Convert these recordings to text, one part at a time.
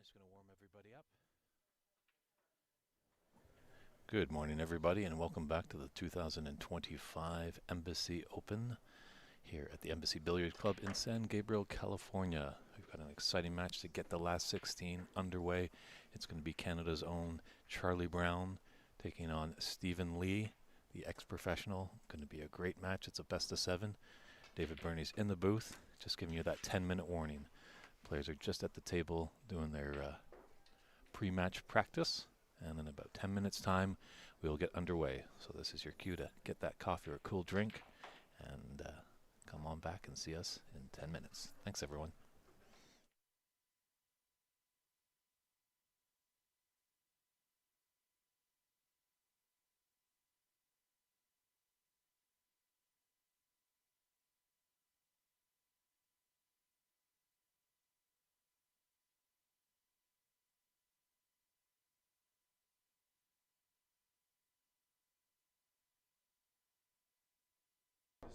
Just going to warm everybody up. Good morning, everybody, and welcome back to the 2025 Embassy Open here at the Embassy Billiards Club in San Gabriel, California. We've got an exciting match to get the last 16 underway. It's going to be Canada's own Charlie Brown taking on Stephen Lee, the ex-professional. Going to be a great match. It's a best of 7. David Burney's in the booth, just giving you that 10-minute warning. Players are just at the table doing their pre-match practice, and in about 10 minutes time we'll get underway. So this is your cue to get that coffee or a cool drink and come on back and see us in 10 minutes. Thanks, everyone.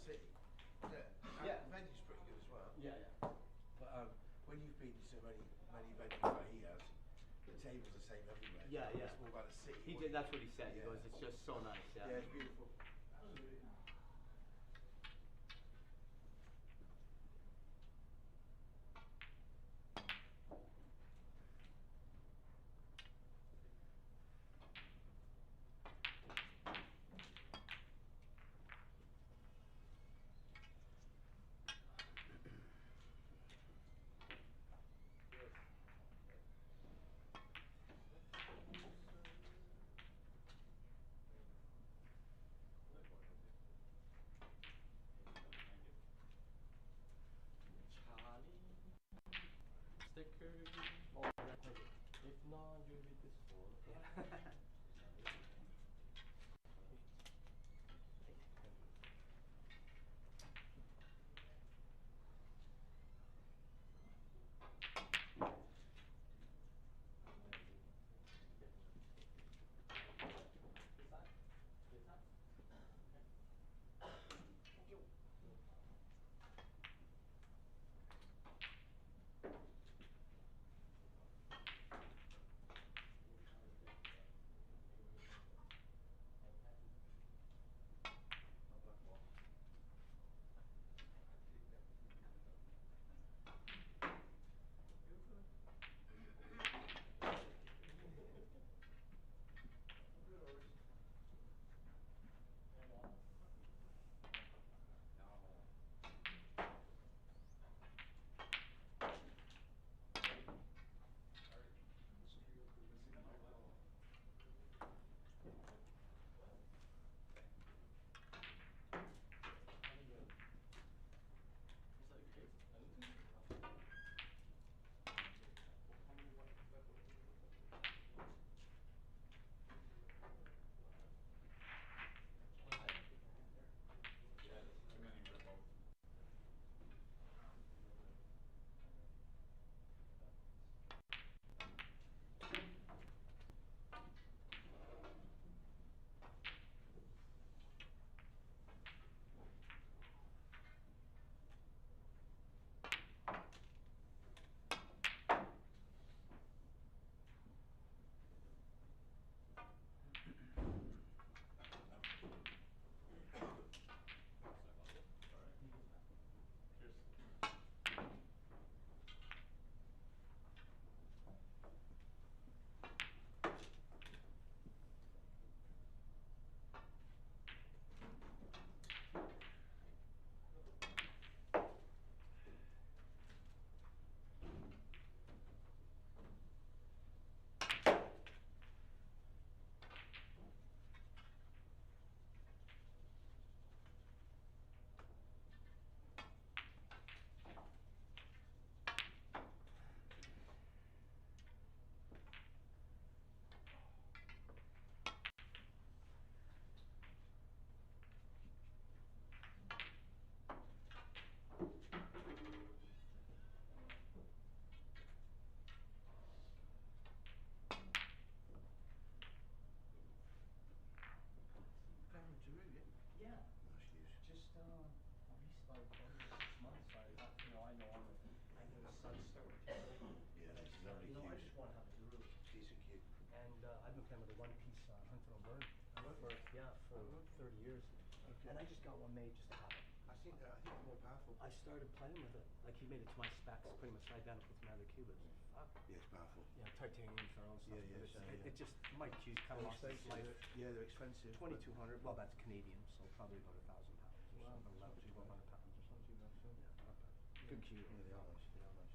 City. Yeah. The venue's pretty good as well. Yeah. But when you've been to so many venues like he has, the tables are the same everywhere. Yeah. It's more about the city. He did. That's what he said. He Yeah. goes, "It's just so nice." Yeah, it's beautiful. Absolutely. Charlie sticker. Oh, if not, you read this one. want to have a guru. Decent kid. And I've been playing with a one-piece Hunter and Bird for 30 years. Okay. And I just got one made just to have it. I think it's more powerful. I started playing with it. Like he made it to my specs, pretty much identical to my other Cubans. Fuck. Yeah, it's powerful. Yeah, titanium, ferro and stuff. Yeah, but yeah. it just, my Q's kind of lost its life. Yeah, they're expensive. 2,200. Well, that's Canadian, so probably about £1,000 or Wow, something. not too bad. 1,200 pounds or something. Not too bad, so. Yeah, not bad. Good Q. Yeah, they are nice. They are nice.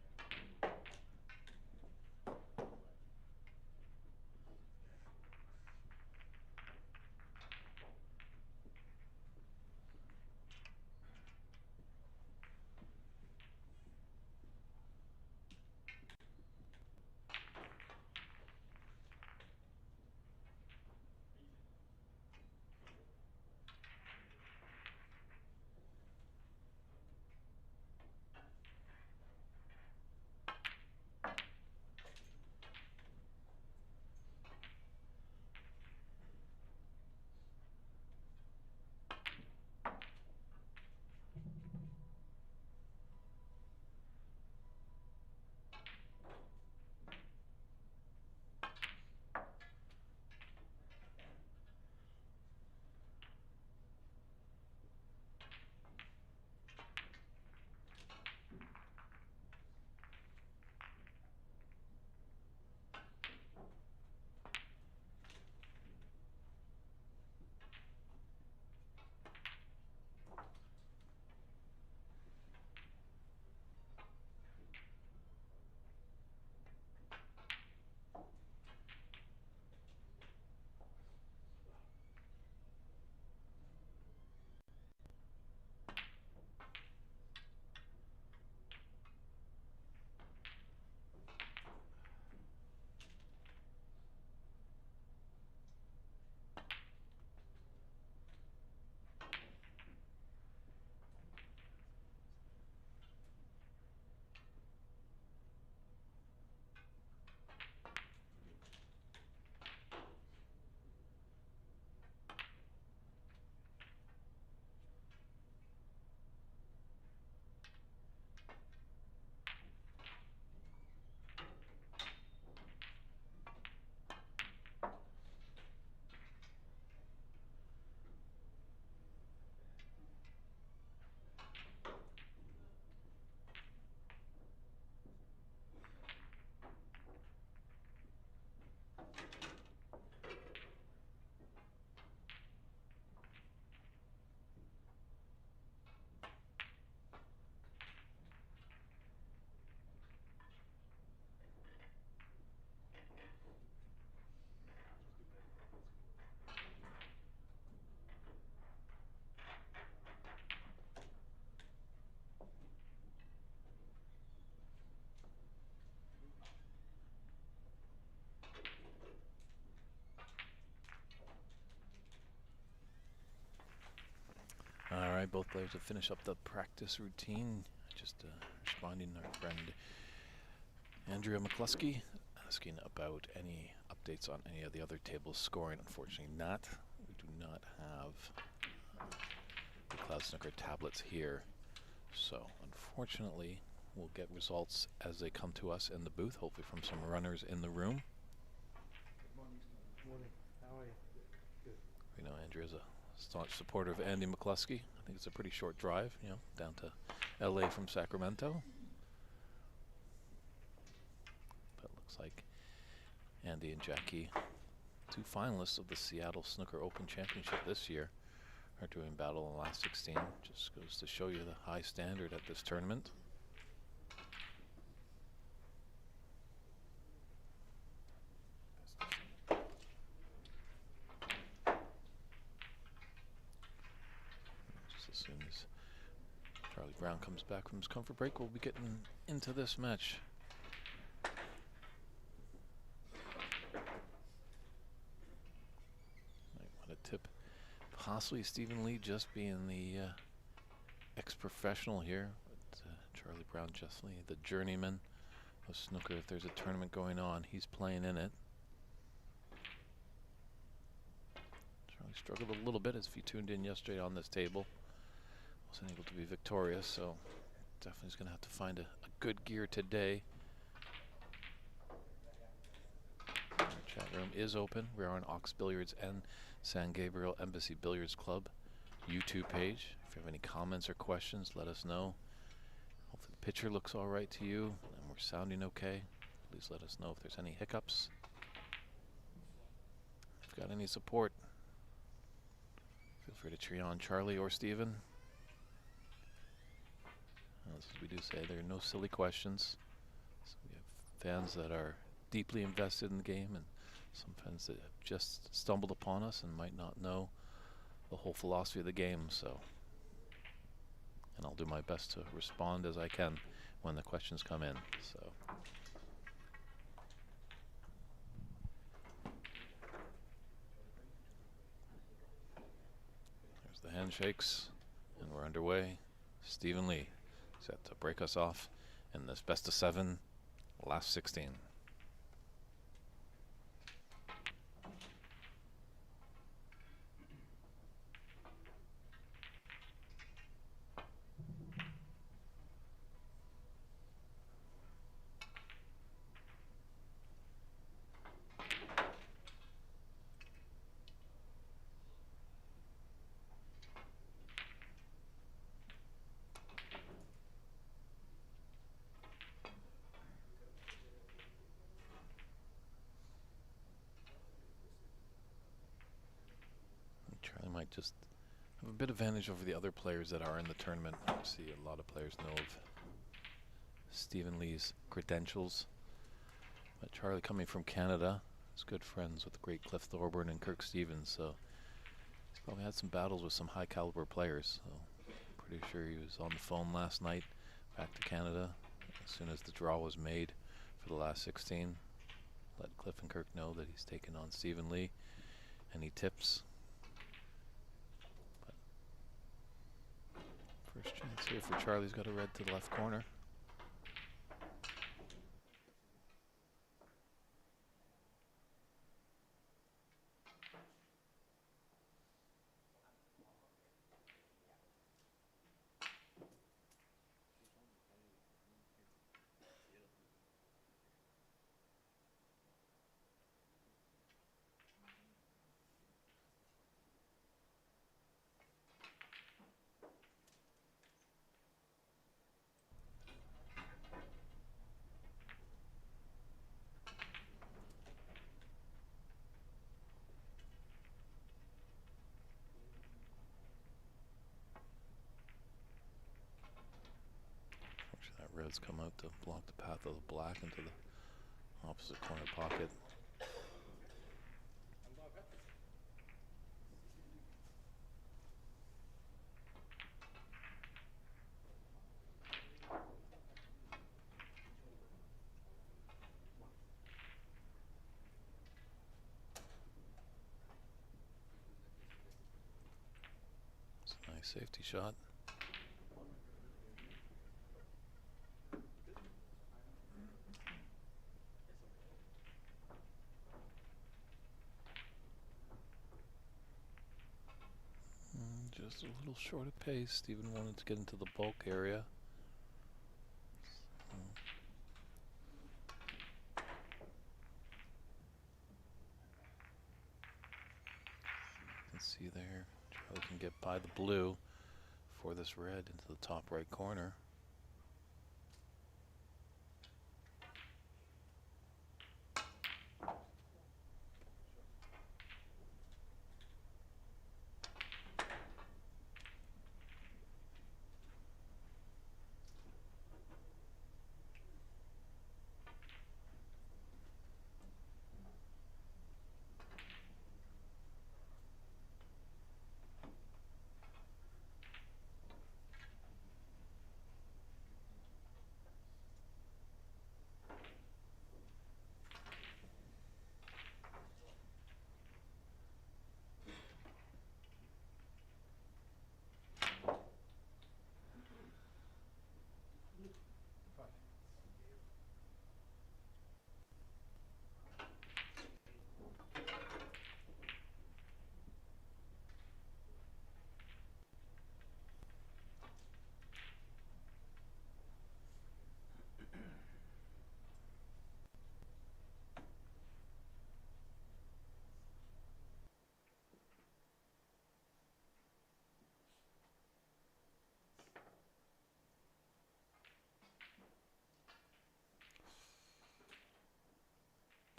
All right, both players have finished up the practice routine. Just responding to our friend Andrea McCluskey, asking about any updates on any of the other tables scoring. Unfortunately not. We do not have the Cloud Snooker tablets here. So unfortunately, we'll get results as they come to us in the booth, hopefully from some runners in the room. Morning. How are you? Good. We know Andrea's a staunch supporter of Andy McCluskey. I think it's a pretty short drive, you know, down to LA from Sacramento. But it looks like Andy and Jackie, two finalists of the Seattle Snooker Open Championship this year, are doing battle in the last 16. Just goes to show you the high standard at this tournament. Just as soon as Charlie Brown comes back from his comfort break, we'll be getting into this match. Might want to tip possibly Stephen Lee just being the ex-professional here. But Charlie Brown, just the journeyman of snooker. If there's a tournament going on, he's playing in it. Charlie struggled a little bit as if you tuned in yesterday on this table. Wasn't able to be victorious, so definitely is going to have to find a good gear today. Chat room is open. We are on Ox Billiards and San Gabriel Embassy Billiards Club YouTube page. If you have any comments or questions, let us know. Hopefully the picture looks all right to you and we're sounding okay. Please let us know if there's any hiccups. If you've got any support, feel free to cheer on Charlie or Steven. As we do say, there are no silly questions. So we have fans that are deeply invested in the game and some fans that have just stumbled upon us and might not know the whole philosophy of the game. So, and I'll do my best to respond as I can when the questions come in. So. There's the handshakes, and we're underway. Stephen Lee set to break us off in this best of 7, last 16. Charlie might just have a bit of advantage over the other players that are in the tournament. See, a lot of players know of Stephen Lee's credentials. But Charlie, coming from Canada, is good friends with the great Cliff Thorburn and Kirk Stevens, so he's probably had some battles with some high caliber players. So pretty sure he was on the phone last night back to Canada as soon as the draw was made for the last 16. Let Cliff and Kirk know that he's taken on Stephen Lee. Any tips? First chance here for Charlie's got a red to the left corner. That red's come out to block the path of the black into the opposite corner pocket. It's a nice safety shot. Just a little short of pace. Stephen wanted to get into the bulk area. You can see there, Charlie can get by the blue for this red into the top right corner.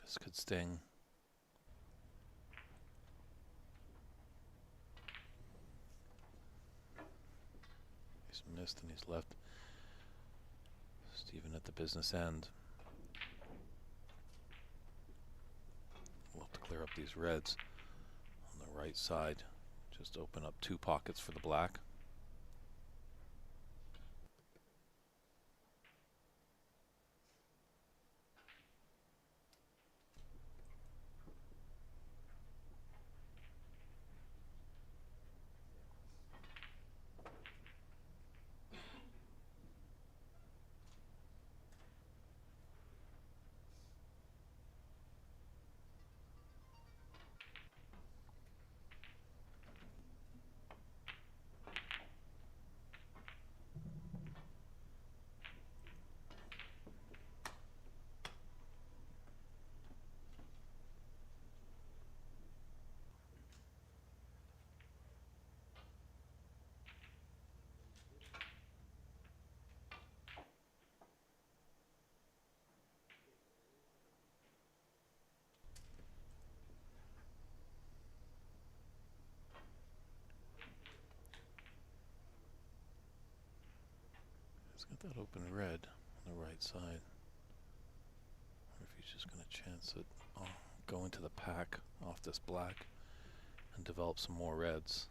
This could sting. He's missed and he's left Steven at the business end. We'll have to clear up these reds on the right side. Just open up 2 pockets for the black. He's got that open red on the right side. Or if he's just going to chance it, go into the pack off this black and develop some more reds.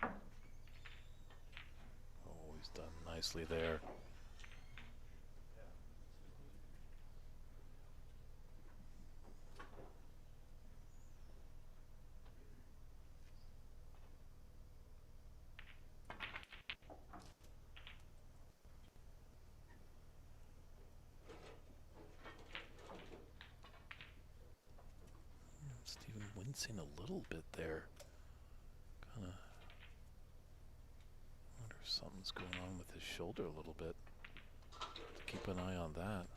Oh, he's done nicely there. Steven wincing a little bit there. Kind of wonder if something's going on with his shoulder a little bit. Keep an eye on that.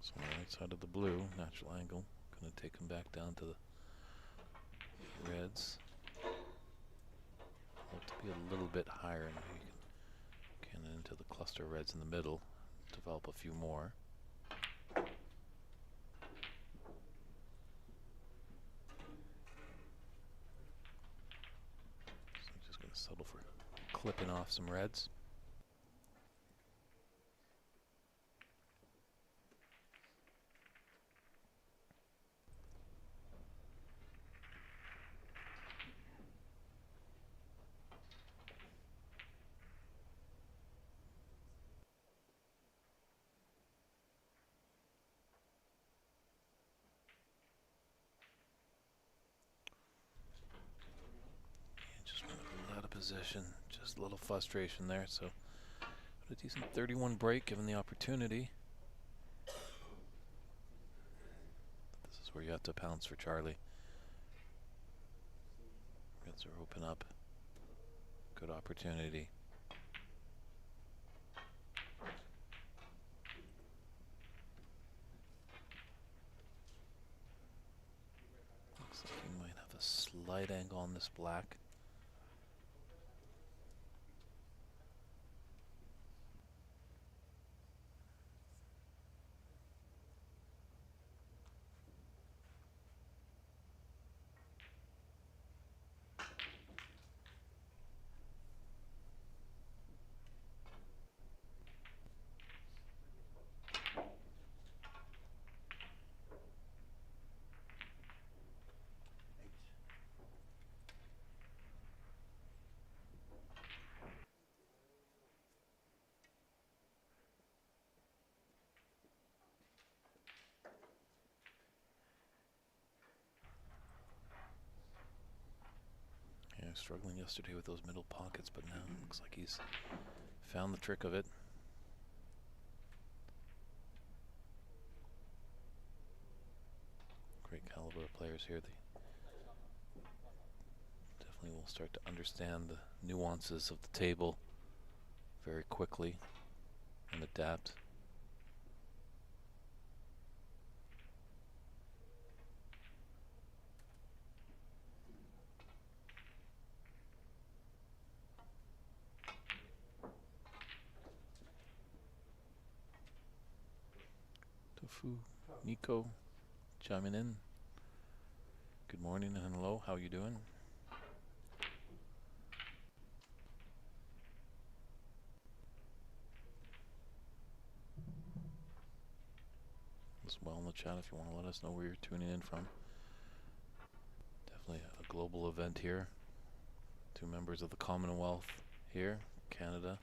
So on the right side of the blue, natural angle. Going to take him back down to the reds. Hope to be a little bit higher, and he can get into the cluster of reds in the middle. Develop a few more. So I'm just going to settle for clipping off some reds. Just went a little out of position, just a little frustration there. So a decent 31 break given the opportunity. This is where you have to pounce for Charlie. Reds are open up. Good opportunity. Looks like he might have a slight angle on this black. struggling yesterday with those middle pockets, but now it looks like he's found the trick of it. Great caliber of players here. They definitely will start to understand the nuances of the table very quickly and adapt. Tofu, Nico, chiming in. Good morning and hello, how you doing? As well in the chat if you want to let us know where you're tuning in from. Definitely a global event here. 2 members of the Commonwealth here, Canada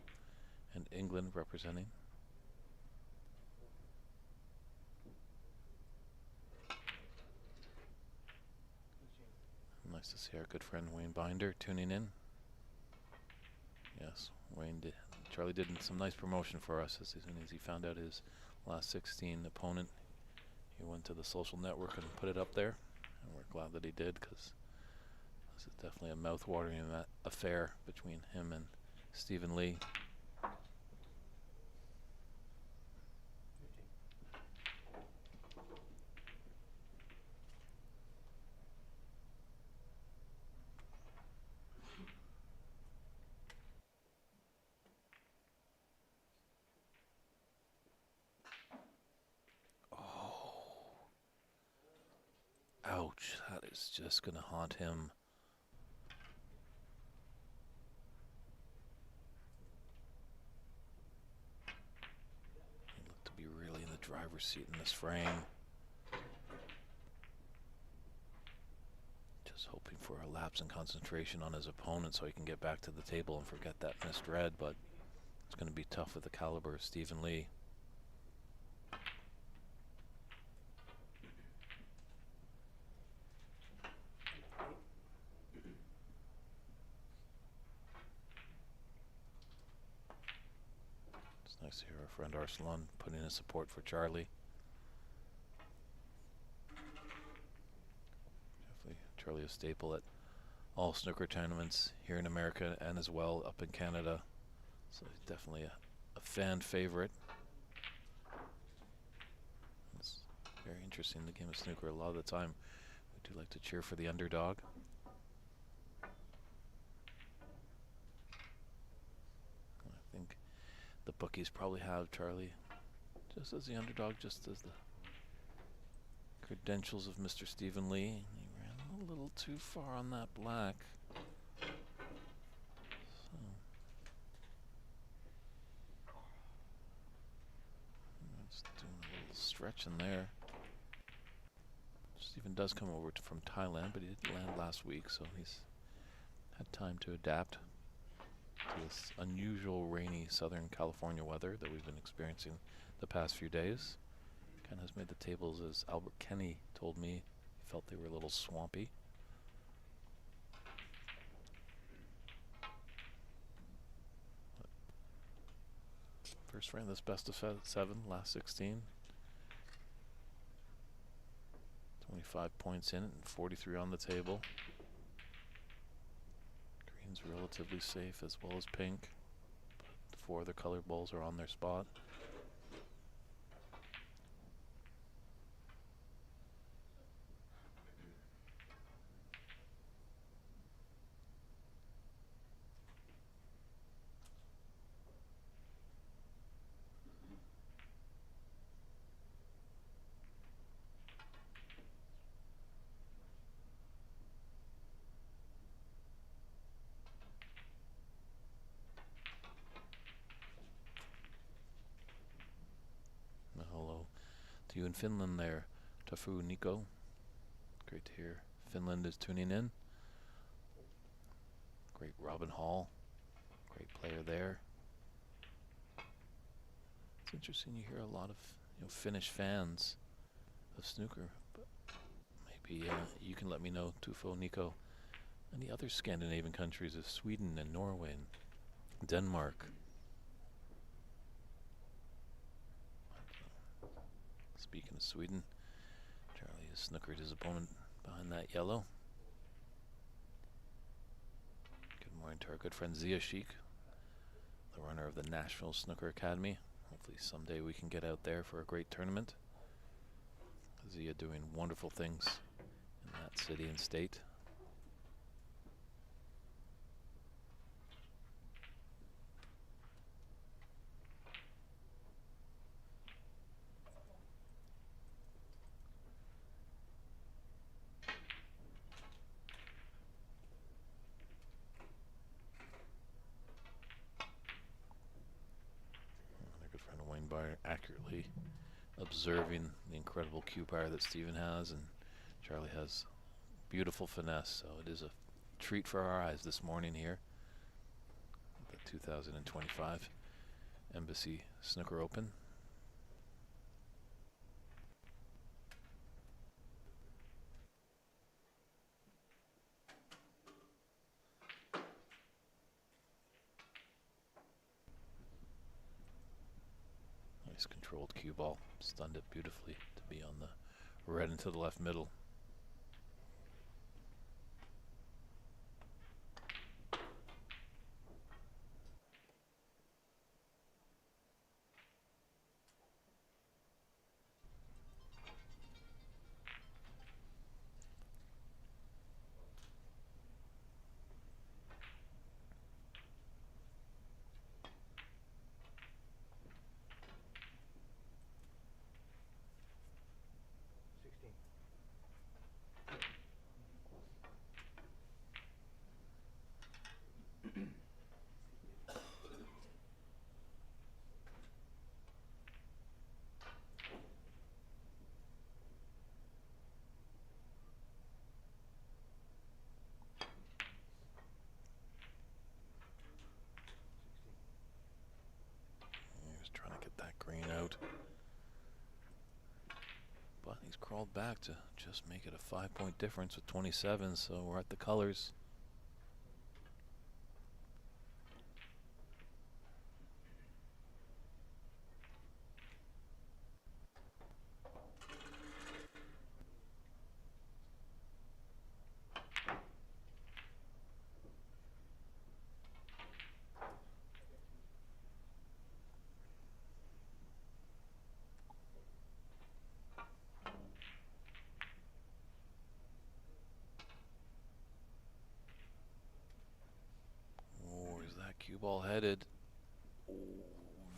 and England representing. Nice to see our good friend Wayne Binder tuning in. Yes, Charlie did some nice promotion for us as soon as he found out his last 16 opponent. He went to the social network and put it up there, and we're glad that he did, because this is definitely a mouth-watering affair between him and Stephen Lee. Ouch, that is just going to haunt him. He looked to be really in the driver's seat in this frame. Just hoping for a lapse in concentration on his opponent so he can get back to the table and forget that missed red, but it's going to be tough with the caliber of Stephen Lee. It's nice to hear our friend Arsalan putting in support for Charlie. Definitely Charlie a staple at all snooker tournaments here in America and as well up in Canada. So he's definitely a fan favorite. It's very interesting, the game of snooker. A lot of the time we do like to cheer for the underdog. I think the bookies probably have Charlie just as the underdog, just as the credentials of Mr. Stephen Lee. He ran a little too far on that black. So just doing a little stretch in there. Stephen does come over from Thailand, but he didn't land last week, so he's had time to adapt to this unusual rainy Southern California weather that we've been experiencing the past few days. Kind of has made the tables, as Albert Kenny told me, he felt they were a little swampy. But first round, this best of 7, last 16. 25 points in it and 43 on the table. Green's relatively safe as well as pink. But the 4 other colored balls are on their spot. Hello to you in Finland there, Tofu Nico. Great to hear Finland is tuning in. Great Robin Hall, great player there. It's interesting, you hear a lot of Finnish fans of snooker, but maybe you can let me know, Tufo Nico, And the other Scandinavian countries of Sweden and Norway and Denmark. Speaking of Sweden, Charlie has snookered his opponent behind that yellow. Good morning to our good friend Zia Sheik, the runner of the Nashville Snooker Academy. Hopefully someday we can get out there for a great tournament. Zia doing wonderful things in that city and state. My good friend Wayne Byer accurately observing the incredible cue power that Stephen has, and Charlie has beautiful finesse, so it is a treat for our eyes this morning here at the 2025 Embassy Snooker Open. Nice controlled cue ball, stunned it beautifully to be on the red into the left middle. Trying to get that green out, but he's crawled back to just make it a 5-point difference with 27, so we're at the colors. Where's that cue ball headed? Oh,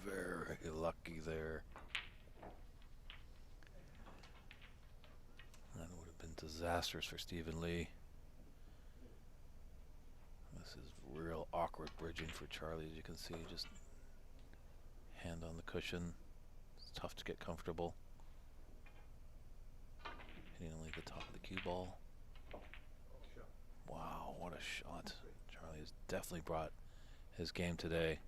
very lucky there. That would have been disastrous for Stephen Lee. This is real awkward bridging for Charlie, as you can see. Just hand on the cushion. It's tough to get comfortable. Hitting only the top of the cue ball. Wow, what a shot. Charlie has definitely brought his game today.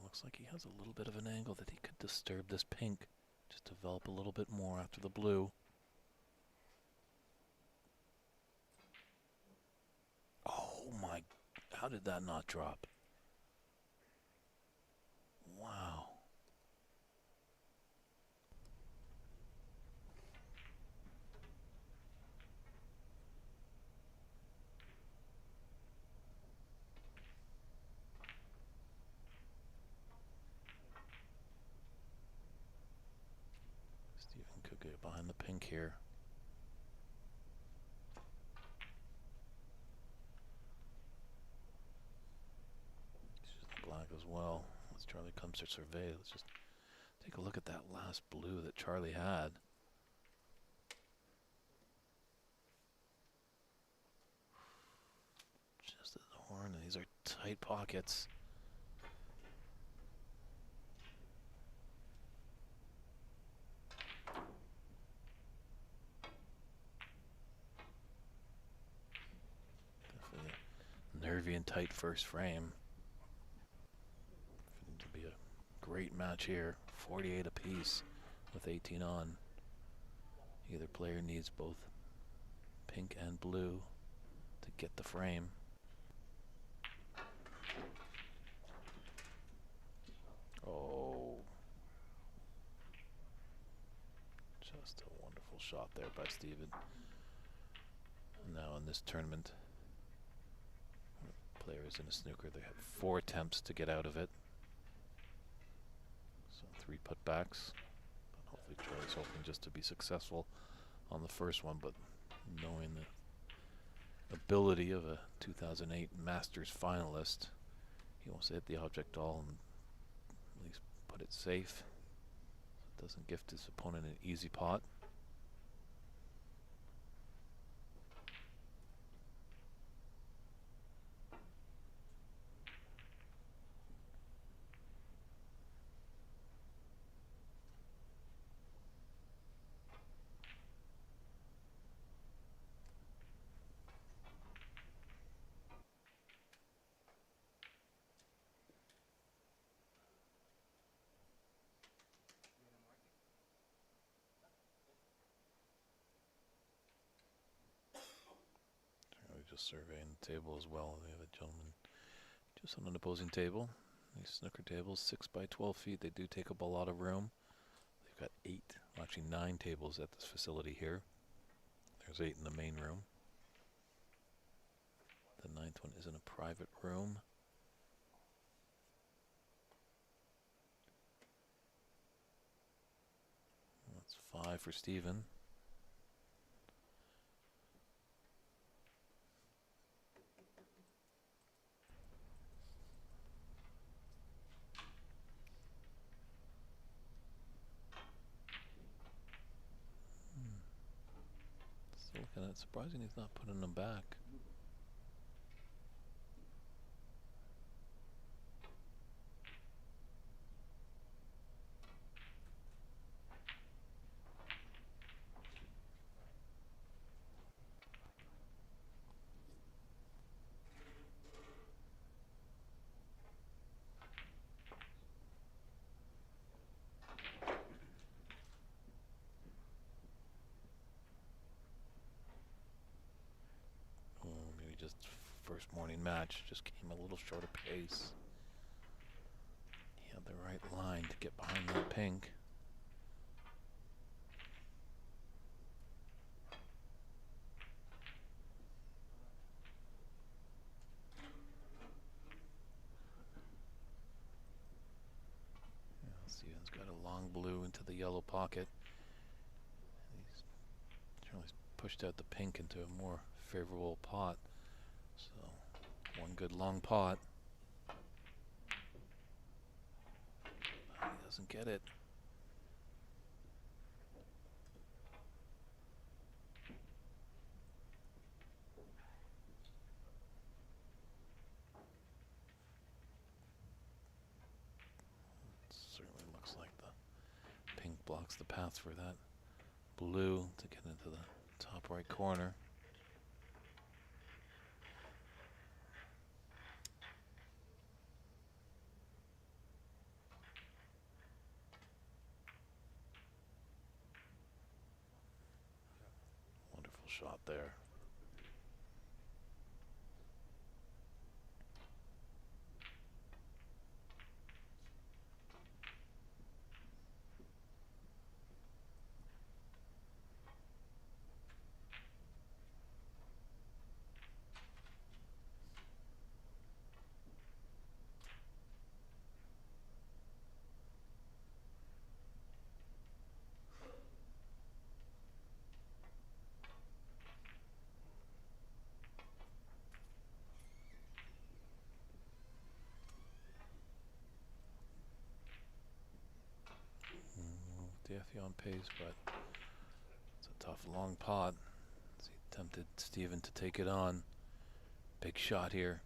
Looks like he has a little bit of an angle that he could disturb this pink. Just develop a little bit more after the blue. Oh my, how did that not drop? Wow. Stephen could get behind the pink here. Black as well. As Charlie comes to survey, let's just take a look at that last blue that Charlie had. Just at the horn, and these are tight pockets. Definitely a nervy and tight first frame. To be a great match here. 48 apiece with 18 on. Either player needs both pink and blue to get the frame. Oh. Just a wonderful shot there by Steven. Now in this tournament, players in a snooker, they have 4 attempts to get out of it. So 3 putbacks. But hopefully Charlie's hoping just to be successful on the first one, but knowing the ability of a 2008 Masters finalist, he wants to hit the object all and at least put it safe. So it doesn't gift his opponent an easy pot. Just surveying the table as well. We have a gentleman just on an opposing table. These snooker tables, 6 by 12 feet, they do take up a lot of room. They've got 8, well, actually 9 tables at this facility here. There's 8 in the main room. The 9th one is in a private room. That's 5 for Steven. Still looking at it, surprising he's not putting them back. Maybe just first morning match, just came a little short of pace. He had the right line to get behind that pink. Steven's got a long blue into the yellow pocket. He's generally pushed out the pink into a more favorable pot. So, one good long pot. He doesn't get it. It certainly looks like the pink blocks the path for that blue to get into the top right corner. Wonderful shot there. Daffy on pace, but it's a tough long pot. He tempted Steven to take it on. Big shot here.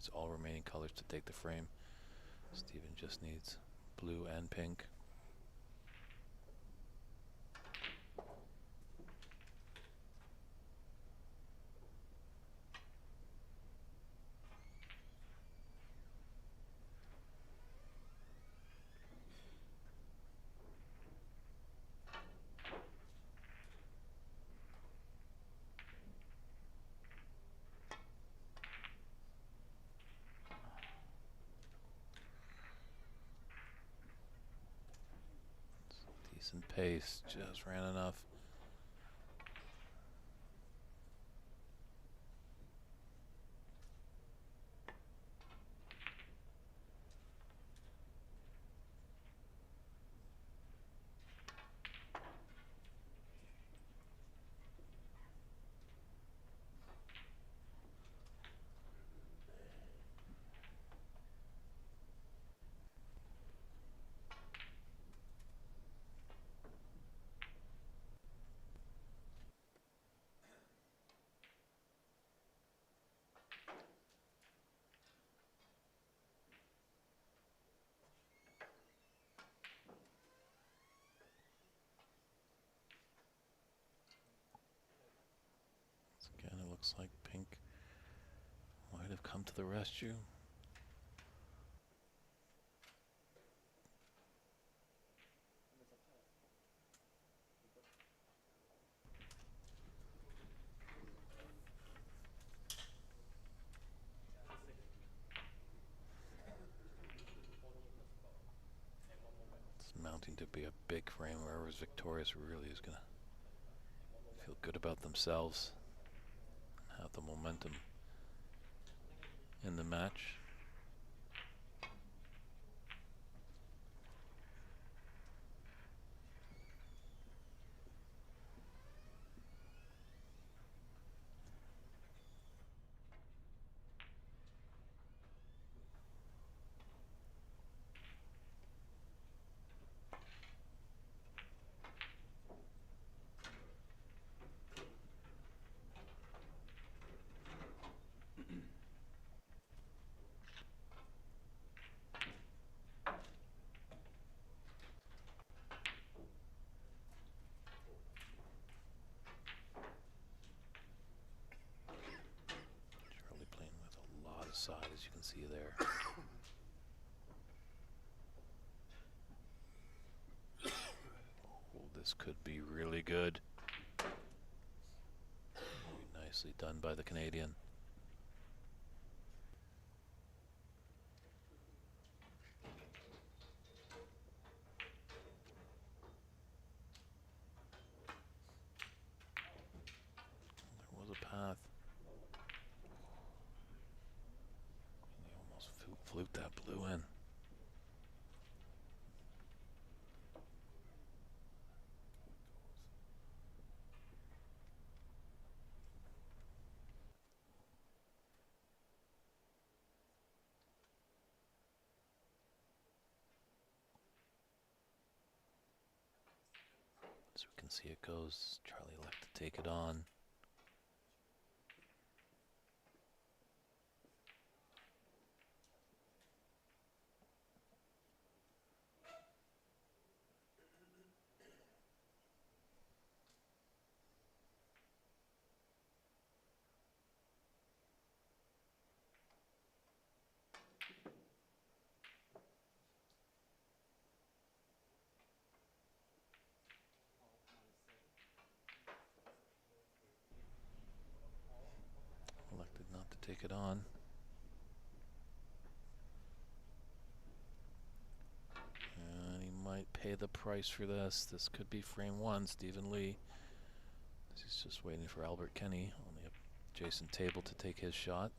needs all remaining colors to take the frame. Steven just needs blue and pink. Decent pace, just ran enough. Again, it looks like pink might have come to the rescue. It's mounting to be a big frame. Whoever's victorious really is going to feel good about themselves and have the momentum in the match. Charlie playing with a lot of side, as you can see there. Oh, this could be really good. Very nicely done by the Canadian. There was a path. He almost fluked that blue in. As we can see, it goes. Charlie left to take it on. Elected not to take it on. And he might pay the price for this. This could be frame one, Stephen Lee. He's just waiting for Albert Kenny on the adjacent table to take his shot.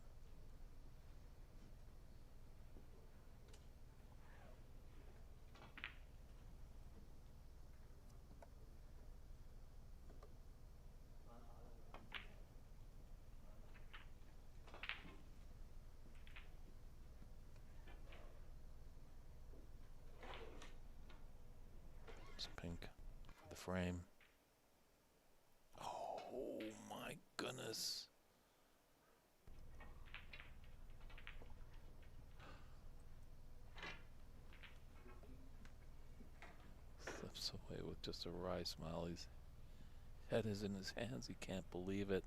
It's pink for the frame. Oh my goodness. walks away with just a wry smile. His head is in his hands. He can't believe it.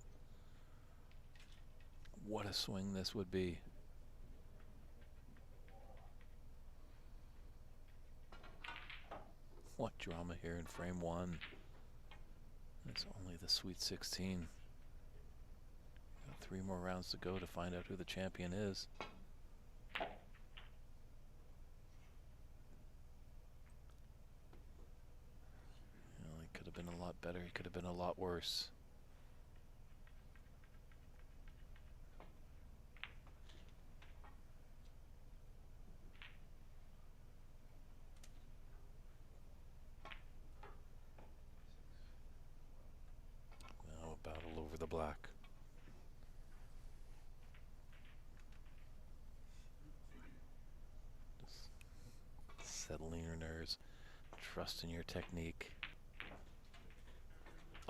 What a swing this would be. What drama here in frame one. It's only the Sweet 16. Got 3 more rounds to go to find out who the champion is. He could have been a lot better. He could have been a lot worse. Now a battle over the black. Just settling your nerves. Trust in your technique.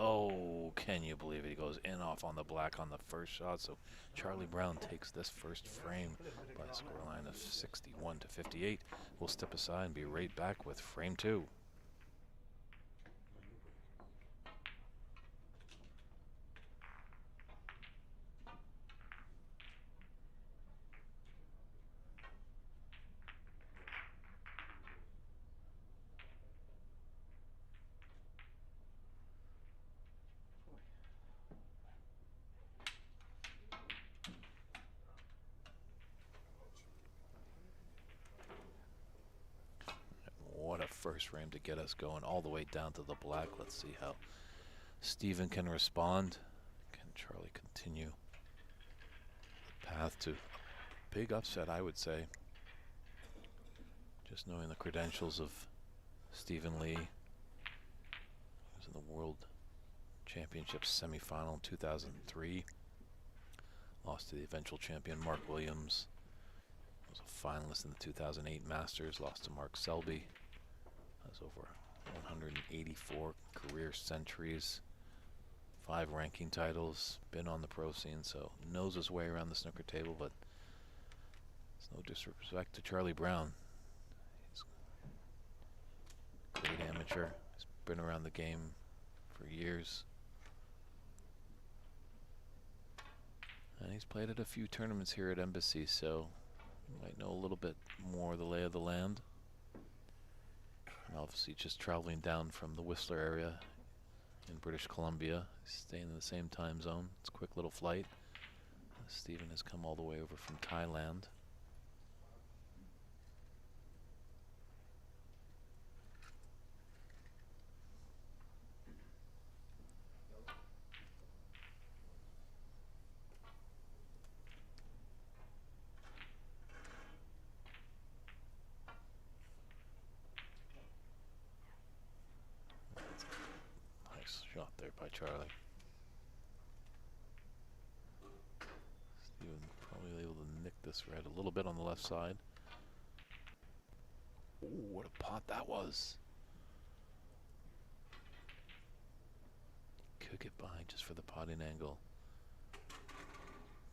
Oh, can you believe it? He goes in off on the black on the first shot. So Charlie Brown takes this first frame by a scoreline of 61 to 58. We'll step aside and be right back with frame 2. What a first frame to get us going all the way down to the black. Let's see how Steven can respond. Can Charlie continue the path to a big upset, I would say. Just knowing the credentials of Stephen Lee. He was in the World Championship semifinal in 2003. Lost to the eventual champion Mark Williams. Was a finalist in the 2008 Masters. Lost to Mark Selby. Has over 184 career centuries, 5 ranking titles, been on the pro scene, so knows his way around the snooker table, but it's no disrespect to Charlie Brown. He's a great amateur. He's been around the game for years. And he's played at a few tournaments here at Embassy, so you might know a little bit more of the lay of the land. And obviously just traveling down from the Whistler area in British Columbia, staying in the same time zone. It's a quick little flight. Stephen has come all the way over from Thailand. Nice shot there by Charlie. Steven probably able to nick this red a little bit on the left side. Ooh, what a pot that was. Could get by just for the potting angle.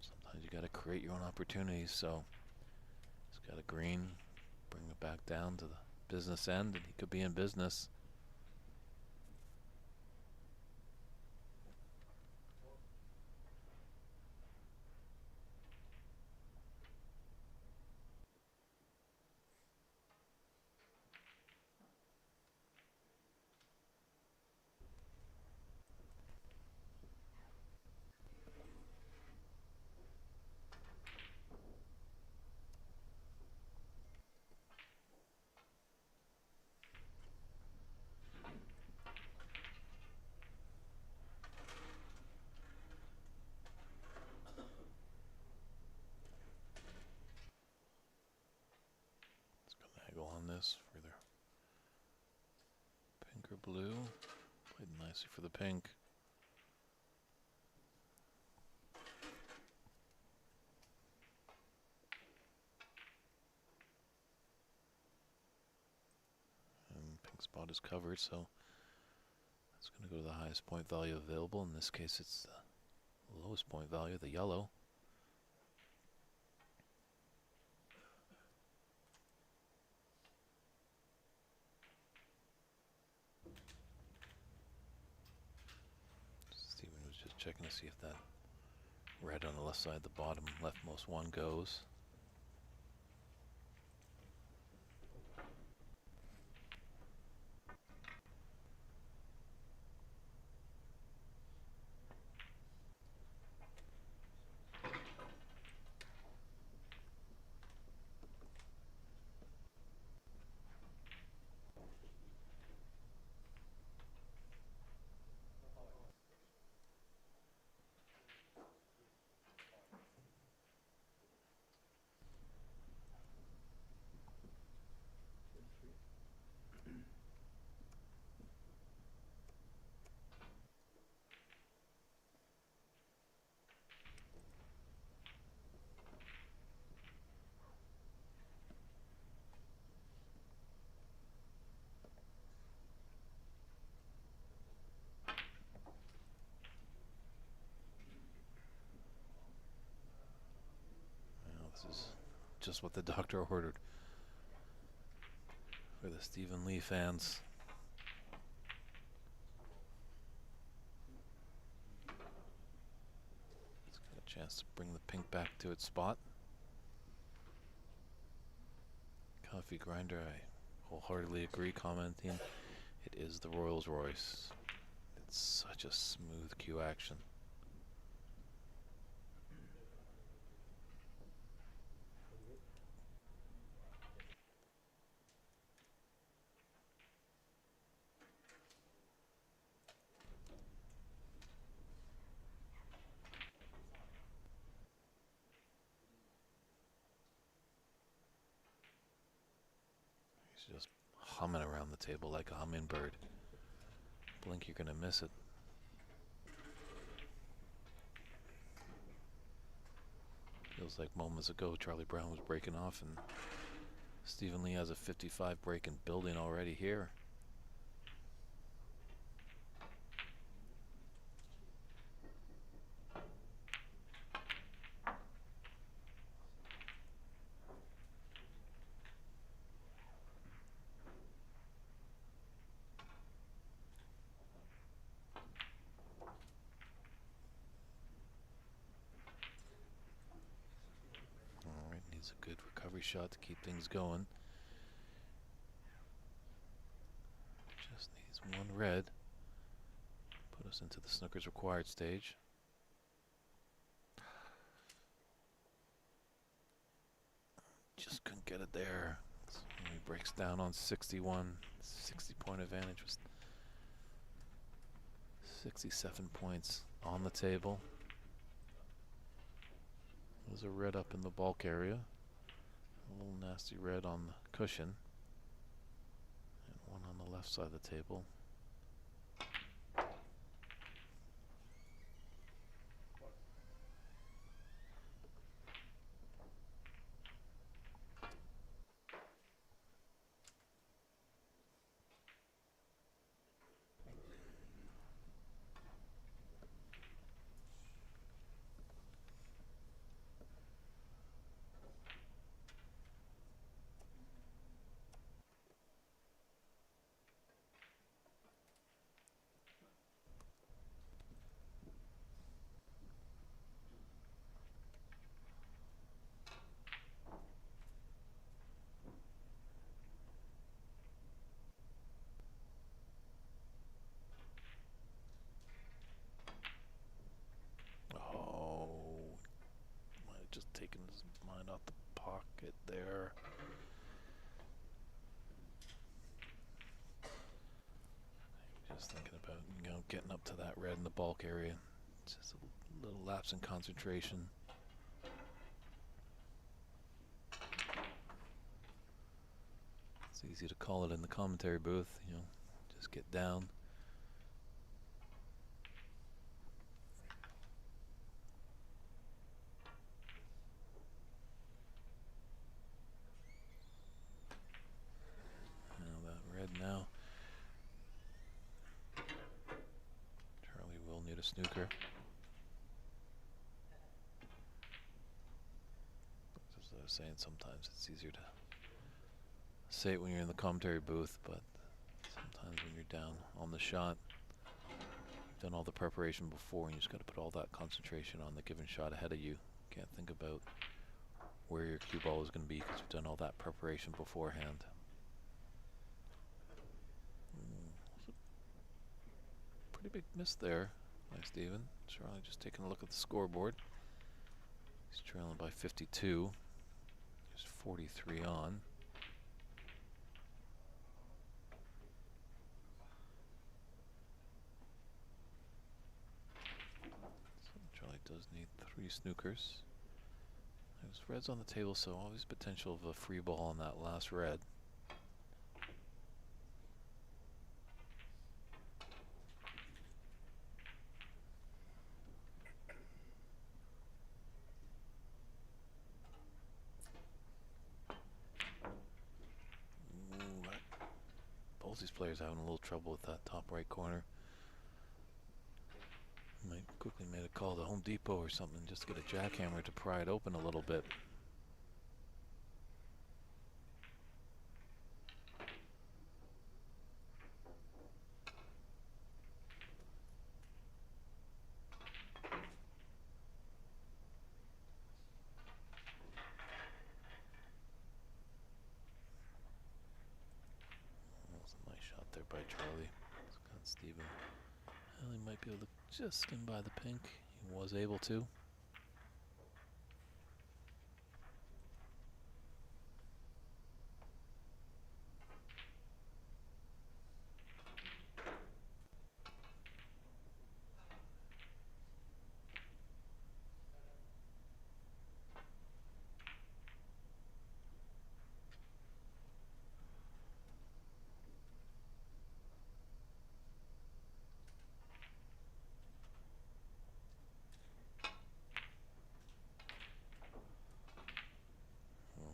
Sometimes you got to create your own opportunities, so he's got a green, bring it back down to the business end, and he could be in business. On this for either pink or blue. Played nicely for the pink. And pink spot is covered, so it's going to go to the highest point value available. In this case, it's the lowest point value, the yellow. checking to see if that red on the left side, the bottom leftmost one goes. Well, this is just what the doctor ordered for the Stephen Lee fans. It's got a chance to bring the pink back to its spot. Coffee grinder, I wholeheartedly agree, commenting. It is the Rolls Royce. It's such a smooth cue action. He's just humming around the table like a hummingbird. Blink, you're gonna miss it. Feels like moments ago Charlie Brown was breaking off, and Stephen Lee has a 55 break and building already here. Alright, needs a good recovery shot to keep things going. Just needs one red. Put us into the snooker's required stage. Just couldn't get it there. So he breaks down on 61. 60-point advantage was 67 points on the table. There's a red up in the bulk area. A little nasty red on the cushion. And one on the left side of the table. Oh, might have just taken his mind off the pocket there. Just thinking about, getting up to that red in the bulk area. Just a little lapse in concentration. It's easy to call it in the commentary booth, just get down. Now that red now. Charlie will need a snooker. As I was saying, sometimes it's easier to say it when you're in the commentary booth, but sometimes when you're down on the shot, Done all the preparation before, and you just got to put all that concentration on the given shot ahead of you. Can't think about where your cue ball is going to be because you've done all that preparation beforehand. Pretty big miss there by Steven. Charlie just taking a look at the scoreboard. He's trailing by 52. There's 43 on. So Charlie does need 3 snookers. There's reds on the table, so always potential of a free ball on that last red. Both these players having a little trouble with that top right corner. Might quickly make a call to Home Depot or something just to get a jackhammer to pry it open a little bit. That was a nice shot there by Charlie. It's got Steven. Well, he might be able to just skim by the pink. He was able to.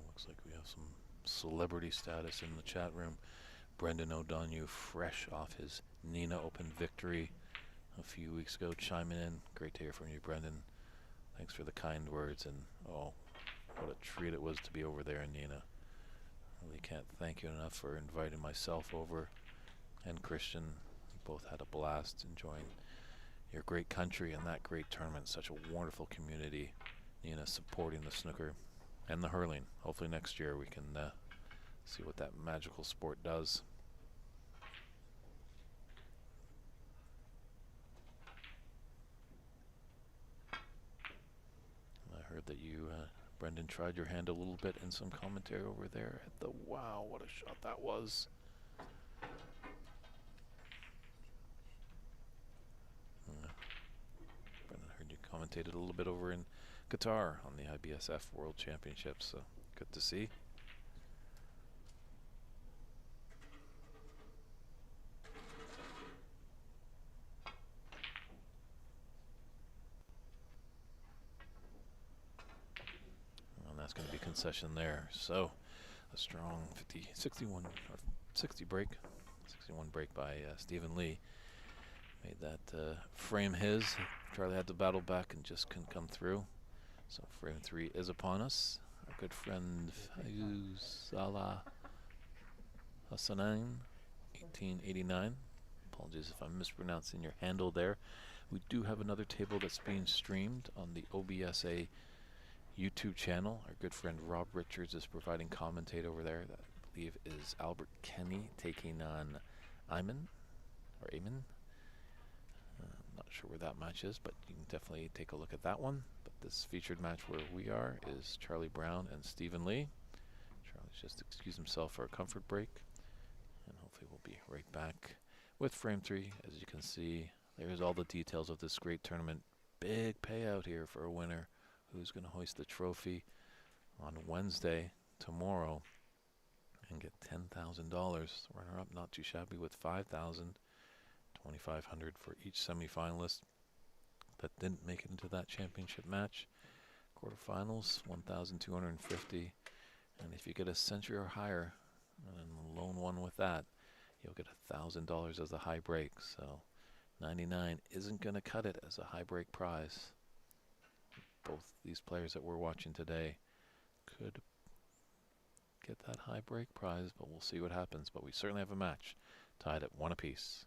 Looks like we have some celebrity status in the chat room. Brendan O'Donoghue, fresh off his Nina Open victory a few weeks ago, chiming in. Great to hear from you, Brendan. Thanks for the kind words, and oh, what a treat it was to be over there in Nina. Really can't thank you enough for inviting myself over and Christian. We both had a blast enjoying your great country and that great tournament. Such a wonderful community. Nina supporting the snooker and the hurling. Hopefully next year we can see what that magical sport does. I heard that you, Brendan, tried your hand a little bit in some commentary over there at the wow, what a shot that was. Brendan, heard you commentated a little bit over in Qatar on the IBSF World Championships, so good to see. And that's going to be concession there. So a strong 61 or 60 break, 61 break by Stephen Lee. Made that frame his. Charlie had to battle back and just couldn't come through. So frame 3 is upon us. Our good friend Salah Hassanin, 1889. Apologies if I'm mispronouncing your handle there. We do have another table that's being streamed on the OBSA YouTube channel. Our good friend Rob Richards is providing commentate over there. That I believe is Albert Kenny taking on Ayman. Not sure where that match is, but you can definitely take a look at that one. But this featured match where we are is Charlie Brown and Stephen Lee. Charlie's just excused himself for a comfort break, and hopefully we'll be right back with frame 3. As you can see, there's all the details of this great tournament. Big payout here for a winner who's going to hoist the trophy on Wednesday, tomorrow, and get $10,000. Runner-up not too shabby with $5,000. $2,500 for each semifinalist that didn't make it into that championship match. Quarterfinals, $1,250, and if you get a century or higher, and lone one with that, you'll get $1,000 as a high break. So 99 isn't going to cut it as a high break prize. Both these players that we're watching today could get that high break prize, but we'll see what happens. But we certainly have a match tied at 1 apiece.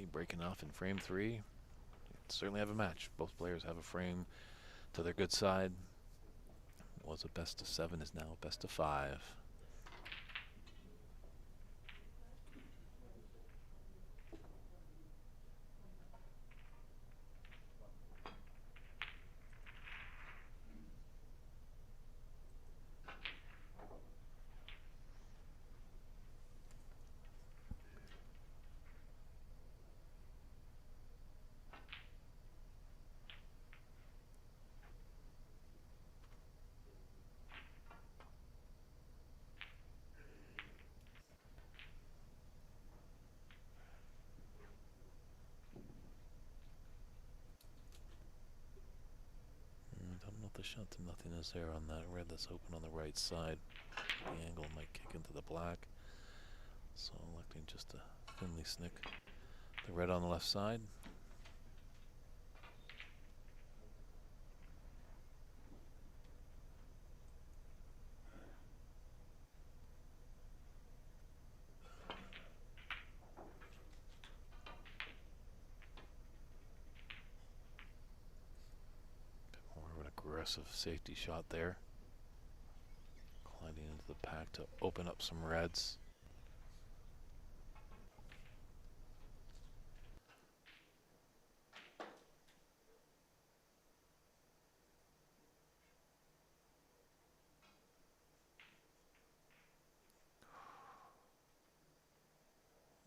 Charlie breaking off in frame 3. Certainly have a match. Both players have a frame to their good side. Was a best of 7, is now a best of 5. Don't know if the shot to nothing is there on that red that's open on the right side. The angle might kick into the black. So electing just to thinly snick the red on the left side. More of an aggressive safety shot there. Gliding into the pack to open up some reds.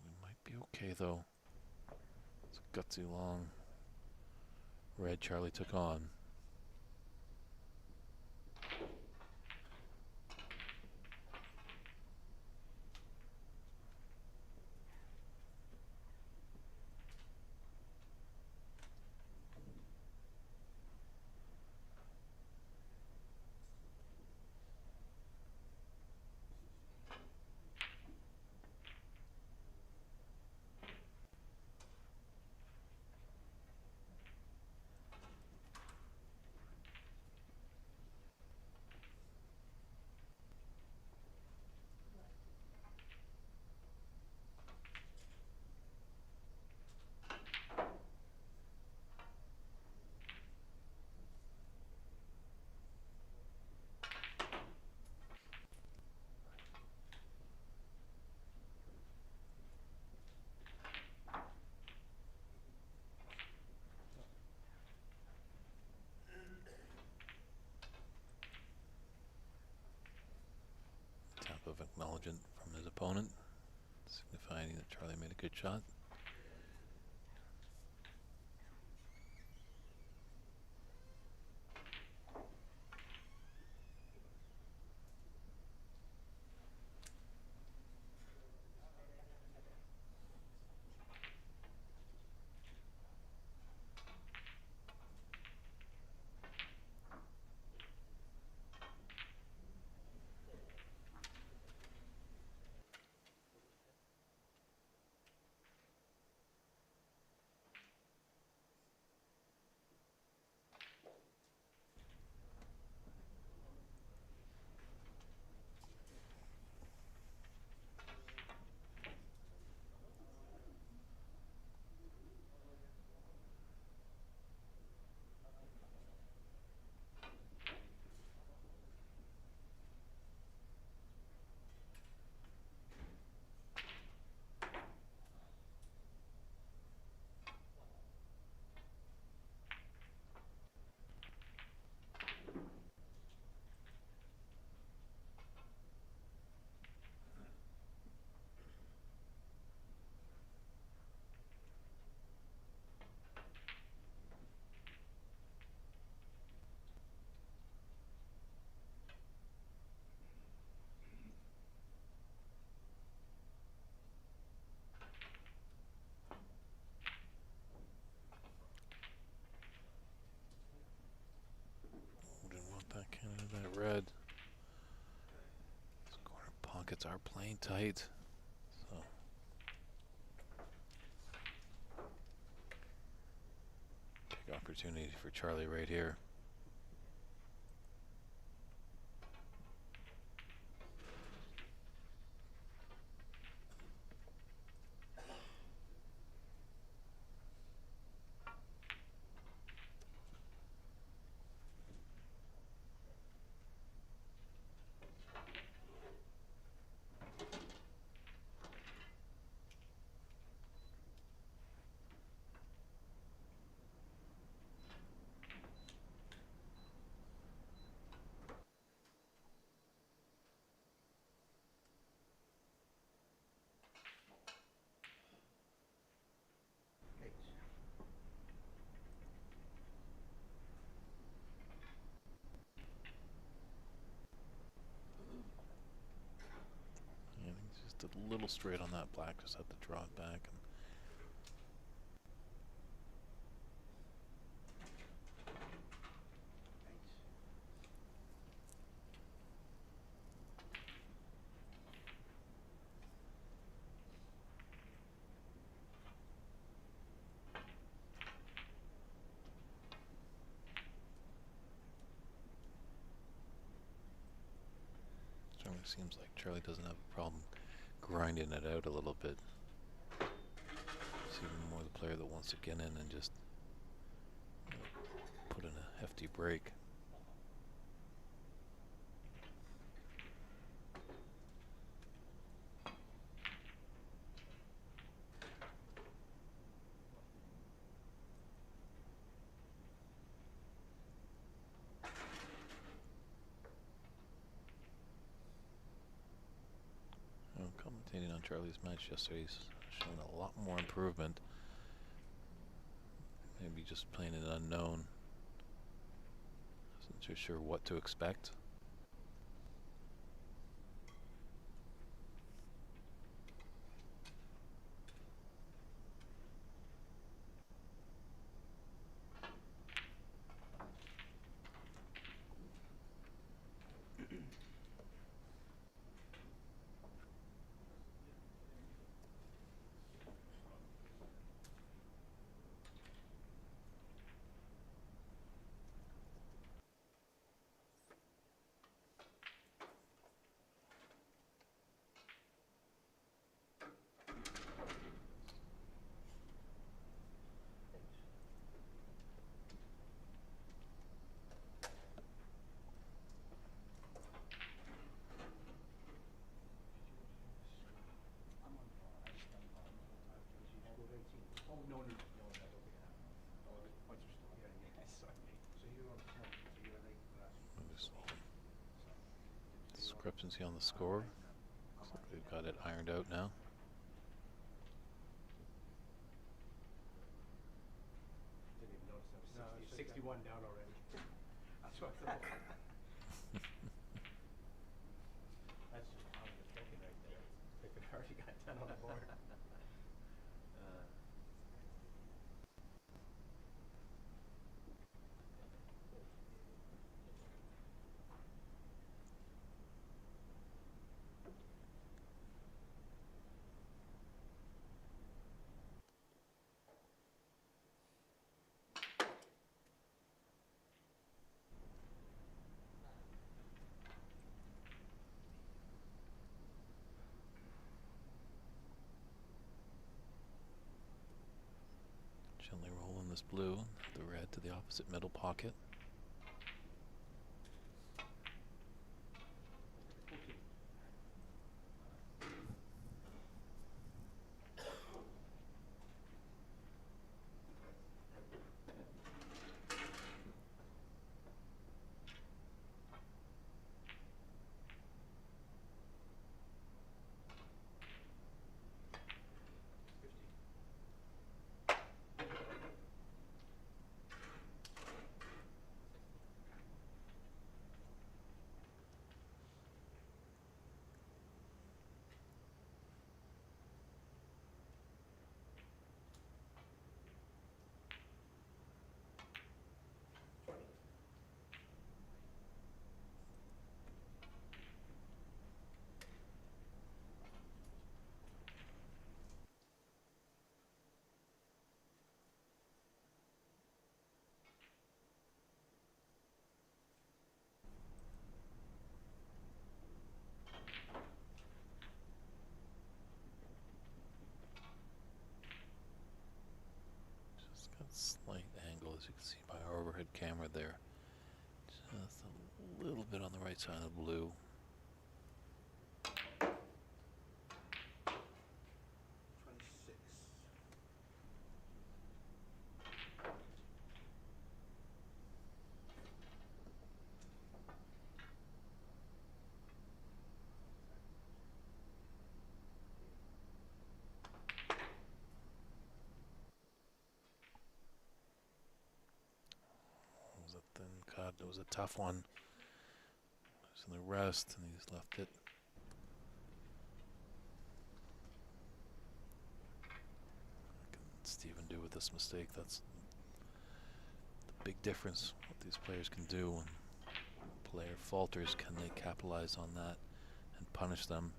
We might be okay though. It's a gutsy long red Charlie took on. Tap of acknowledgement from his opponent, signifying that Charlie made a good shot. Didn't want that cannon of that red. These corner pockets are playing tight. So big opportunity for Charlie right here. little straight on that black, just had to draw it back. And certainly seems like Charlie doesn't have a problem grinding it out a little bit. It's even more the player that wants to get in and just put in a hefty break. Commentating on Charlie's match yesterday, he's shown a lot more improvement. Maybe just playing an unknown. Isn't too sure what to expect. Oh, no, I don't think it happened. Oh, the points are still. Yeah, yeah, sorry. So you're on top, so you're late for that. Discrepancy on the score. Looks like they've got it ironed out now. Didn't even notice that No, was it's 60, okay. 61 down already. That's what I thought. That's just pounding the chicken right there. They could already got 10 on the board. Gently rolling this blue, the red to the opposite middle pocket. 14. Just got slight angle, as you can see by our overhead camera there. Just a little bit on the right side of the blue. 26. It was a thin cut. It was a tough one. Losing the rest, and he's left it. this mistake. That's the big difference, what these players can do. When a player falters, can they capitalize on that and punish them?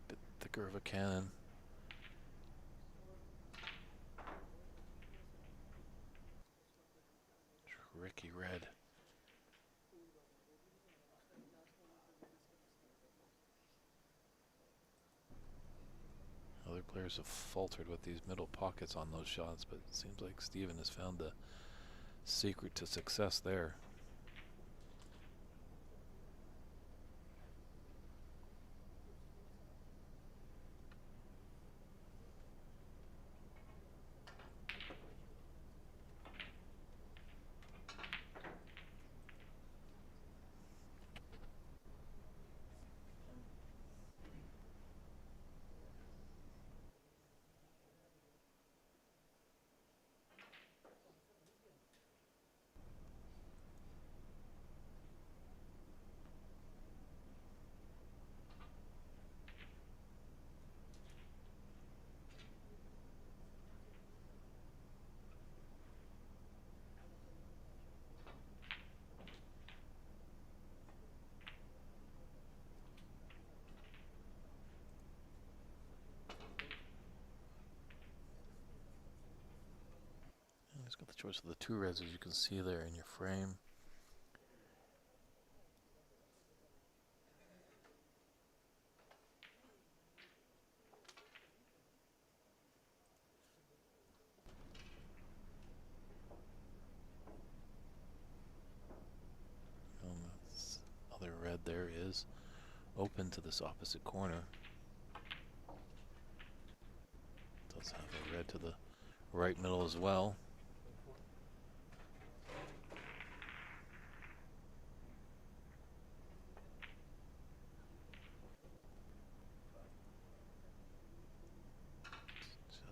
A bit thicker of a cannon. Tricky red. Other players have faltered with these middle pockets on those shots, but it seems like Steven has found the secret to success there. He's got the choice of the two reds, as you can see there in your frame. This other red there is open to this opposite corner. Does have a red to the right middle as well.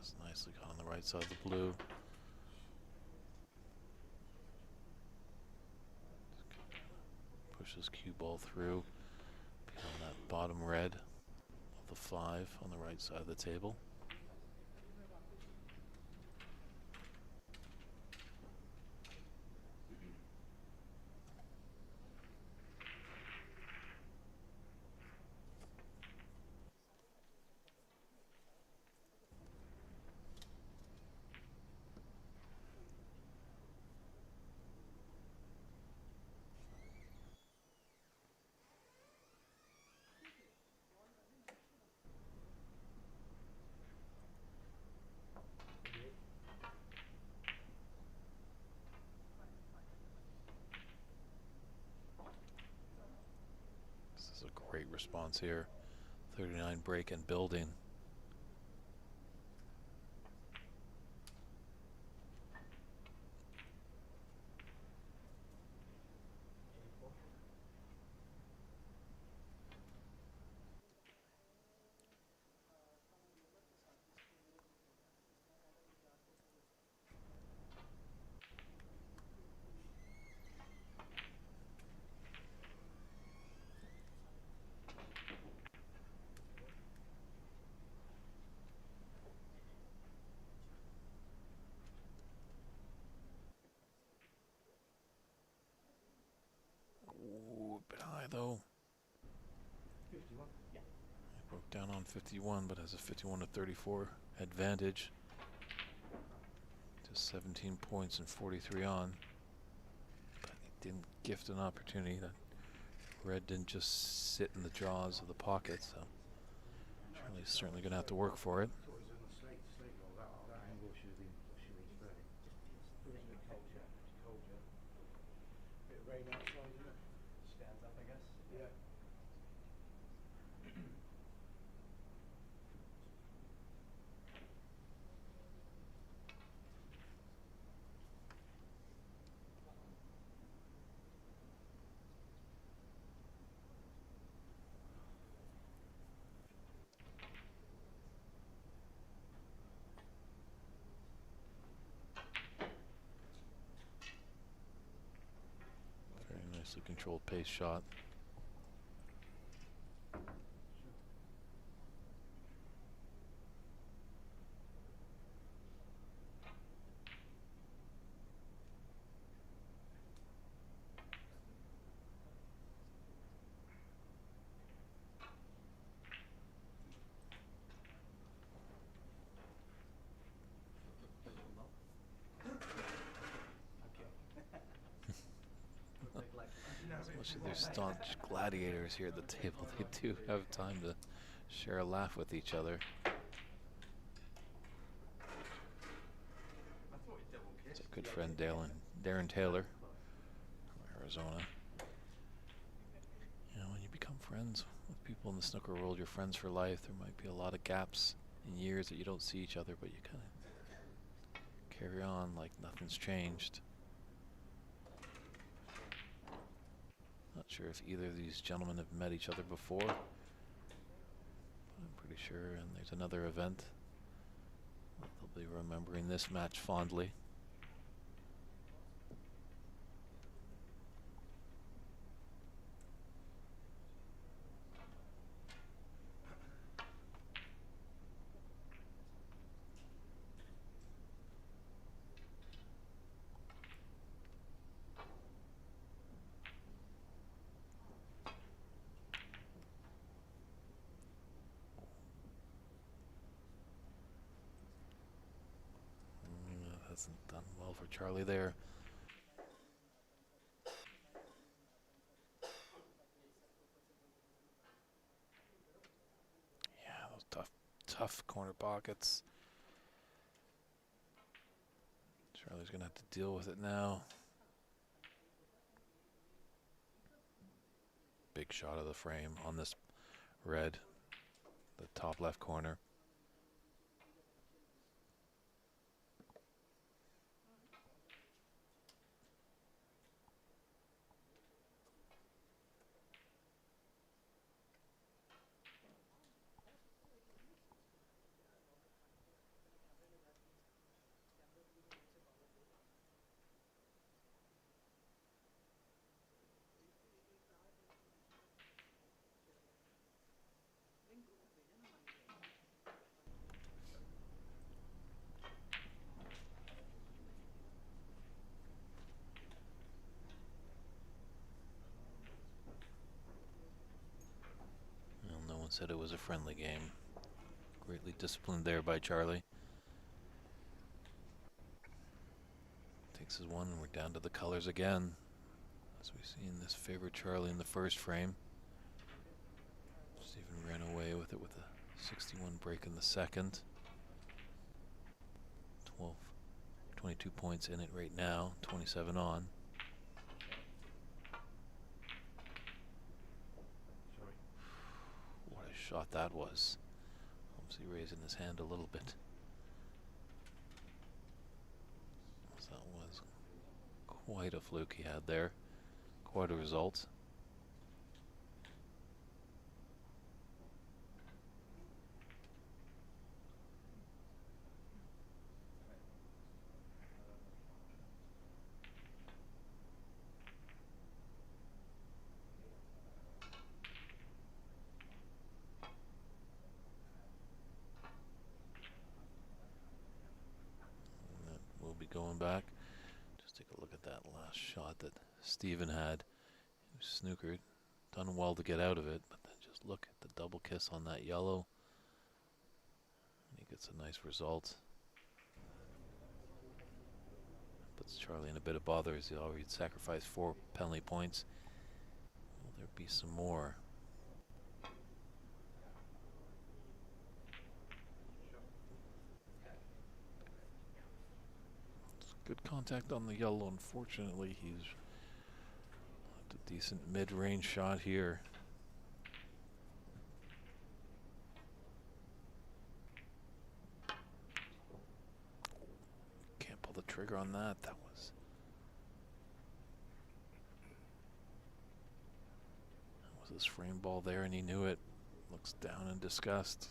Just nicely caught on the right side of the blue. Pushes cue ball through on that bottom red of the 5 on the right side of the table. This is a great response here. 39 break and building. Ooh, a bit high though. 51. Yeah. He broke down on 51, but has a 51 to 34 advantage. Just 17 points and 43 on. But he didn't gift an opportunity. That red didn't just sit in the jaws of the pocket, so Charlie's certainly going to have to work for it. That angle should have been straight. It was a bit cold, yeah. Bit of rain outside, isn't it? Stands up, I guess. Yeah. Mostly controlled pace shot. Especially their staunch gladiators here at the table. They do have time to share a laugh with each other. It's our good friend Darren Taylor from Arizona. You know, when you become friends with people in the snooker world, you're friends for life. There might be a lot of gaps in years that you don't see each other, but you kind of carry on like nothing's changed. Not sure if either of these gentlemen have met each other before, but I'm pretty sure. And there's another event. They'll be remembering this match fondly. Hasn't done well for Charlie there. Yeah, those tough corner pockets. Charlie's gonna have to deal with it now. Big shot of the frame on this red, the top left corner. Well, no one said it was a friendly game. Greatly disciplined there by Charlie. Takes his one, and we're down to the colors again. As we've seen, this favored Charlie in the first frame. Stephen ran away with it with a 61 break in the second. 22 points in it right now, 27 on. What a shot that was. Obviously raising his hand a little bit. That was quite a fluke he had there. Quite a result. We'll be going back. Just take a look at that last shot that Stephen had. He was snookered. Done well to get out of it, but then just look at the double kiss on that yellow. And he gets a nice result. Puts Charlie in a bit of bother as he already sacrificed 4 penalty points. Will there be some more? Good contact on the yellow. Unfortunately, he's a decent mid-range shot here. Can't pull the trigger on that. That was his frame ball there, and he knew it. Looks down in disgust,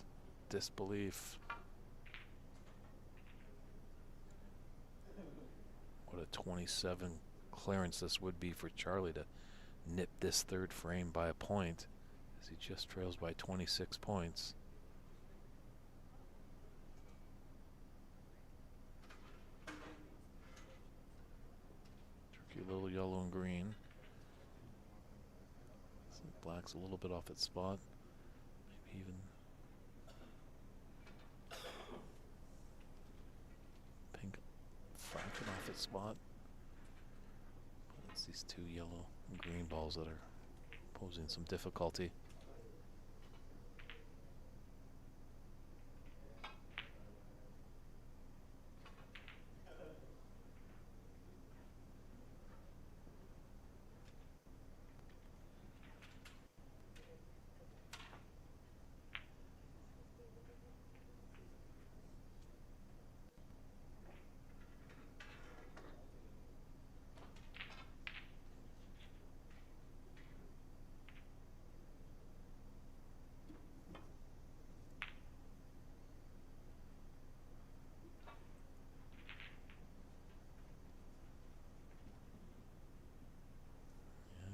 disbelief. What a 27 clearance this would be for Charlie to nip this third frame by a point, as he just trails by 26 points. Tricky little yellow and green. Black's a little bit off its spot. Maybe even pink fraction off its spot. But it's these two yellow and green balls that are posing some difficulty.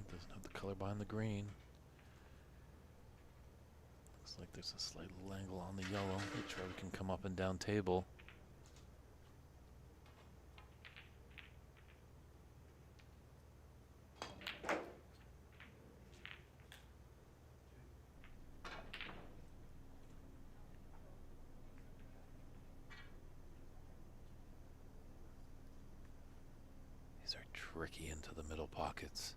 Doesn't have the color behind the green. Looks like there's a slight little angle on the yellow that Charlie can come up and down table. These are tricky into the middle pockets.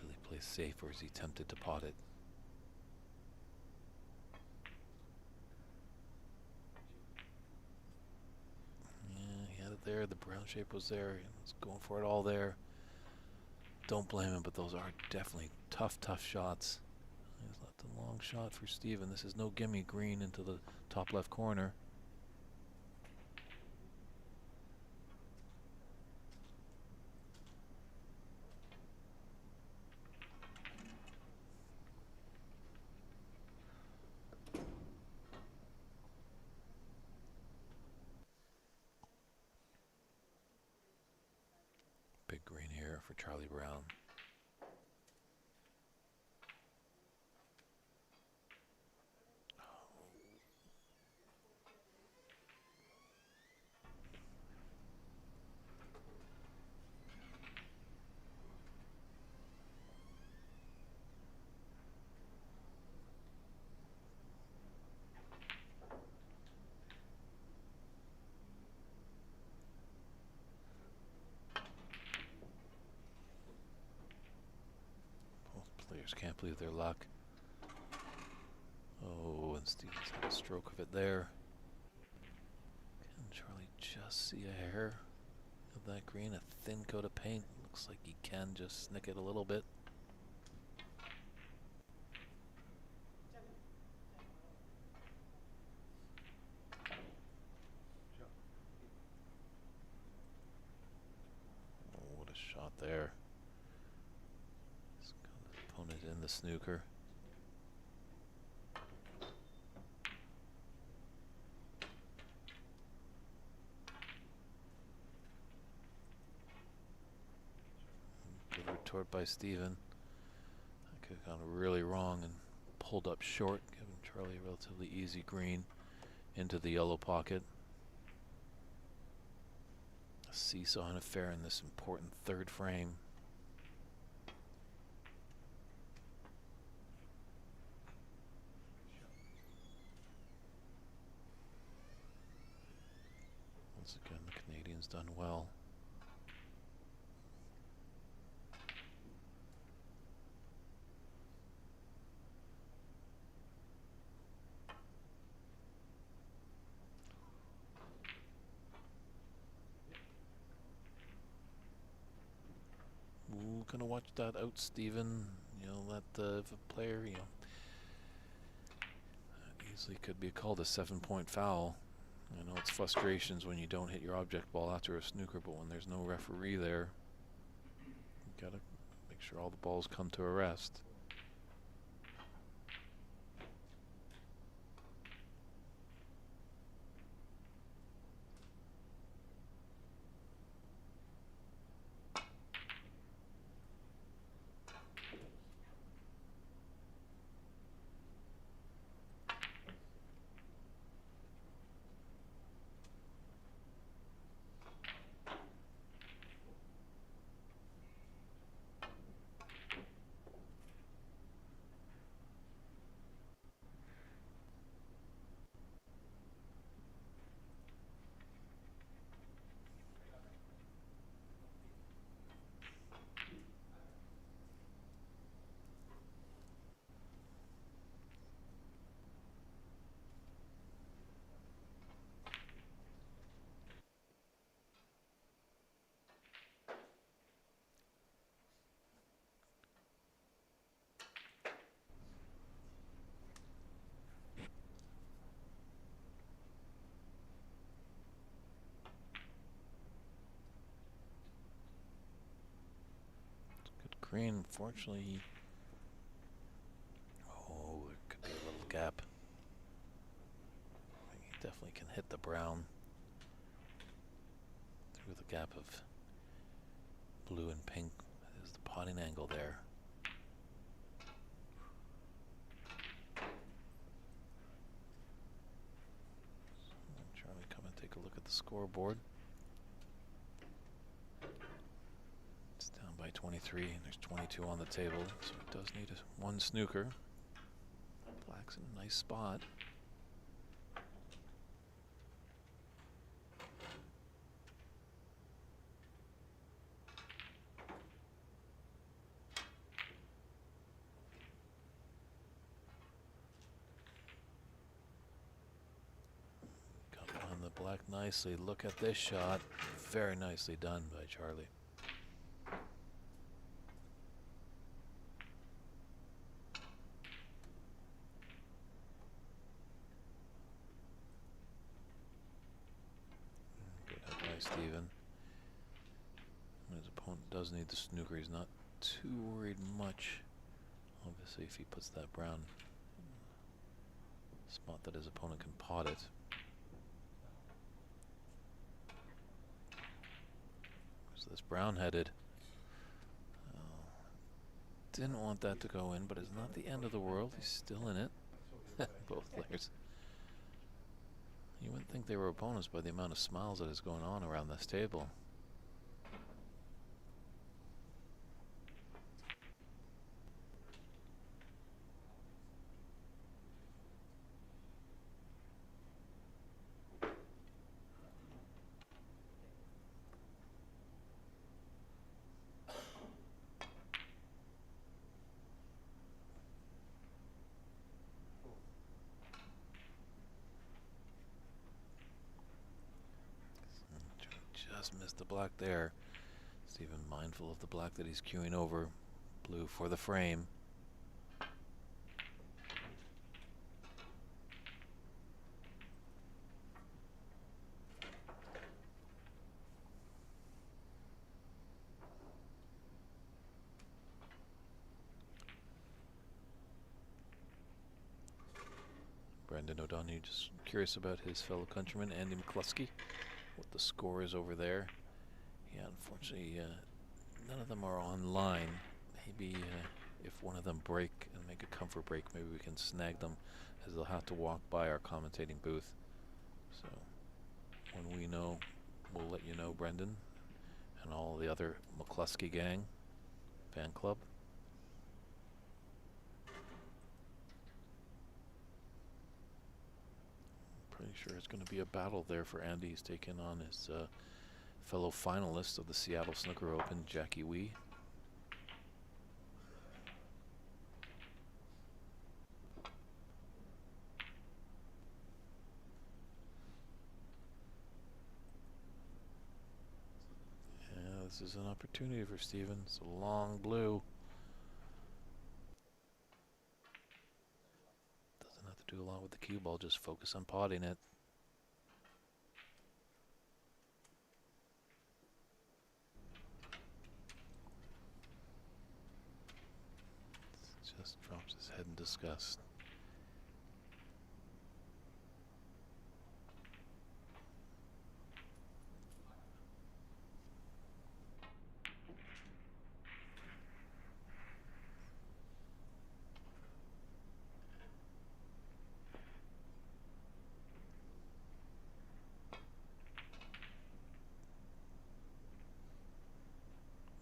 Will he play safe, or is he tempted to pot it? Yeah, he had it there. The brown shape was there. He was going for it all there. Don't blame him, but those are definitely tough, tough shots. He's left a long shot for Steven. This is no gimme. Green into the top left corner. Big green here for Charlie Brown. Both players can't believe their luck. Oh, and Stevens had a stroke of it there. Can Charlie just see a hair of that green? A thin coat of paint. Looks like he can just snick it a little bit. Oh, what a shot there. He's got his opponent in the snooker. Good retort by Steven. That could have gone really wrong and pulled up short, giving Charlie a relatively easy green into the yellow pocket. A seesaw and affair in this important third frame. Once again, the Canadians done well. Ooh, gonna watch that out, Steven. You know, that if a player, you know, easily could be called a 7-point foul. I know it's frustrations when you don't hit your object ball after a snooker, but when there's no referee there, you gotta make sure all the balls come to a rest. green. Unfortunately, oh, there could be a little gap. He definitely can hit the brown through the gap of blue and pink. There's the potting angle there. So Charlie, come and take a look at the scoreboard. It's down by 23, and there's 22 on the table, so it does need one snooker. Black's in a nice spot. Come on the black nicely. Look at this shot. Very nicely done by Charlie. Good hit by Steven. His opponent does need the snooker. He's not too worried much. Obviously, if he puts that brown spot that his opponent can pot it. So this brown headed. Didn't want that to go in, but it's not the end of the world. He's still in it. Both players. You wouldn't think they were opponents by the amount of smiles that is going on around this table. Just missed the black there. Steven mindful of the black that he's queuing over. Blue for the frame. Brendan O'Donoghue just curious about his fellow countryman, Andy McCluskey, what the score is over there. Yeah, unfortunately, none of them are online. Maybe if one of them break and make a comfort break, maybe we can snag them, as they'll have to walk by our commentating booth. So when we know, we'll let you know, Brendan, and all the other McCluskey gang fan club. Pretty sure it's going to be a battle there for Andy. He's taking on his fellow finalist of the Seattle Snooker Open, Jackie Wee. Yeah, this is an opportunity for Steven. It's a long blue. Doesn't have to do a lot with the cue ball, just focus on potting it. Just drops his head in disgust.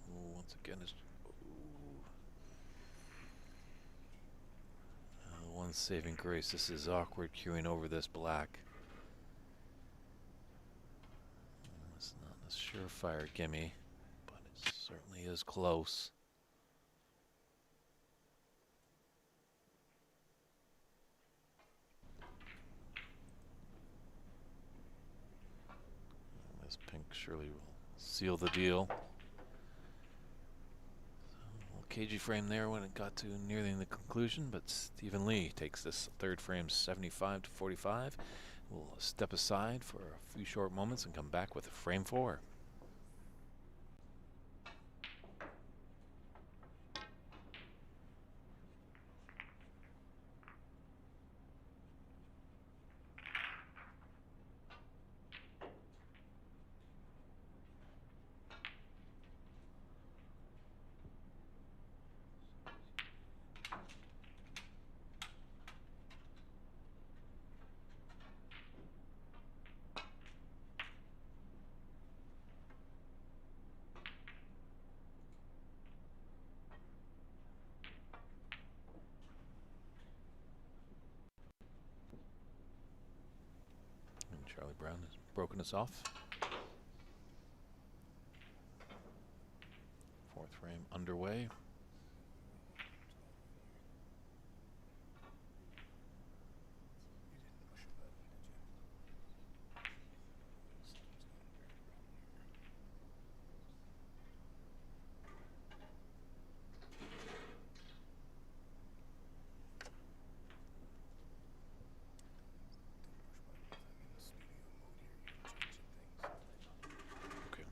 Ooh, once again, one saving grace. This is awkward queuing over this black. It's not a surefire gimme, but it certainly is close. This pink surely will seal the deal. Cagey frame there when it got to nearing the conclusion, but Stephen Lee takes this third frame 75-45. We'll step aside for a few short moments and come back with frame 4. Charlie Brown has broken us off. Fourth frame underway. Okay.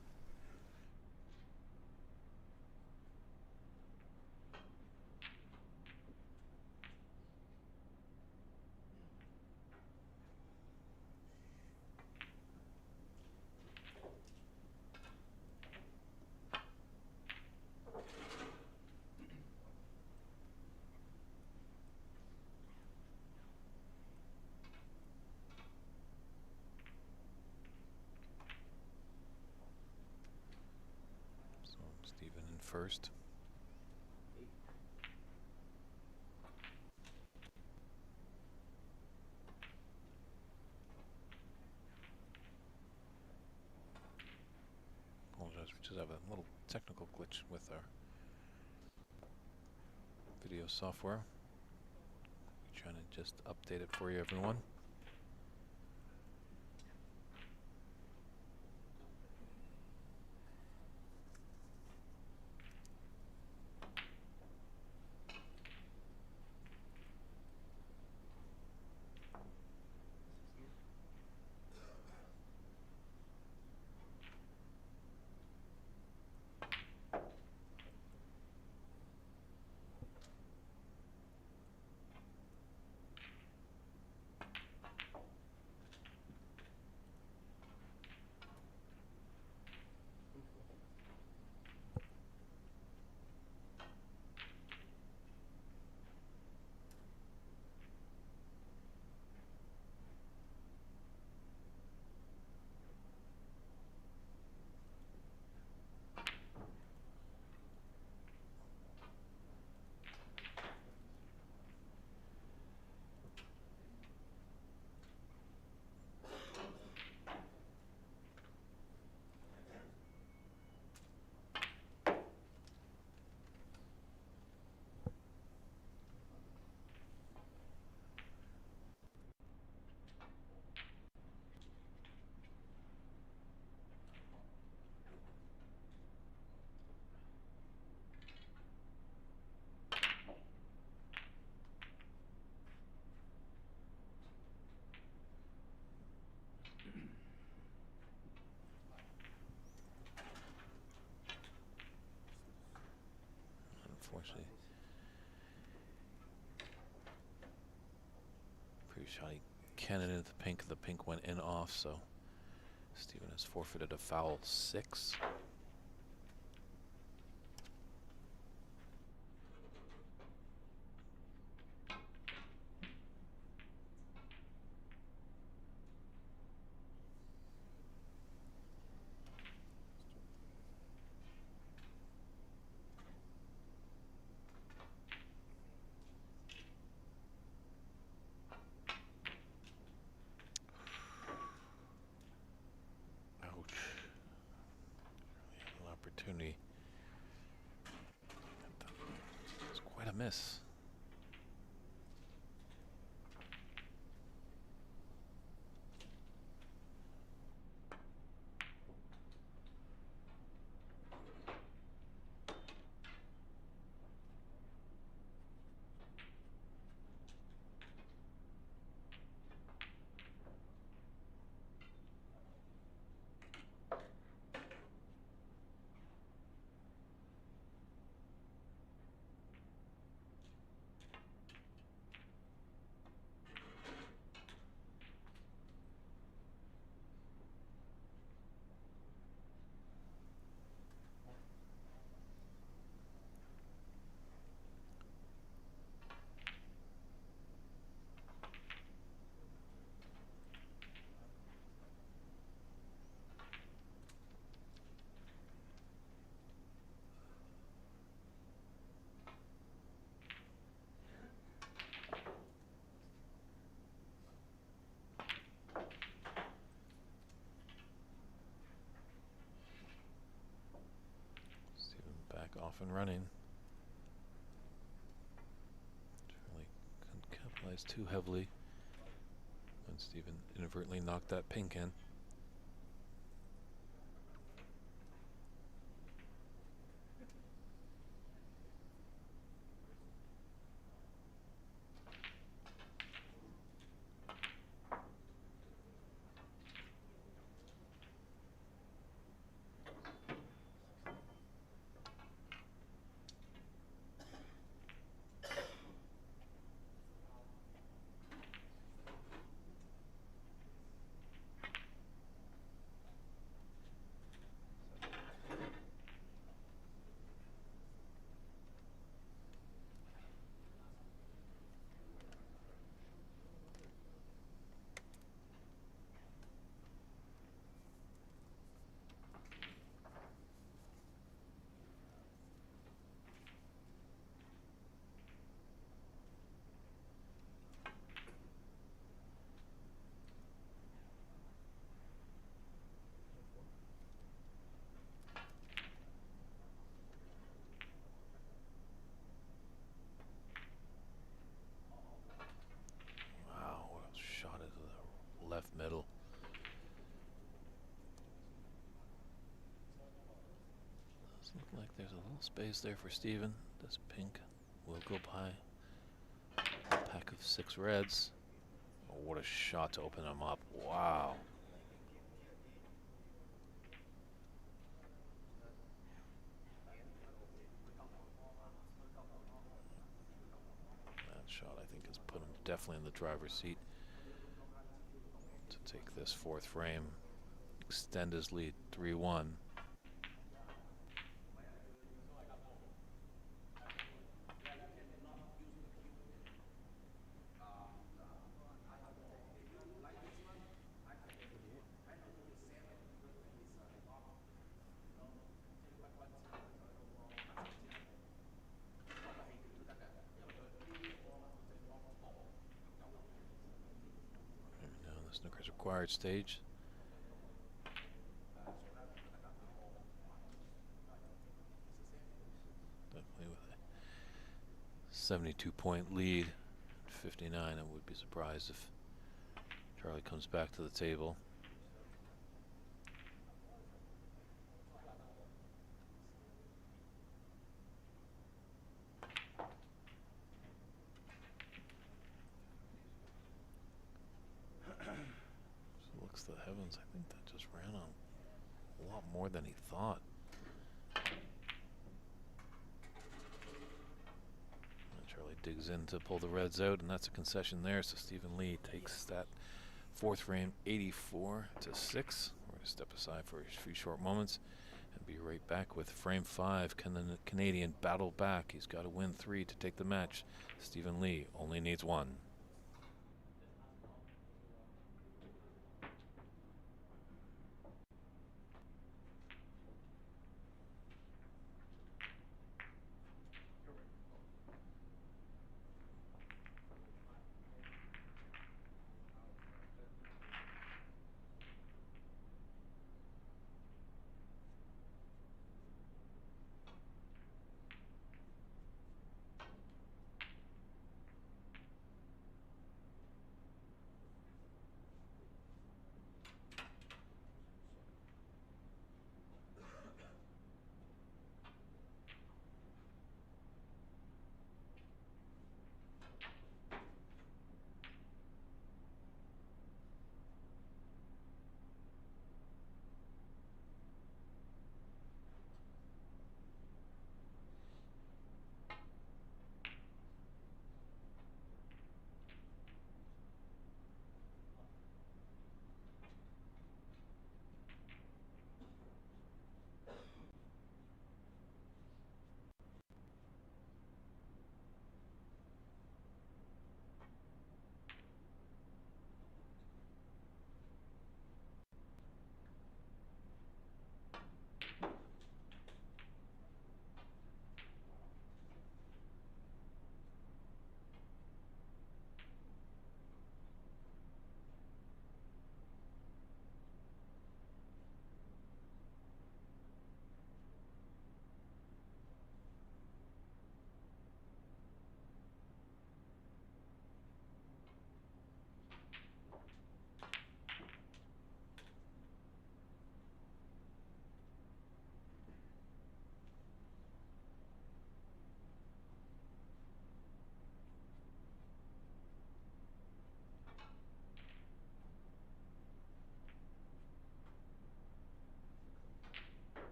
So Stephen in first. Apologize, we just have a little technical glitch with our video software. Trying to just update it for you, everyone. Unfortunately, pretty shoddy cannon into the pink. The pink went in off, so Stephen has forfeited a foul 6. Ouch. Really had an opportunity. It's quite a miss. and running. Charlie couldn't capitalize too heavily when Stephen inadvertently knocked that pink in. Wow, what a shot into the left middle. Does look like there's a little space there for Stephen. This pink will go by a pack of 6 reds. Oh, what a shot to open him up. Wow. That shot, I think, has put him definitely in the driver's seat to take this 4th frame, extend his lead 3-1. Now the snooker's required stage. Definitely with a 72-point lead, 59. I would be surprised if Charlie comes back to the table. So looks to the heavens. I think that just ran on a lot more than he thought. And Charlie digs in to pull the reds out, and that's a concession there. So Stephen Lee takes that 4th frame 84-6. We're going to step aside for a few short moments and be right back with frame 5. Can the Canadian battle back? He's got to win 3 to take the match. Stephen Lee only needs 1.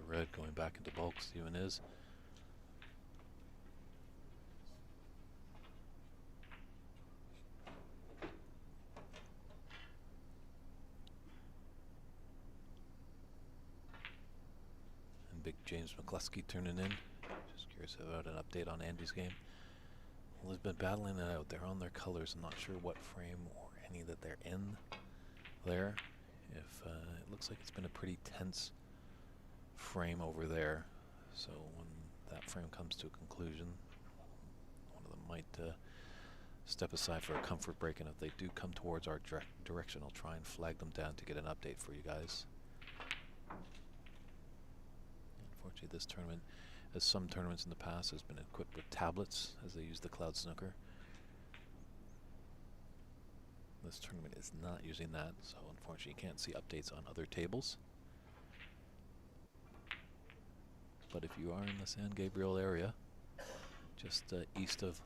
red going back into bulk. Steven is. And big James McCluskey turning in. Just curious about an update on Andy's game. Well, they've been battling it out. They're on their colors. I'm not sure what frame or any that they're in there. If it looks like it's been a pretty tense frame over there. So when that frame comes to a conclusion, one of them might step aside for a comfort break, and if they do come towards our direction, I'll try and flag them down to get an update for you guys. Unfortunately, this tournament, as some tournaments in the past, has been equipped with tablets as they use the Cloud Snooker. This tournament is not using that, so unfortunately you can't see updates on other tables. But if you are in the San Gabriel area, just east of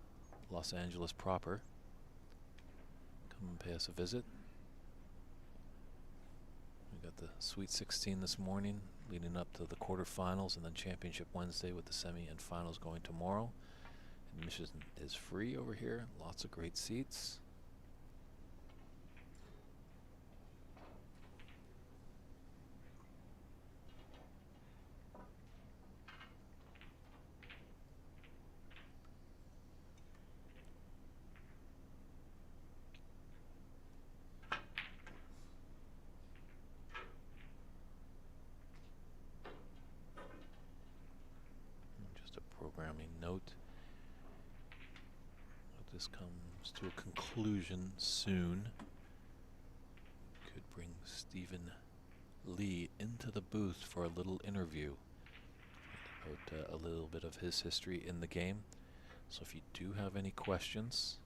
Los Angeles proper, come and pay us a visit. We got the Sweet 16 this morning, leading up to the quarterfinals, and then Championship Wednesday with the semi and finals going tomorrow. Admission is free over here, lots of great seats. Programming note. This comes to a conclusion soon. Could bring Stephen Lee into the booth for a little interview about a little bit of his history in the game. So if you do have any questions,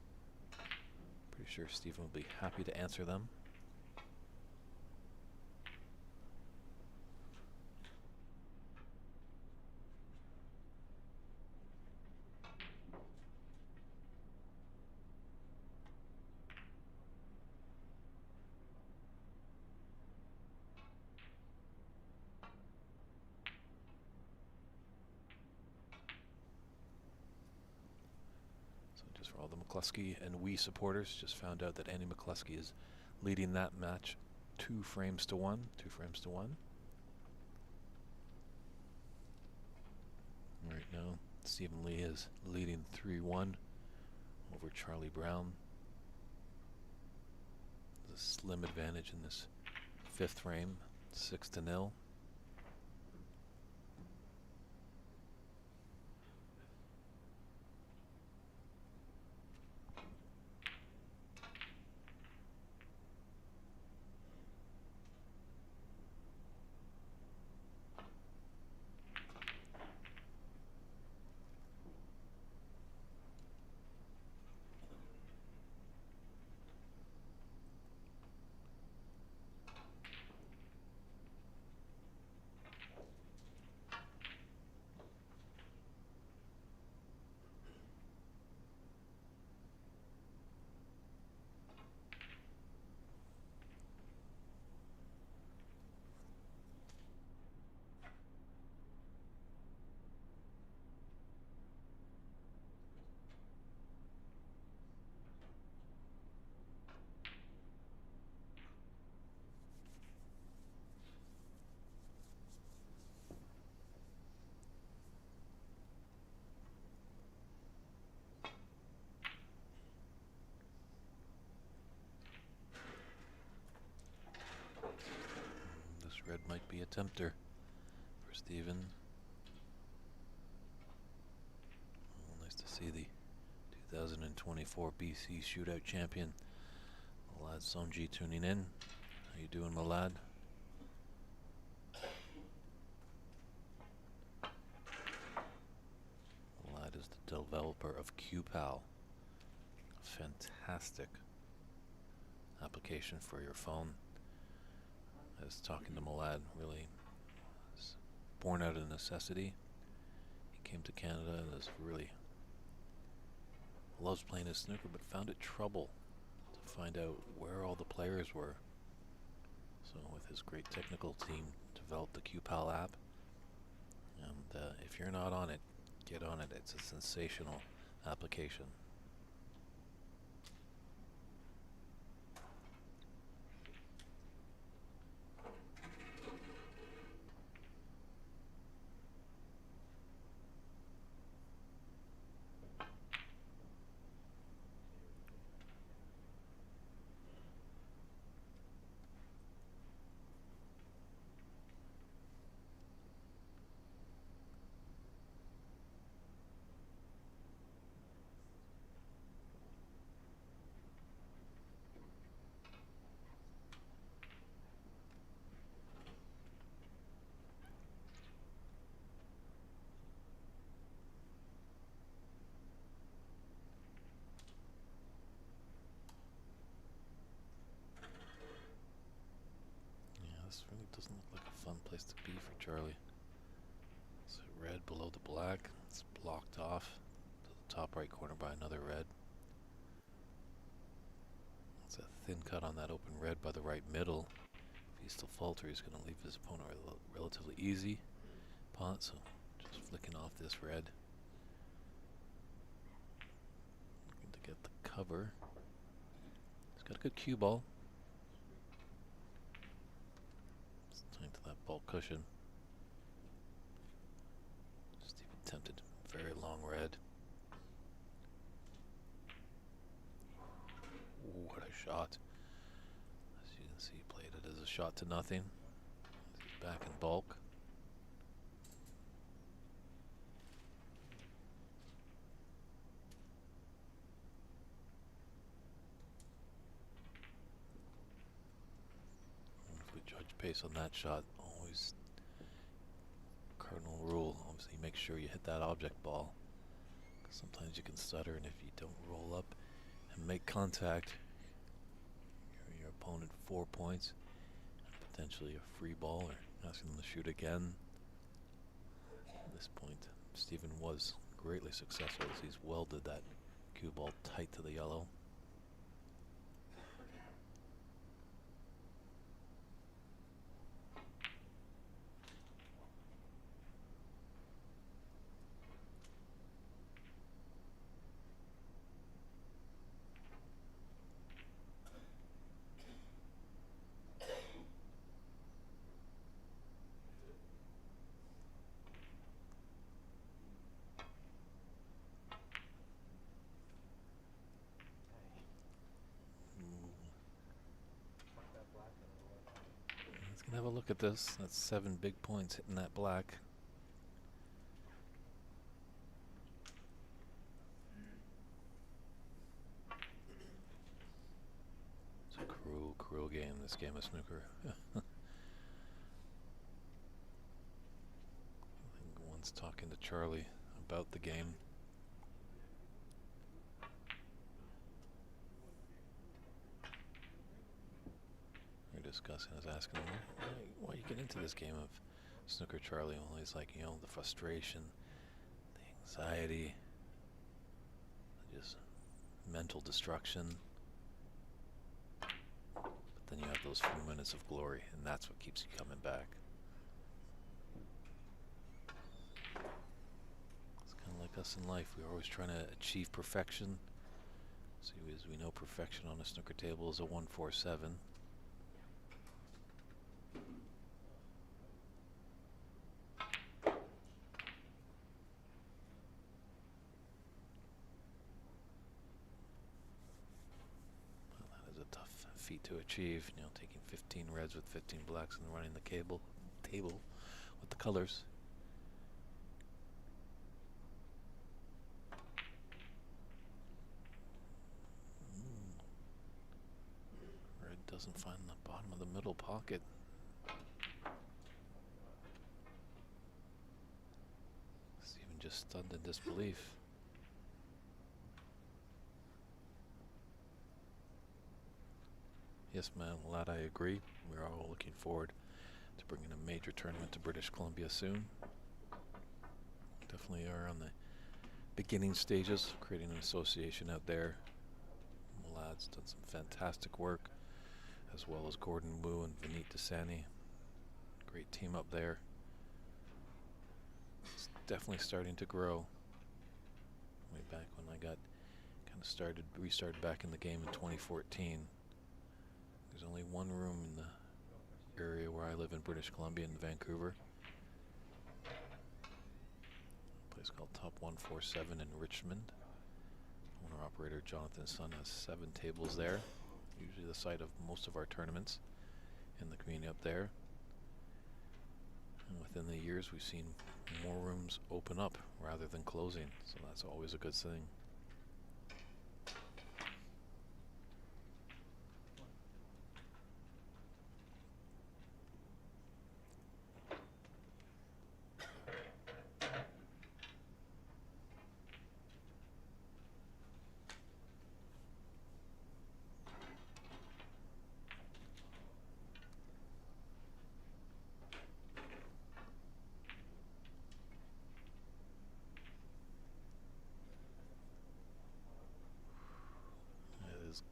pretty sure Stephen will be happy to answer them. For all the McCluskey and Wii supporters, just found out that Andy McCluskey is leading that match 2 frames to 1. 2 frames to 1. Right now, Stephen Lee is leading 3-1 over Charlie Brown. There's a slim advantage in this 5th frame, 6-0. Red might be a tempter for Stephen. Well, nice to see the 2024 BC Shootout Champion, Malad Somji, tuning in. How you doing, Malad? Malad is the developer of QPAL. Fantastic application for your phone. I was talking to Malad, really was born out of necessity. He came to Canada and was really loves playing his snooker, but found it trouble to find out where all the players were. So with his great technical team, developed the QPAL app. If you're not on it, get on it. It's a sensational application. This really doesn't look like a fun place to be for Charlie. So red below the black. It's blocked off to the top right corner by another red. It's a thin cut on that open red by the right middle. If he's still falter, he's going to leave his opponent a relatively easy pot. So just flicking off this red. Looking to get the cover. He's got a good cue ball. To that ball cushion. Just even tempted. Very long red. Ooh, what a shot. As you can see, he played it as a shot to nothing. He's back in bulk. If we judge pace on that shot, always cardinal rule. Obviously, make sure you hit that object ball. Because sometimes you can stutter, and if you don't roll up and make contact, your opponent 4 points, potentially a free ball, or asking them to shoot again. At this point, Stephen was greatly successful as he's welded that cue ball tight to the yellow. Let's have a look at this. That's 7 big points hitting that black. It's a cruel game, this game of snooker. I think once talking to Charlie about the game. Discussing, I was asking him, why you get into this game of snooker, Charlie? Well, he's like, the frustration, the anxiety, just mental destruction. But then you have those few minutes of glory, and that's what keeps you coming back. It's kind of like us in life. We're always trying to achieve perfection. So as we know, perfection on a snooker table is a 1-4-7. Feat to achieve, taking 15 reds with 15 blacks and running the table with the colors. Red doesn't find the bottom of the middle pocket. Stephen just stunned in disbelief. Yes, man, well, that I agree. We're all looking forward to bringing a major tournament to British Columbia soon. Definitely are on the beginning stages, creating an association out there. Lad's done some fantastic work, as well as Gordon Wu and Vineet Desani. Great team up there. definitely starting to grow. Way back when I got kind of restarted back in the game in 2014. There's only one room in the area where I live in British Columbia in Vancouver. A place called Top 147 in Richmond. Owner-operator Jonathan's son has 7 tables there. Usually the site of most of our tournaments in the community up there. And within the years, we've seen more rooms open up rather than closing, so that's always a good thing.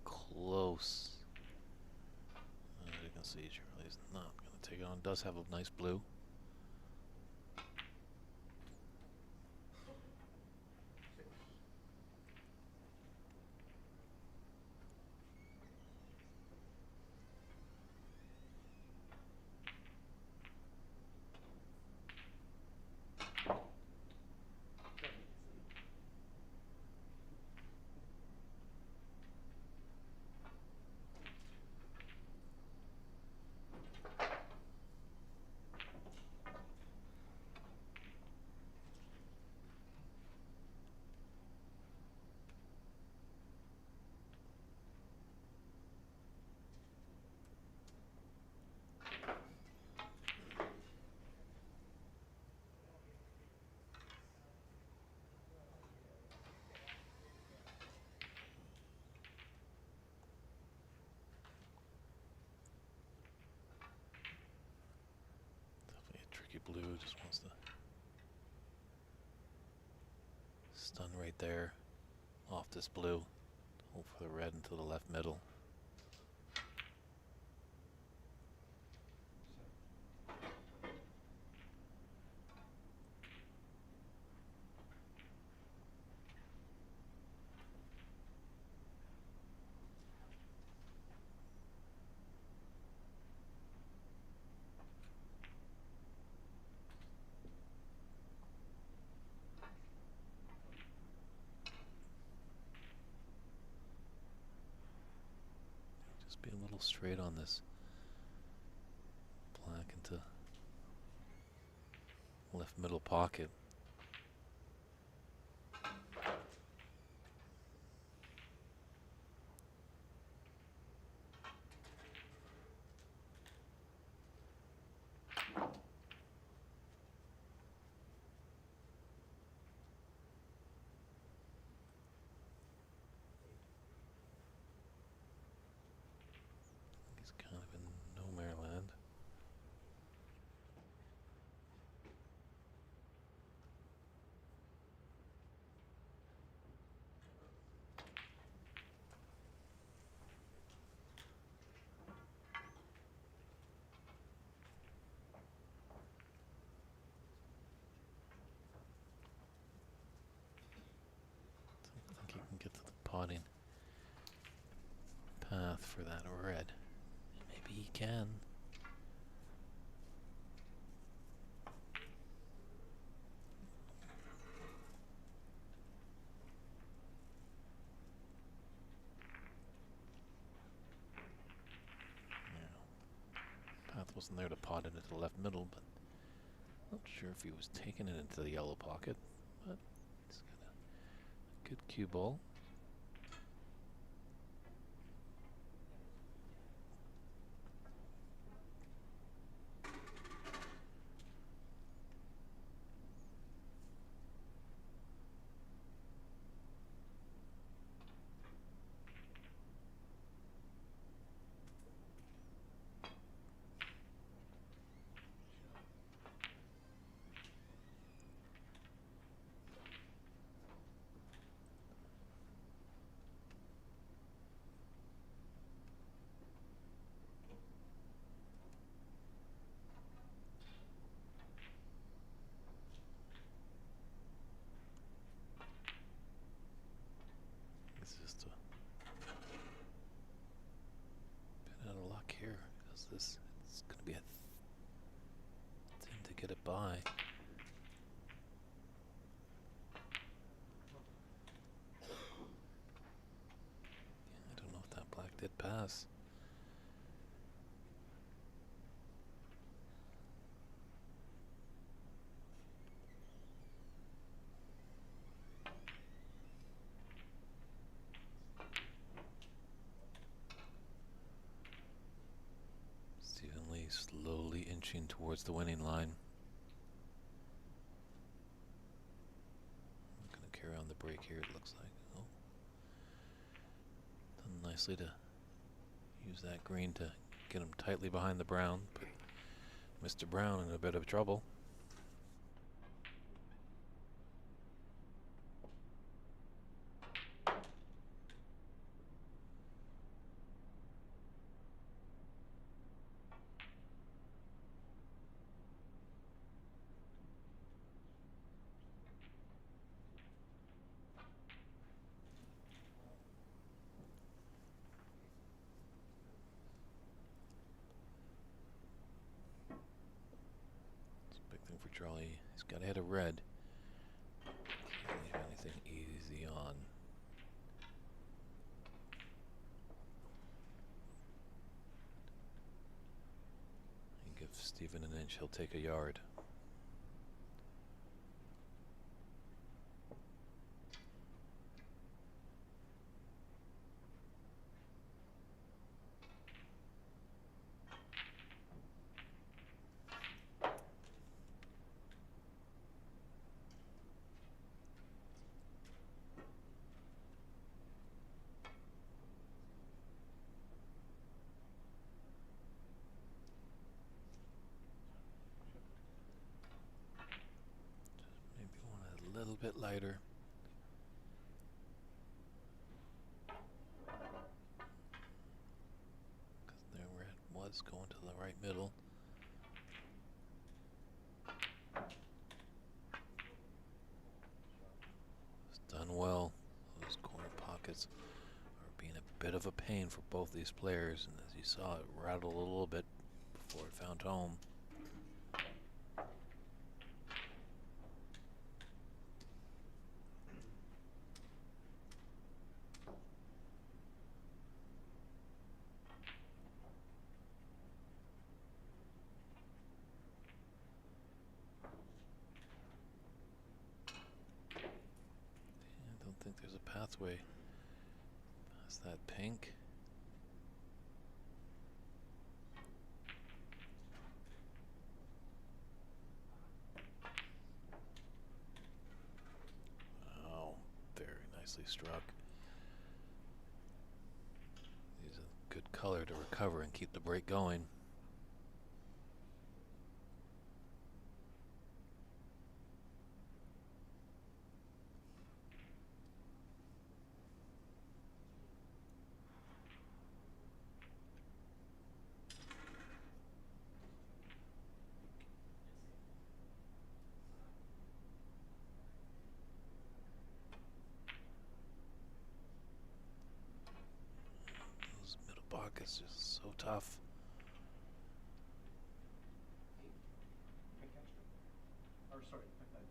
Close. As you can see, Charlie's not going to take it on. Does have a nice blue. Definitely a tricky blue, just wants to stun right there off this blue. Hope for the red into the left middle. Just be a little straight on this black into left middle pocket. He's kind of in no-mare land. I think he can get to the potting path for that red. Maybe he can. Yeah. Path wasn't there to pot it into the left middle, but not sure if he was taking it into the yellow pocket. But he's got a good cue ball. pass. Stephen Lee slowly inching towards the winning line. Going to carry on the break here, it looks like. Oh. Done nicely to use that green to get him tightly behind the brown, but Mr. Brown in a bit of trouble. Big thing for Charlie. He's got to hit a red. Can't leave anything easy on. You give Stephen an inch, he'll take a yard. Maybe one a little bit lighter. Because there where it was going to the right middle. It's done well. Those corner pockets are being a bit of a pain for both these players, and as you saw, it rattled a little bit before it found home. I don't think there's a pathway past that pink. Oh, very nicely struck. He's a good color to recover and keep the break going. Those middle pockets just so tough. Pink extra? Or sorry, just the pink.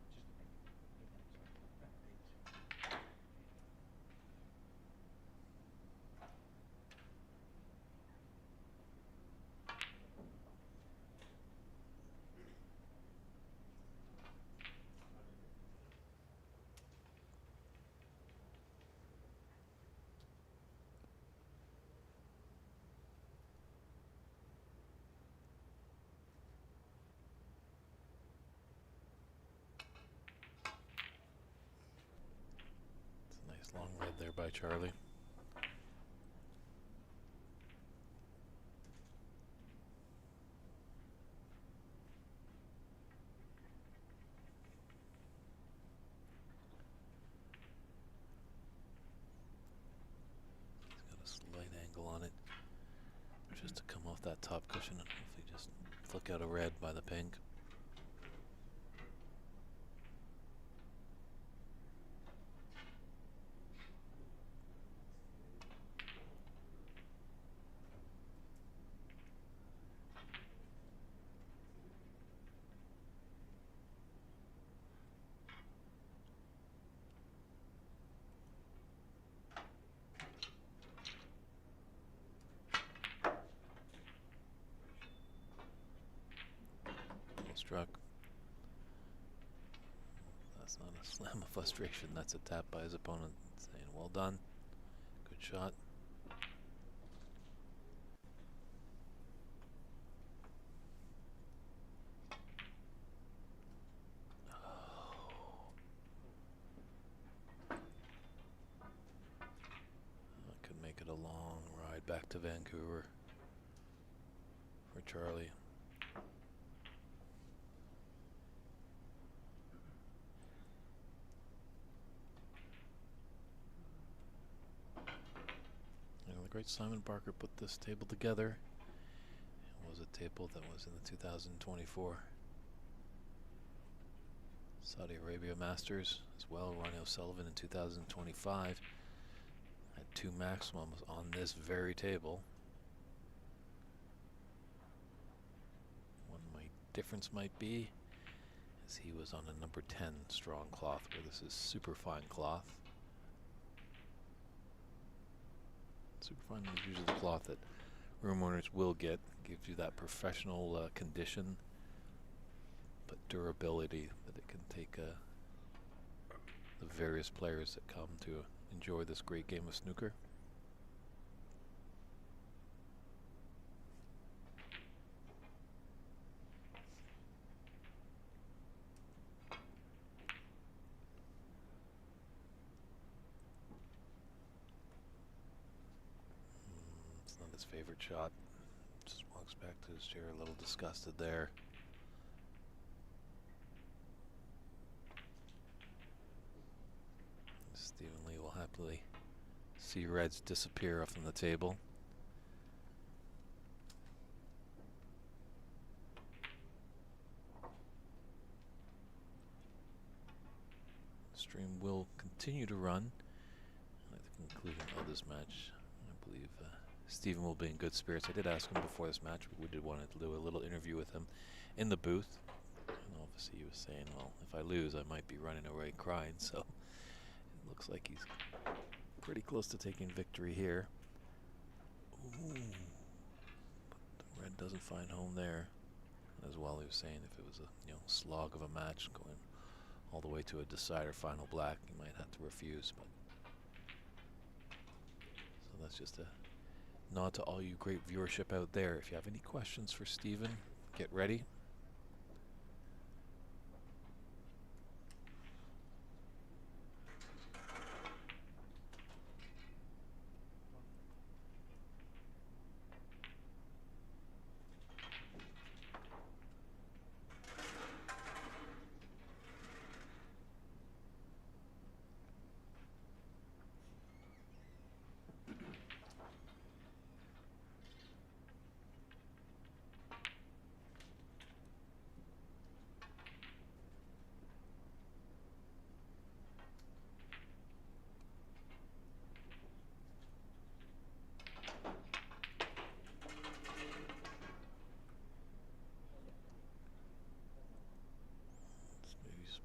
It's a nice long red there by Charlie. He's got a slight angle on it, just to come off that top cushion and hopefully just flick out a red by the pink. struck. That's not a slam of frustration. That's a tap by his opponent saying, well done. Good shot. That could make it a long ride back to Vancouver for Charlie. The great Simon Barker put this table together. It was a table that was in the 2024 Saudi Arabia Masters as well. Ronnie O'Sullivan in 2025 had 2 maximums on this very table. One difference might be as he was on a number 10 strong cloth, where this is super fine cloth. Superfine is usually the cloth that room owners will get. Gives you that professional condition, but durability that it can take the various players that come to enjoy this great game of snooker. It's not his favorite shot. Just walks back to his chair a little disgusted there. Stephen Lee will happily see reds disappear off from the table. The stream will continue to run at the conclusion of this match. I believe Stephen will be in good spirits. I did ask him before this match, but we did want to do a little interview with him in the booth. And obviously he was saying, well, if I lose, I might be running away crying. So it looks like he's pretty close to taking victory here. Ooh. But the red doesn't find home there. As well, he was saying if it was a slog of a match going all the way to a decider final black, he might have to refuse. But so that's just a nod to all you great viewership out there. If you have any questions for Stephen, get ready.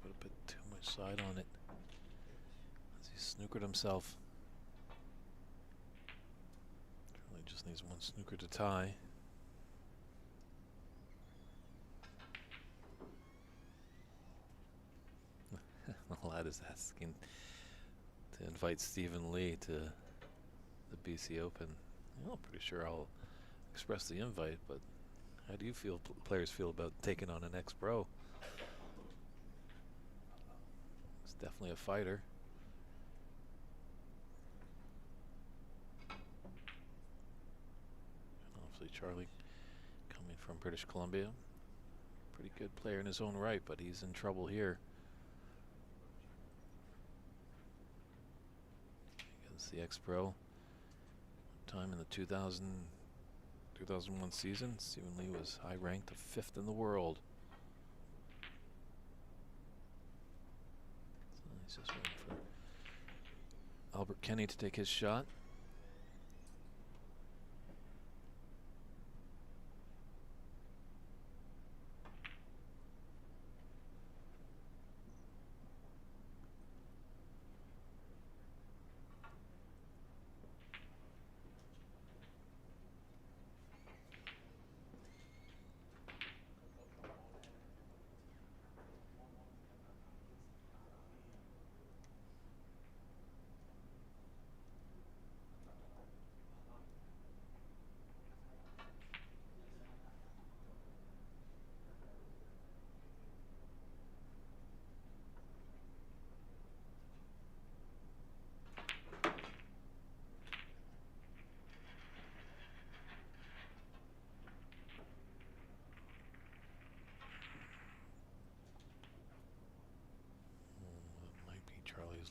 Put a bit too much side on it as he snookered himself. Really just needs one snooker to tie. The lad is asking to invite Stephen Lee to the BC Open. I'm pretty sure I'll express the invite, but how do you feel players feel about taking on an ex-pro? Definitely a fighter. And obviously Charlie coming from British Columbia. Pretty good player in his own right, but he's in trouble here. Against the ex-pro. Time in the 2001 season, Stephen Lee was high ranked, 5th in the world. He's just waiting for Albert Kenny to take his shot.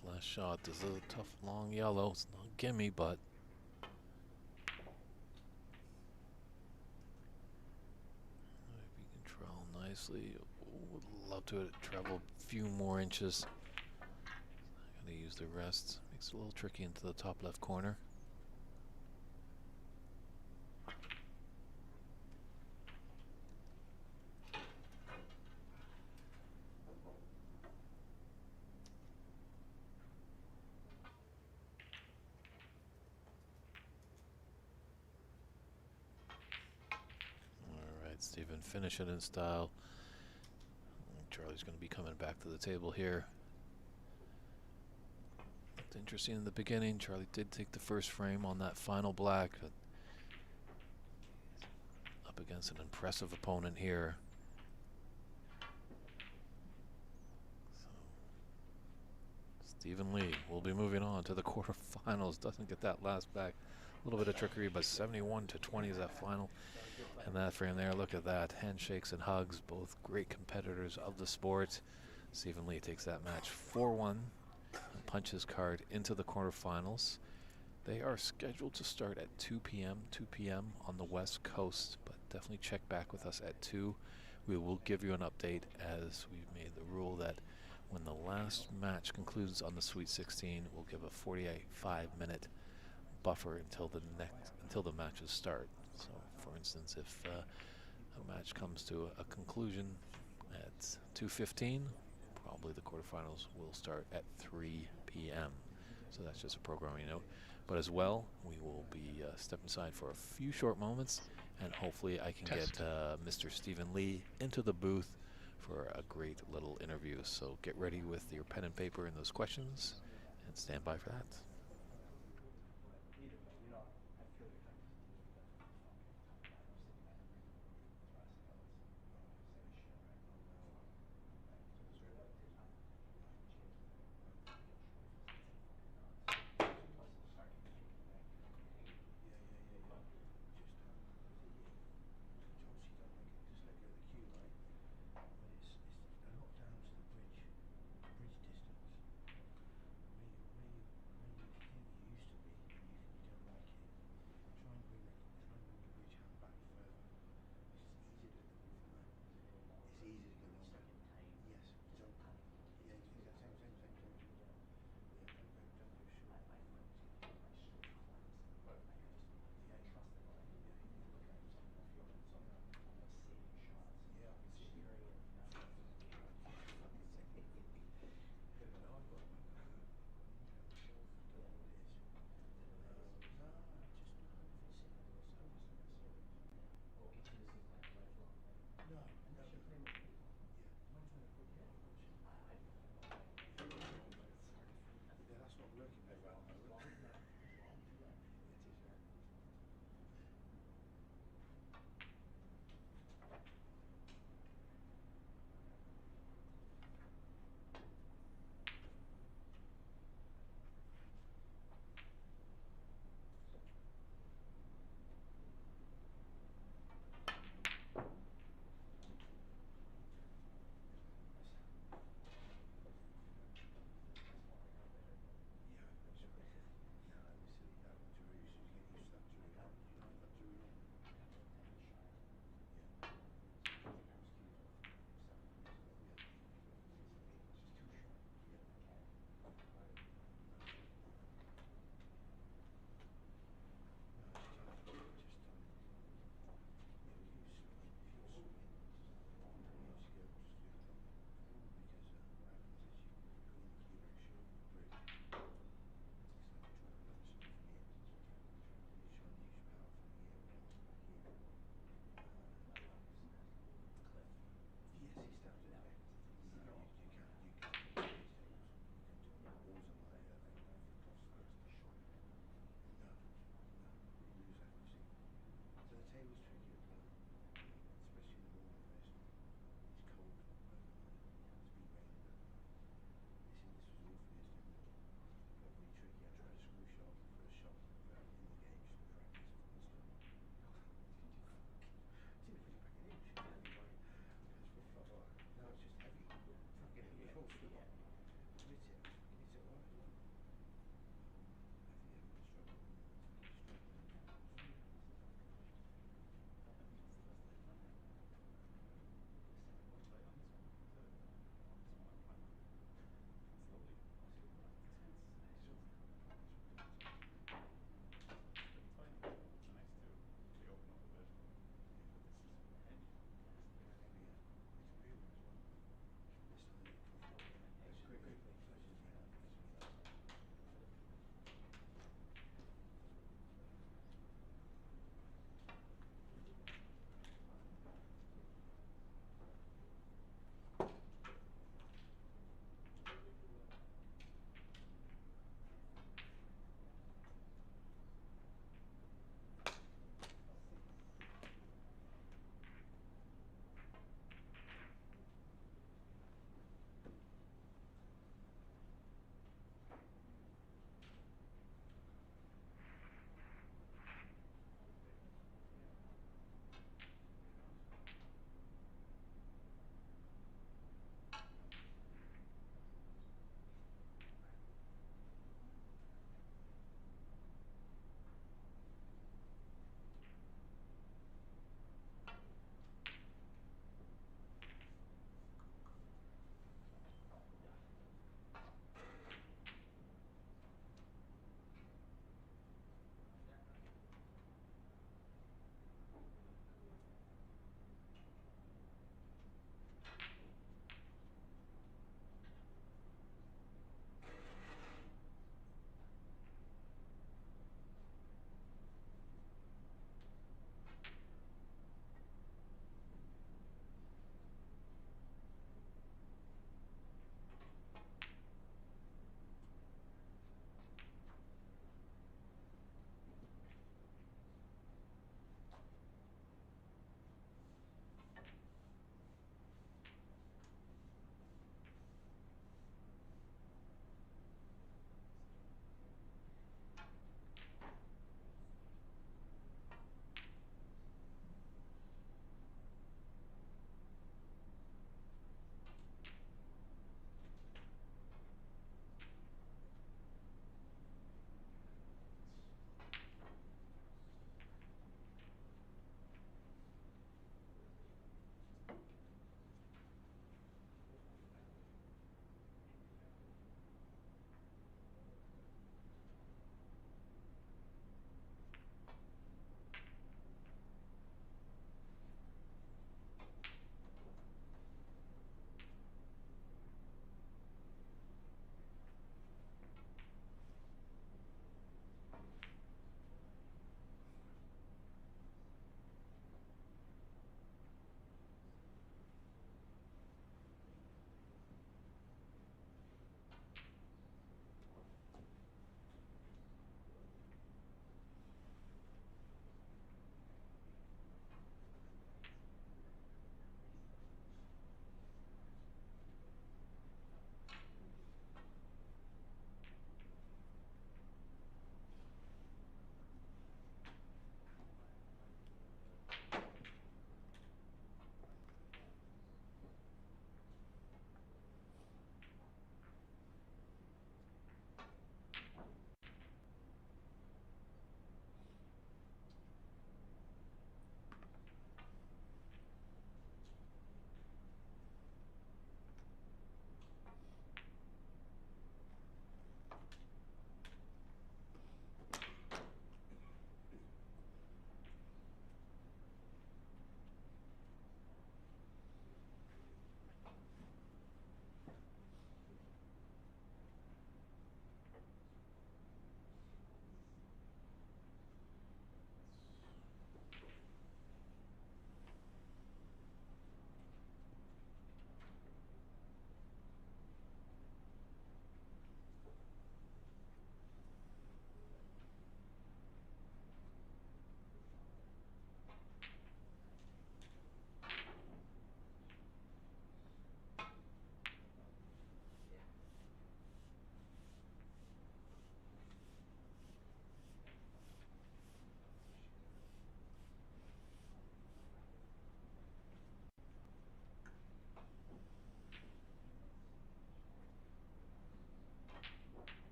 His last shot is a tough long yellow. It's not a gimme, but he can travel nicely. Would love to travel a few more inches. Gotta use the rest. Makes it a little tricky into the top left corner. Alright, Stephen, finish it in style. Charlie's going to be coming back to the table here. Looked interesting in the beginning. Charlie did take the first frame on that final black, but up against an impressive opponent here. So Stephen Lee will be moving on to the quarterfinals. Doesn't get that last back. A little bit of trickery, but 71-20 is that final. And that frame there, look at that. Handshakes and hugs, both great competitors of the sport. Stephen Lee takes that match 4-1 and punches card into the quarterfinals. They are scheduled to start at 2 p.m. on the West Coast, but definitely check back with us at 2. We will give you an update as we've made the rule that when the last match concludes on the Sweet 16, we'll give a 45-minute buffer until the matches start. So, for instance, if a match comes to a conclusion at 2:15, probably the quarterfinals will start at 3 p.m. So that's just a programming note. But as well, we will be stepping aside for a few short moments, and hopefully I can get Mr. Stephen Lee into the booth for a great little interview. So get ready with your pen and paper and those questions, and stand by for that.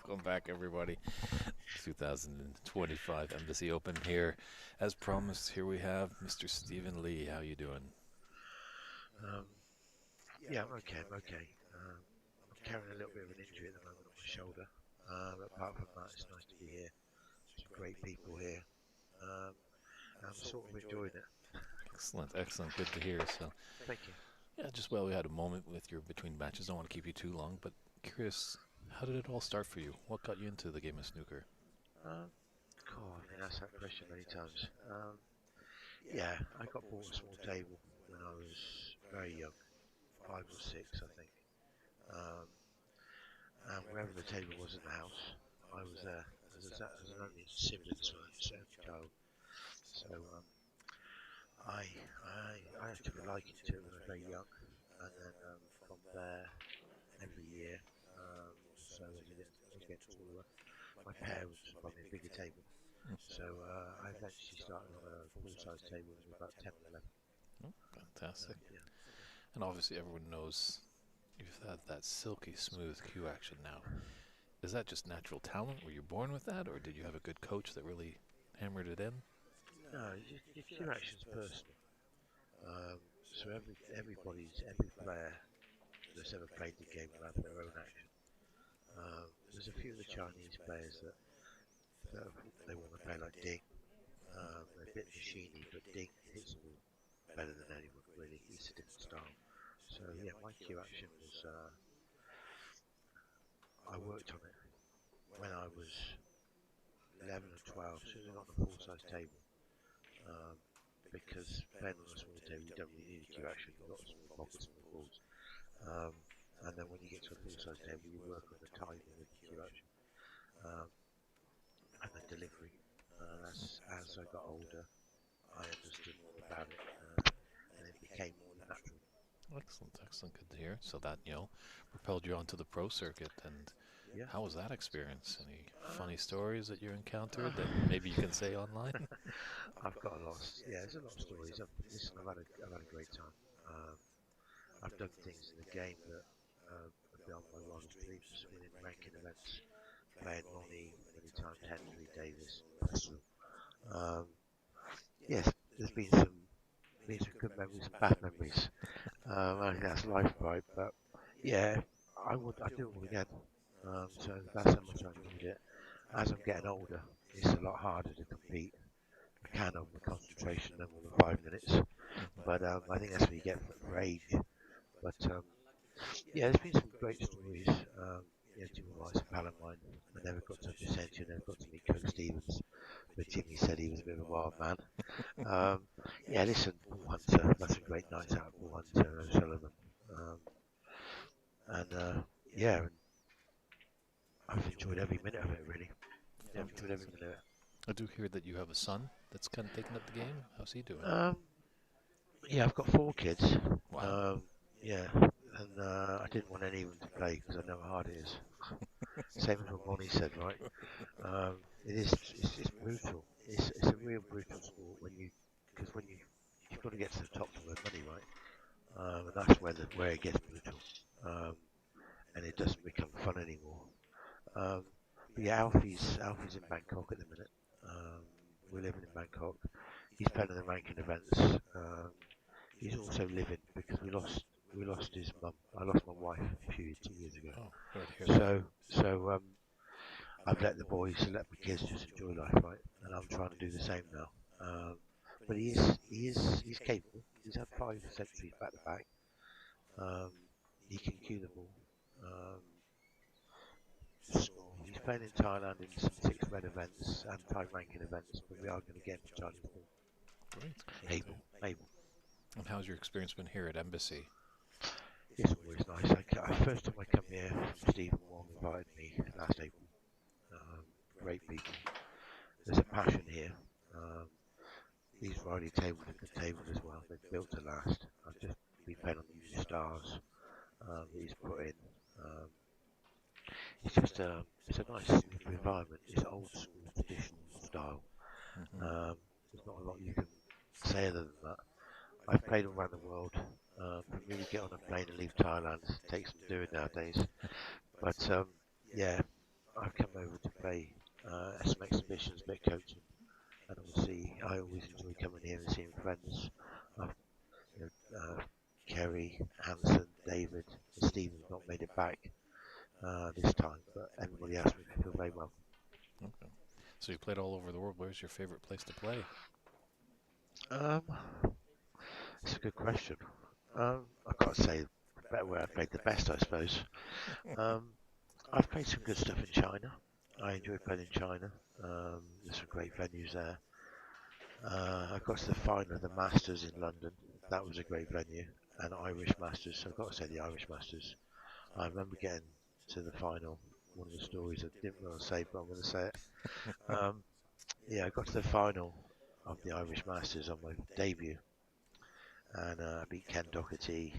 Welcome back, everybody. 2025 Embassy Open here. As promised, here we have Mr. Stephen Lee. How you doing? Um, yeah, I'm okay. I'm okay. I'm carrying a little bit of an injury at the moment on my shoulder. But apart from that, it's nice to be here. Some great people here. Um, I'm sort of enjoying it. Excellent, excellent. Good to hear. So, Thank you. yeah, just well, we had a moment with your between matches. Don't want to keep you too long, but curious, how did it all start for you? What got you into the game of snooker? Um, God, I've been asked that question many times. Yeah, I got bought a small table when I was very young, 5 or 6, I think. Um, and wherever the table was in the house, I was there as an only sibling, so only child. So I took a liking to it when I was very young, and then from there, every year, so as I was getting taller, my parents would buy me a bigger table. So I eventually started on a full-size table when I was about 10 or 11. Oh, fantastic. Yeah. And obviously, everyone knows you've had that silky smooth cue action now. Is that just natural talent? Were you born with that, or did you have a good coach that really hammered it in? No, your cue action's personal. So every player that's ever played the game will have their own action. There's a few of the Chinese players that they want to play like Ding. They're a bit machiny, but Ding hits the ball better than anyone really. It's a different style. So yeah, my cue action was I worked on it when I was 11 or 12, as soon as I got on a full-size table. Um, because playing on a small table, you don't really need a cue action. You've got a small pocket, small balls. Um, and then when you get to a full-size table, you work on the timing of the cue action and the delivery. As I got older, I understood more about it, and it became more natural. Excellent, excellent. Good to hear. So that, propelled you onto the pro circuit. And Yeah. how was that experience? Any funny Uh, stories that you encountered that maybe you can say online? I've got a lot. Yeah, there's a lot of stories. Listen, I've had a great time. Um, I've done things in the game that are beyond my wildest dreams. Winning ranking events, playing Lonnie many times, Henry Davis. Um, yes, there's been some good memories and bad memories. I think that's life, right? But yeah, I do it all again. So that's how much I enjoyed it. As I'm getting older, it's a lot harder to compete. I can hold my concentration no more than 5 minutes, but I think that's what you get for age. But yeah, there's been some great stories. Jimmy White's a pal of mine. I never got to Ascension, never got to meet Coach Stevens, but Jimmy said he was a bit of a wild man. Yeah, listen, Bull Hunter, that's a great night out, Bull Hunter and O'Sullivan. Um, and yeah, and I've enjoyed every minute of it, really. Yeah, I've enjoyed every Fantastic. minute of it. I do hear that you have a son that's kind of taking up the game. How's he doing? Yeah, I've got 4 kids. Wow. Um, yeah, and I didn't want any of them to play because I know how hard it is. Same as what Bonnie said, right? It is, it's brutal. It's a real brutal sport because when you've got to get to the top to earn money, right? And that's where it gets brutal. Um, and it doesn't become fun anymore. Um, but yeah, Alfie's in Bangkok at the minute. Um, we're living in Bangkok. He's playing in the ranking events. He's also living because we lost his mum. I lost my wife a few 2 years ago. Oh, sorry to hear that. So I've let the boys, let my kids just enjoy life, right? And I'm trying to do the same now. But he's capable. He's had 5 centuries back to back. Um, he can cue the ball. Um, score. He's playing in Thailand in some 6 red events and 5 ranking events, but we are going to get him to Chinese ball. Great. Great. Able. And how's your experience been here at Embassy? It's always nice. First time I come here, Stephen Wong invited me last April. Great people. There's a passion here. These Riley tables are good tables as well. They're built to last. I've just been playing on the usual stars that he's put in. Um, it's a nice environment. It's old school, traditional style. Hmm. There's not a lot you can say other than that. I've played all around the world. For me to get on a plane and leave Thailand takes some doing nowadays. But yeah, I've come over to play some exhibitions, bit coaching, and obviously I always enjoy coming here and seeing friends. I've, you know, Kerry, Hanson, David, and Stephen's not made it back this time, but everybody else makes me feel very well. Okay. So you played all over the world. Where's your favorite place to play? Um, it's a good question. I can't say better where I played the best, I suppose. Um, I've played some good stuff in China. I enjoy playing in China. There's some great venues there. I got to the final of the Masters in London. That was a great venue. And Irish Masters. So I've got to say the Irish Masters. I remember getting to the final. One of the stories I didn't want to say, but I'm going to say it. Um, yeah, I got to the final of the Irish Masters on my debut. And I beat Ken Doherty,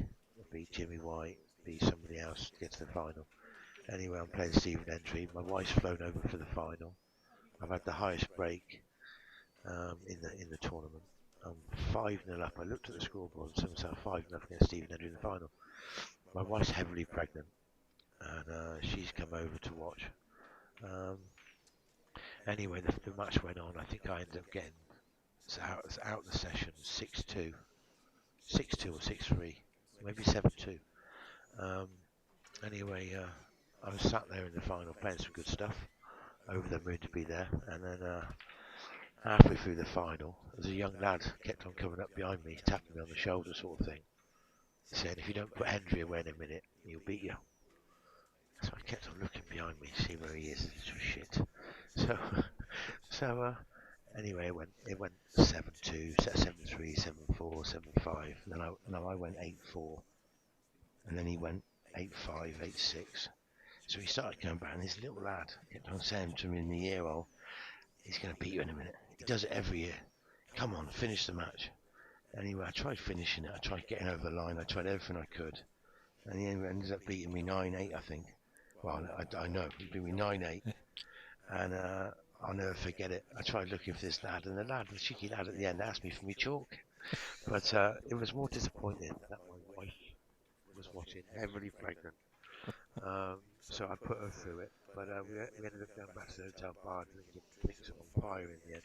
beat Jimmy White, beat somebody else to get to the final. Anyway, I'm playing Stephen Entry. My wife's flown over for the final. I've had the highest break in the tournament. I'm 5-0 up. I looked at the scoreboard and said 5-0 against Stephen Entry in the final. My wife's heavily pregnant, and she's come over to watch. Um, anyway, the match went on. I think I ended up getting out the session 6-2, 6-2 or 6-3, maybe 7-2. Um, anyway, I was sat there in the final playing some good stuff. Over the moon to be there, and then halfway through the final, there's a young lad kept on coming up behind me, tapping me on the shoulder, sort of thing, saying, "If you don't put Hendry away in a minute, he'll beat you." So I kept on looking behind me to see where he is. It's shit. So, so anyway, it went 7-2, 7-3, 7-4, 7-5. Then I went 8-4, and then he went 8-5, 8-6. So he started coming back, and this little lad kept on saying to me in the ear, "Oh, he's going to beat you in a minute." He does it every year. Come on, finish the match. Anyway, I tried finishing it. I tried getting over the line. I tried everything I could. And he ended up beating me 9-8, I think. Well, I know. He beat me 9-8. And I'll never forget it. I tried looking for this lad. And the cheeky lad at the end asked me for me chalk. But it was more disappointing that my wife was watching, heavily pregnant. So I put her through it. But we ended up going back to the hotel bar and drinking things on fire in the end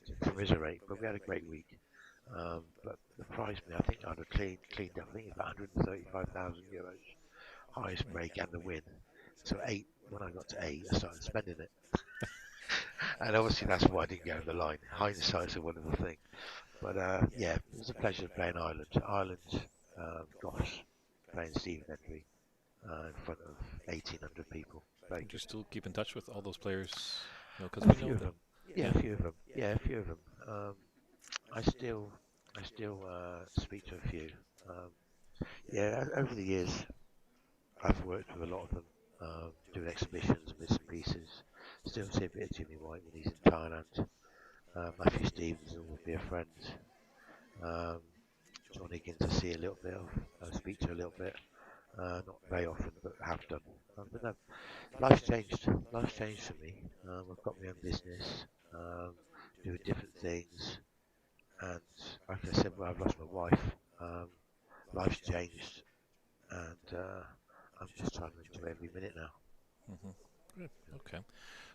to commiserate. But we had a great week. But the prize money, I think I'd have cleaned up. I think it's about €135,000, highest break and the win. So when I got to 8, I started spending it. And obviously that's why I didn't go over the line. Hindsight's a wonderful thing. But yeah, it was a pleasure playing Ireland. Gosh, playing Stephen Hendry in front of 1,800 people. Very Do you good. still keep in touch with all those players? Because A we few know of that. them. Yeah, a few of them. Yeah, a few of them. I still speak to a few. Um, yeah, over the years, I've worked with a lot of them, doing exhibitions and bits and pieces. Still see a bit of Jimmy White when he's in Thailand. Matthew Stevens will be a friend. Um, John Higgins I see a little bit of, speak to a little bit. Not very often, but have done. But no, life's changed. Life's changed for me. I've got my own business, doing different things. And like I said, when I've lost my wife, um, life's changed. And I'm just trying to enjoy every minute now. Hmm. Good. Okay.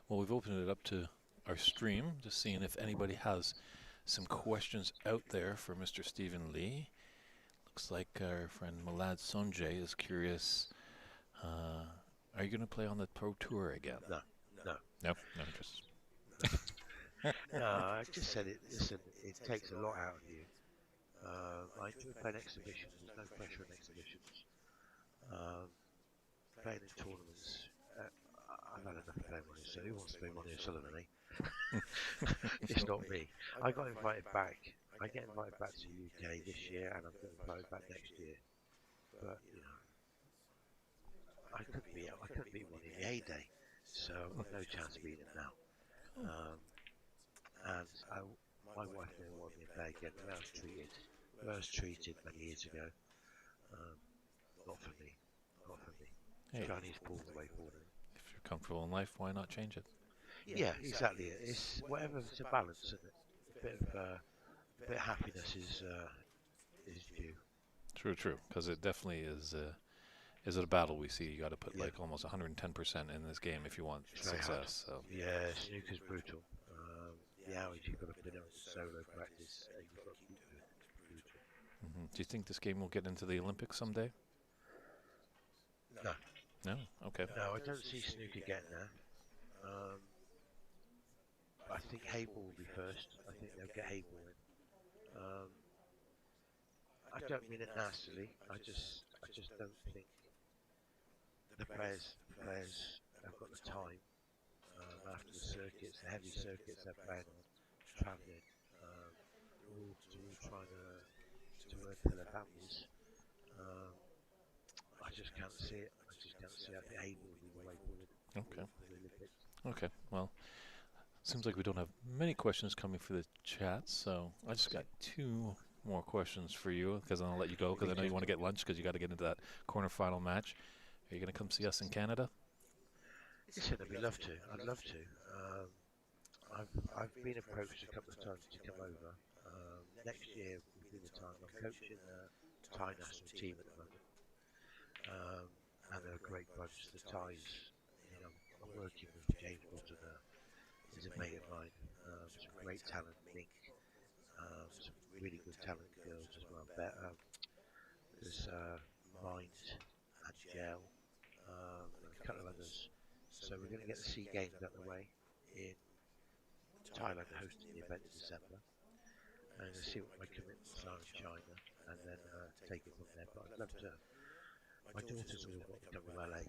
Well, we've opened it up to our stream, just seeing if anybody has some questions out there for Mr. Stephen Lee. Looks like our friend Malad Sonjay is curious. Are you going to play on the Pro Tour again? No, no. No, no interest. No, I just said it. Listen, it takes a lot out of you. I enjoy playing exhibitions. There's no pressure on exhibitions. Um, playing in tournaments. I've had enough of playing Ronnie O'Sullivan. Who wants to play Ronnie O'Sullivan, eh? It's not me. I got invited back. I get invited back to the UK this year, and I'm getting invited back next year. But you know, I couldn't beat Ronnie in the heyday, so I've got no chance of beating him now. Um, and my wife never wanted me to play again. The way I was treated many years ago. Um, not for me. Not for me. Hey, Chinese pulled the way forward. if you're comfortable in life, why not change it? Yeah, exactly. It's whatever. It's a balance, isn't it? A bit of happiness is due. True, true. Because it definitely is is it a battle we see? You got to put Yeah. like almost 110% in this game if you want It's very hard. success. So, Yeah, snooker's brutal. The hours you've got to put in solo practice, you've got to keep doing it. It's brutal. do you think this game will get into the Olympics someday? No, No. Okay. no, I don't see snooker getting there. I think Hable will be first. I think they'll get Hable in. I don't mean it nastily. I just don't think the players have got the time after the circuits, the heavy circuits they're playing on, travelling. They're all trying to earn for their families. Um, I just can't see it. I just can't see it. I think Hable will be the way forward Okay. for the Olympics. Okay. Well, seems like we don't have many questions coming for the chat, so I just got two more questions for you because I'll let you go because I know you want to get lunch because you got to get into that quarterfinal match. Are you going to come see us in Canada? Listen, I'd love to. I'd love to. I've been approached a couple of times to come over. Next year will be the time. I'm coaching the Thai national team at the moment, and they're a great bunch. The Thais, you know, I'm working with James Button, is a mate of mine. Some great talent, Mink. Some really good talent girls as well. There's Mind and Gel, and a couple of others. So we're going to get the SEA Games out of the way in Thailand, hosting the event in December. And see what my commitments are in China, and then take it from there. But I'd love to. My daughter's always wanted to come to LA,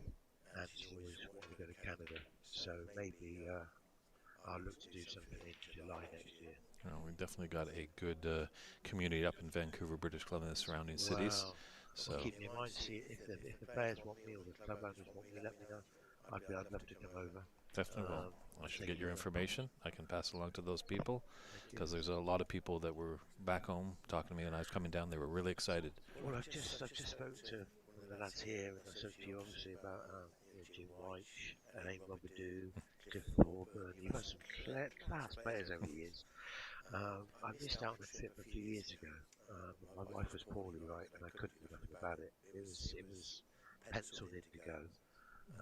and she always wanted to go to Canada. So maybe I'll look to do something in July next year. Well, we've definitely got a good community up in Vancouver, British Columbia, and the surrounding cities. Wow. So Well, keep me in mind. See if the players want me or the club owners want me, let me know. I'd love to come over. definitely will. I should get your information. I can pass it along to those people because there's a lot of people that were back home talking to me, and I was coming down. They were really excited. Well, I've just spoken to one of the lads here, and I spoke to you obviously about Jim White, Elaine Robidoux, Cliff Thorburn. You've had some class players over the years. I missed out on a trip a few years ago. My wife was poorly, right, and I couldn't do nothing about it. It was penciled in to go,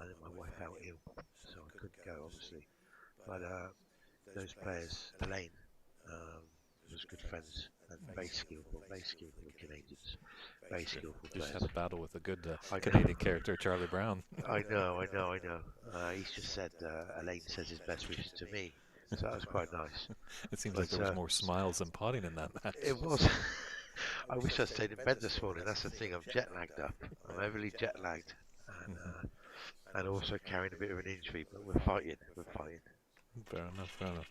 and then my wife fell ill, so I couldn't go, obviously. But those players, Elaine, was good friends and very skillful Canadians, very skillful Just players. had a battle with a good I Canadian character, Charlie Brown. I know. He's just said Elaine says his best wishes to me, so that was quite nice. It seems But, like there was more smiles than potting in that match. It was. I wish I'd stayed in bed this morning. That's the thing. I'm jet lagged up. I'm heavily jet lagged, and also carrying a bit of an injury. But we're fighting. We're fighting. Fair enough. Fair enough.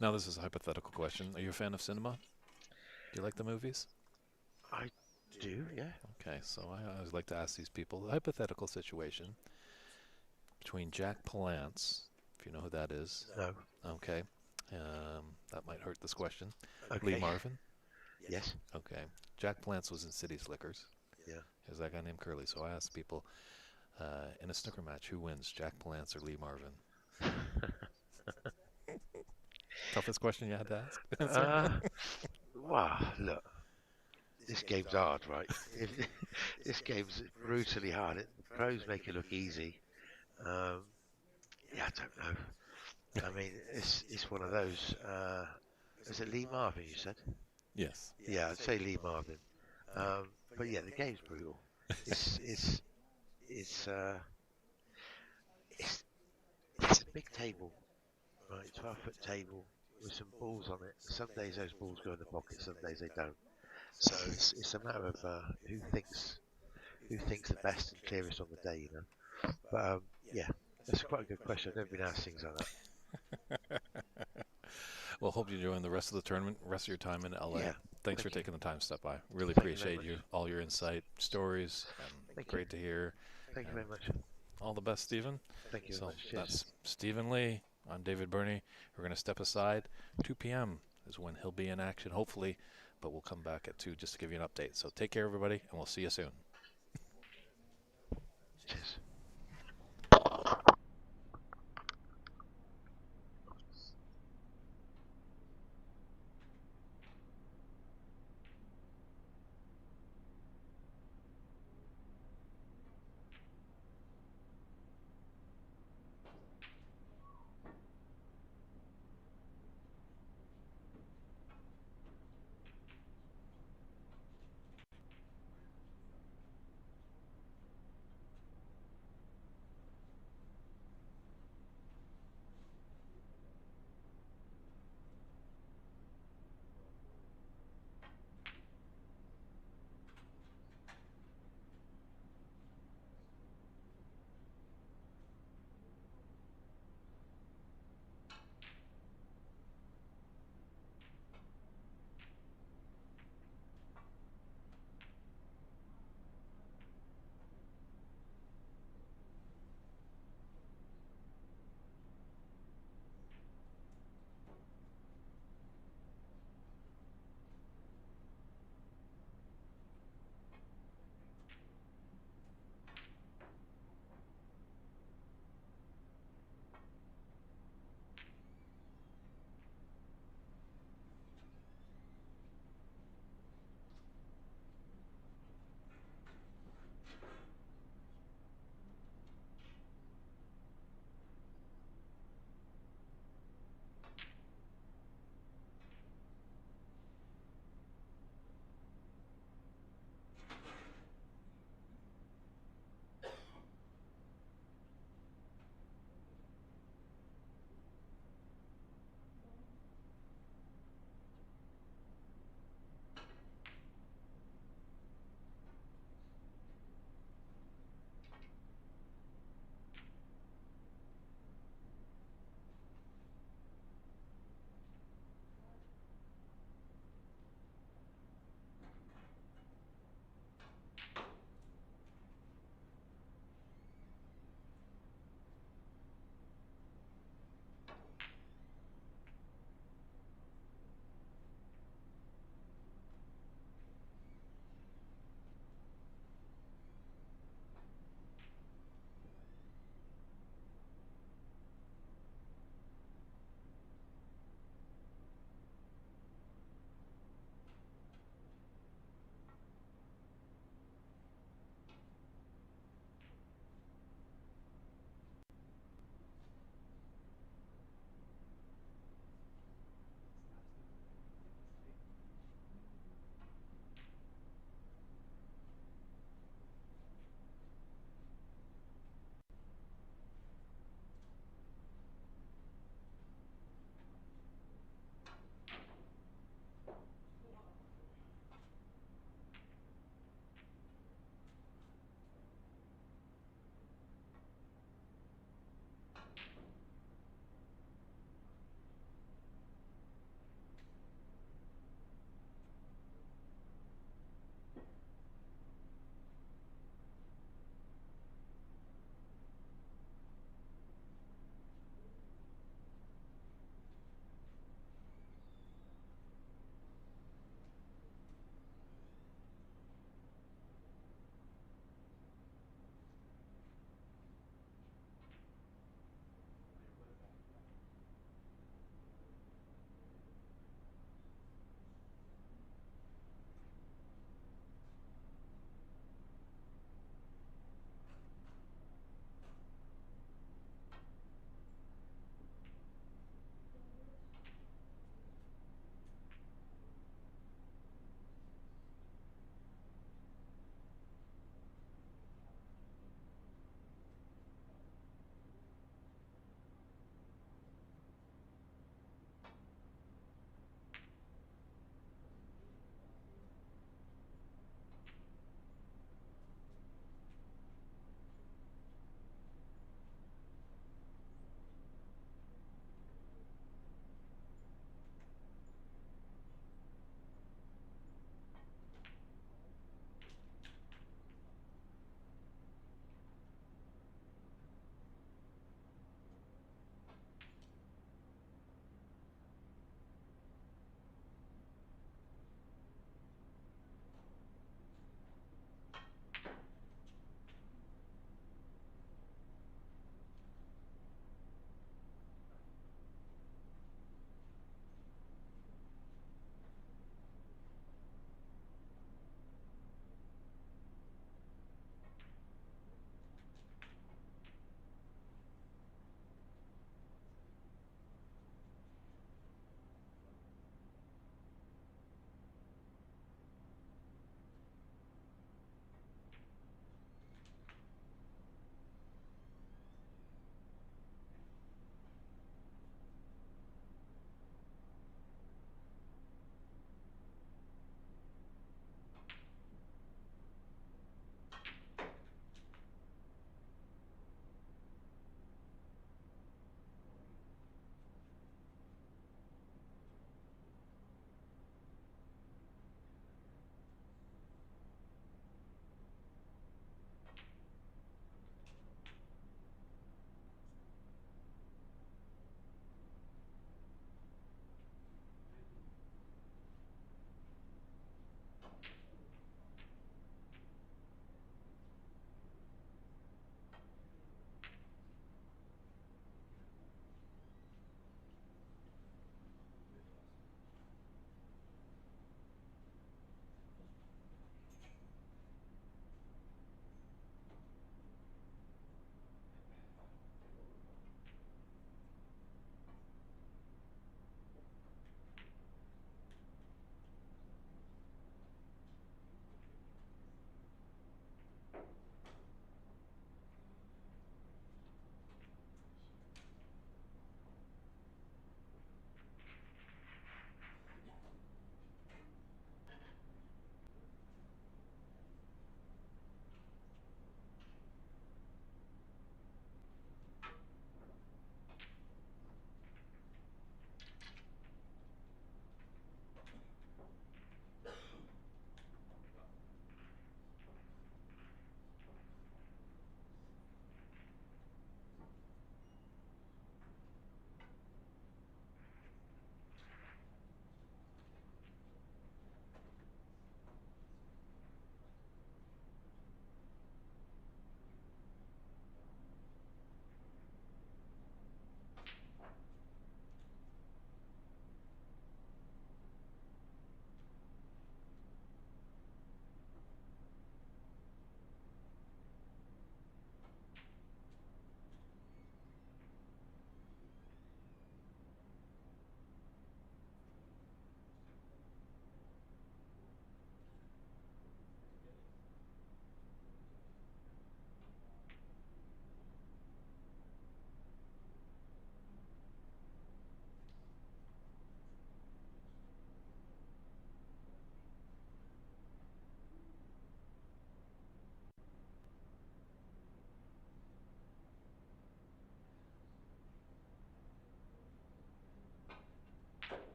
Now this is a hypothetical question. Are you a fan of cinema? Do you like the movies? I do. Yeah. Okay, so I always like to ask these people the hypothetical situation between Jack Palance, if you know who that is. No. Okay. That might hurt this question. Okay. Lee Marvin. Yes. Okay. Jack Palance was in City Slickers. Yeah. There's that guy named Curly. So I asked people in a snooker match, who wins, Jack Palance or Lee Marvin? Toughest question you had to ask? Wow, look. This game's hard, right? This game's brutally hard. The pros make it look easy. Yeah, I don't know. I mean, it's one of those. Is it Lee Marvin? You said? Yes. Yeah, I'd say Lee Marvin. But yeah, the game's brutal. It's a big table, right? 12-foot table with some balls on it. Some days those balls go in the pocket, some days they don't. So it's a matter of who thinks the best and clearest on the day, you know. But yeah, that's quite a good question. I've never been asked things like that. Well, hope you're enjoying the rest of the tournament, rest of your time in LA. Yeah, Thanks for thank you. taking the time to stop by. Really Thank you very appreciate much. all your insight, stories, and Thank great to hear. Thank you very much. All the best, Stephen. Thank you So very much. Cheers. that's Stephen Lee. I'm David Burney. We're going to step aside. 2 p.m. is when he'll be in action, hopefully, but we'll come back at 2 just to give you an update. So take care, everybody, and we'll see you soon. Cheers.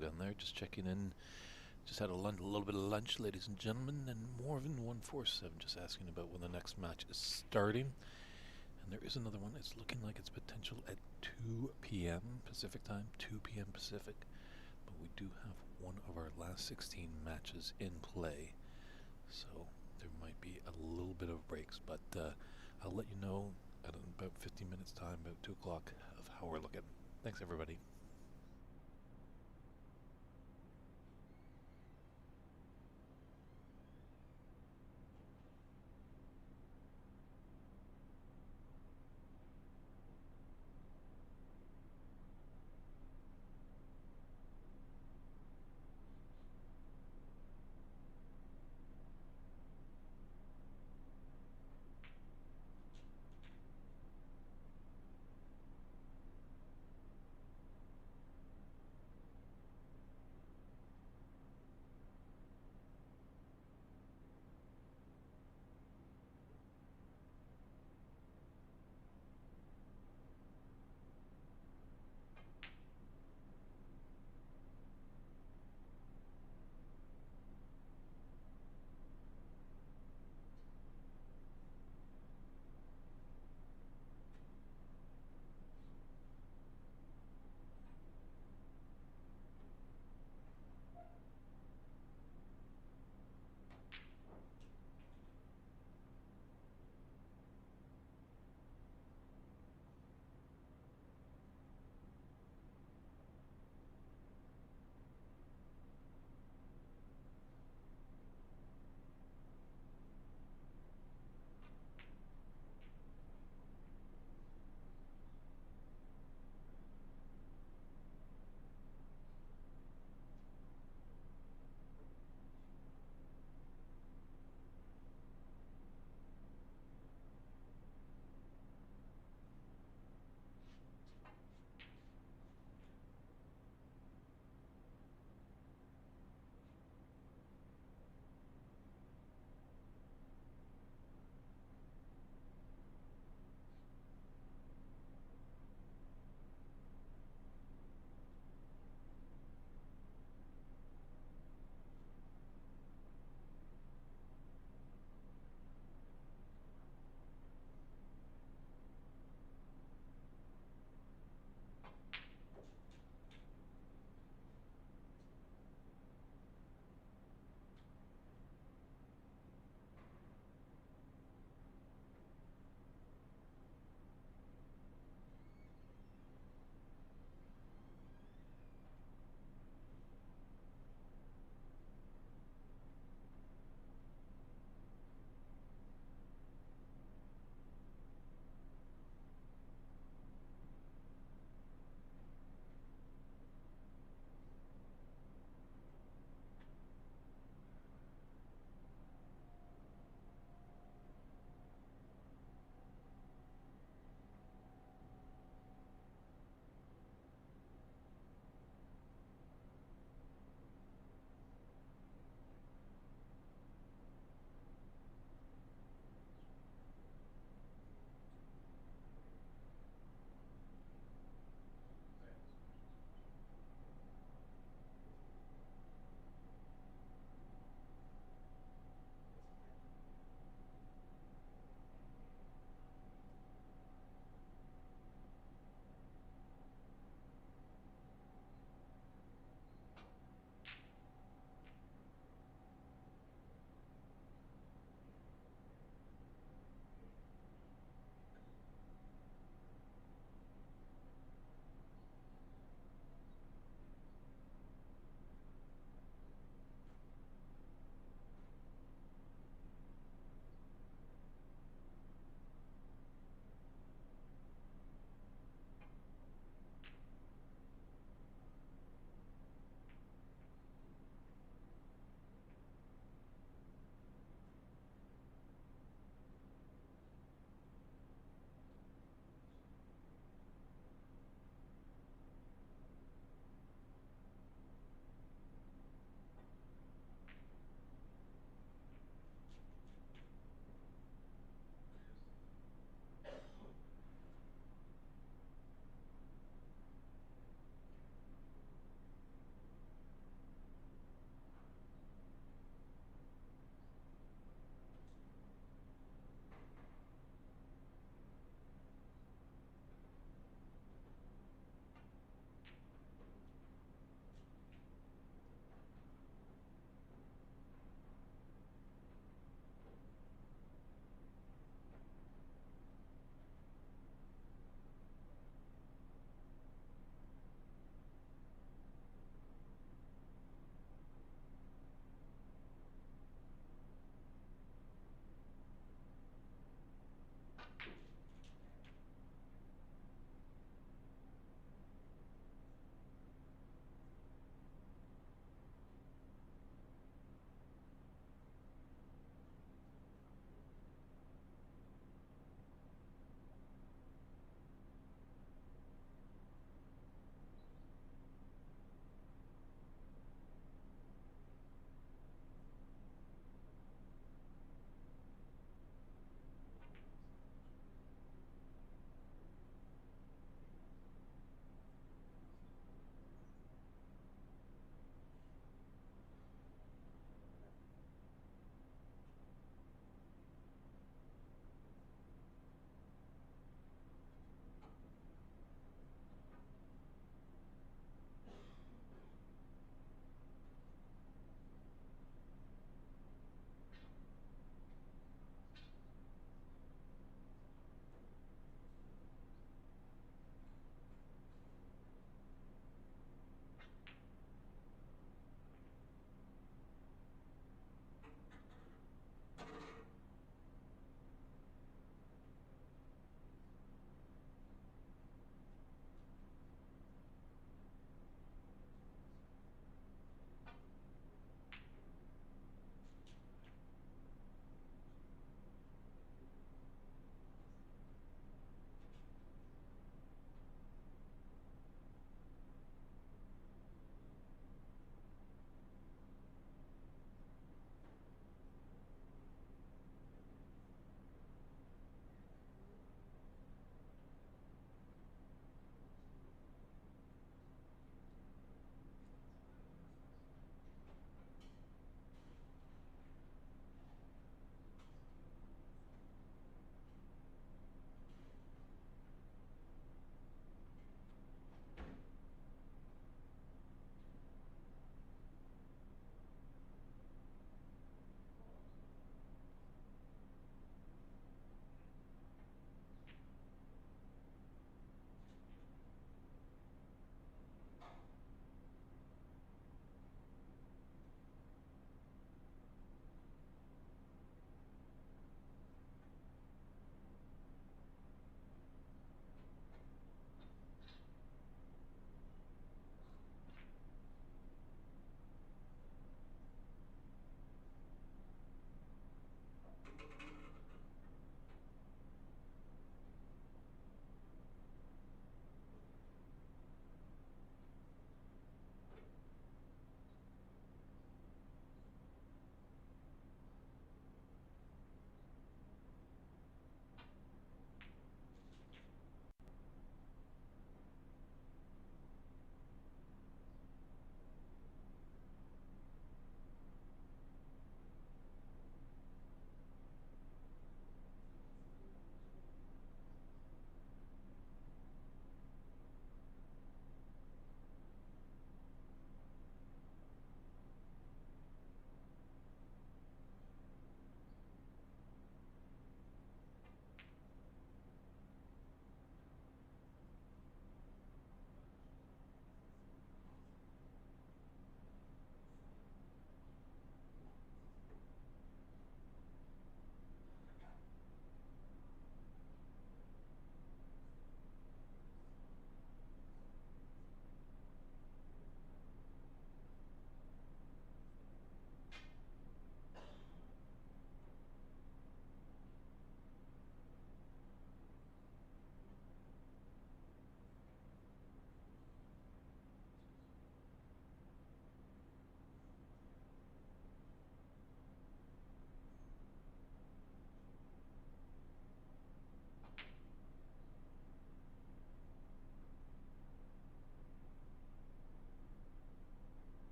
Railgun there, just checking in. Just had a little bit of lunch, ladies and gentlemen, and Morven147 just asking about when the next match is starting. And there is another one. It's looking like it's potential at 2 p.m. Pacific time, 2 p.m. Pacific. But we do have one of our last 16 matches in play, so there might be a little bit of breaks, but I'll let you know at about 15 minutes time, about 2 o'clock, of how we're looking. Thanks, everybody.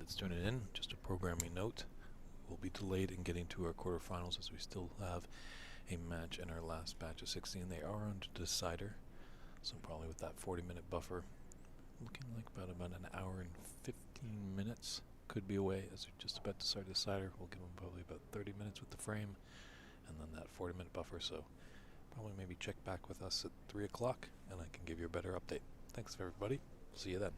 that's tuning in, just a programming note. We'll be delayed in getting to our quarterfinals as we still have a match in our last batch of 16. They are on decider, so probably with that 40-minute buffer, looking like about an hour and 15 minutes could be away as we're just about to start decider. We'll give them probably about 30 minutes with the frame, and then that 40-minute buffer. So probably maybe check back with us at 3 o'clock, and I can give you a better update. Thanks, everybody. See you then.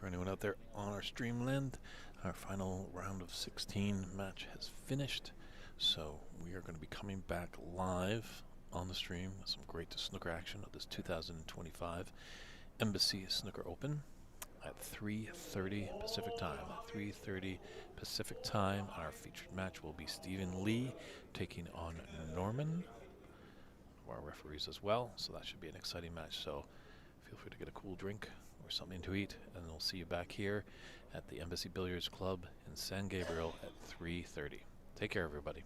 For anyone out there on our streamland, our final round of 16 match has finished. So we are going to be coming back live on the stream with some great snooker action of this 2025 Embassy Snooker Open at 3:30 Pacific time. At 3:30 Pacific time, our featured match will be Stephen Lee taking on Norman, our referees as well. So that should be an exciting match. So feel free to get a cool drink or something to eat, and we'll see you back here at the Embassy Billiards Club in San Gabriel at 3:30. Take care, everybody.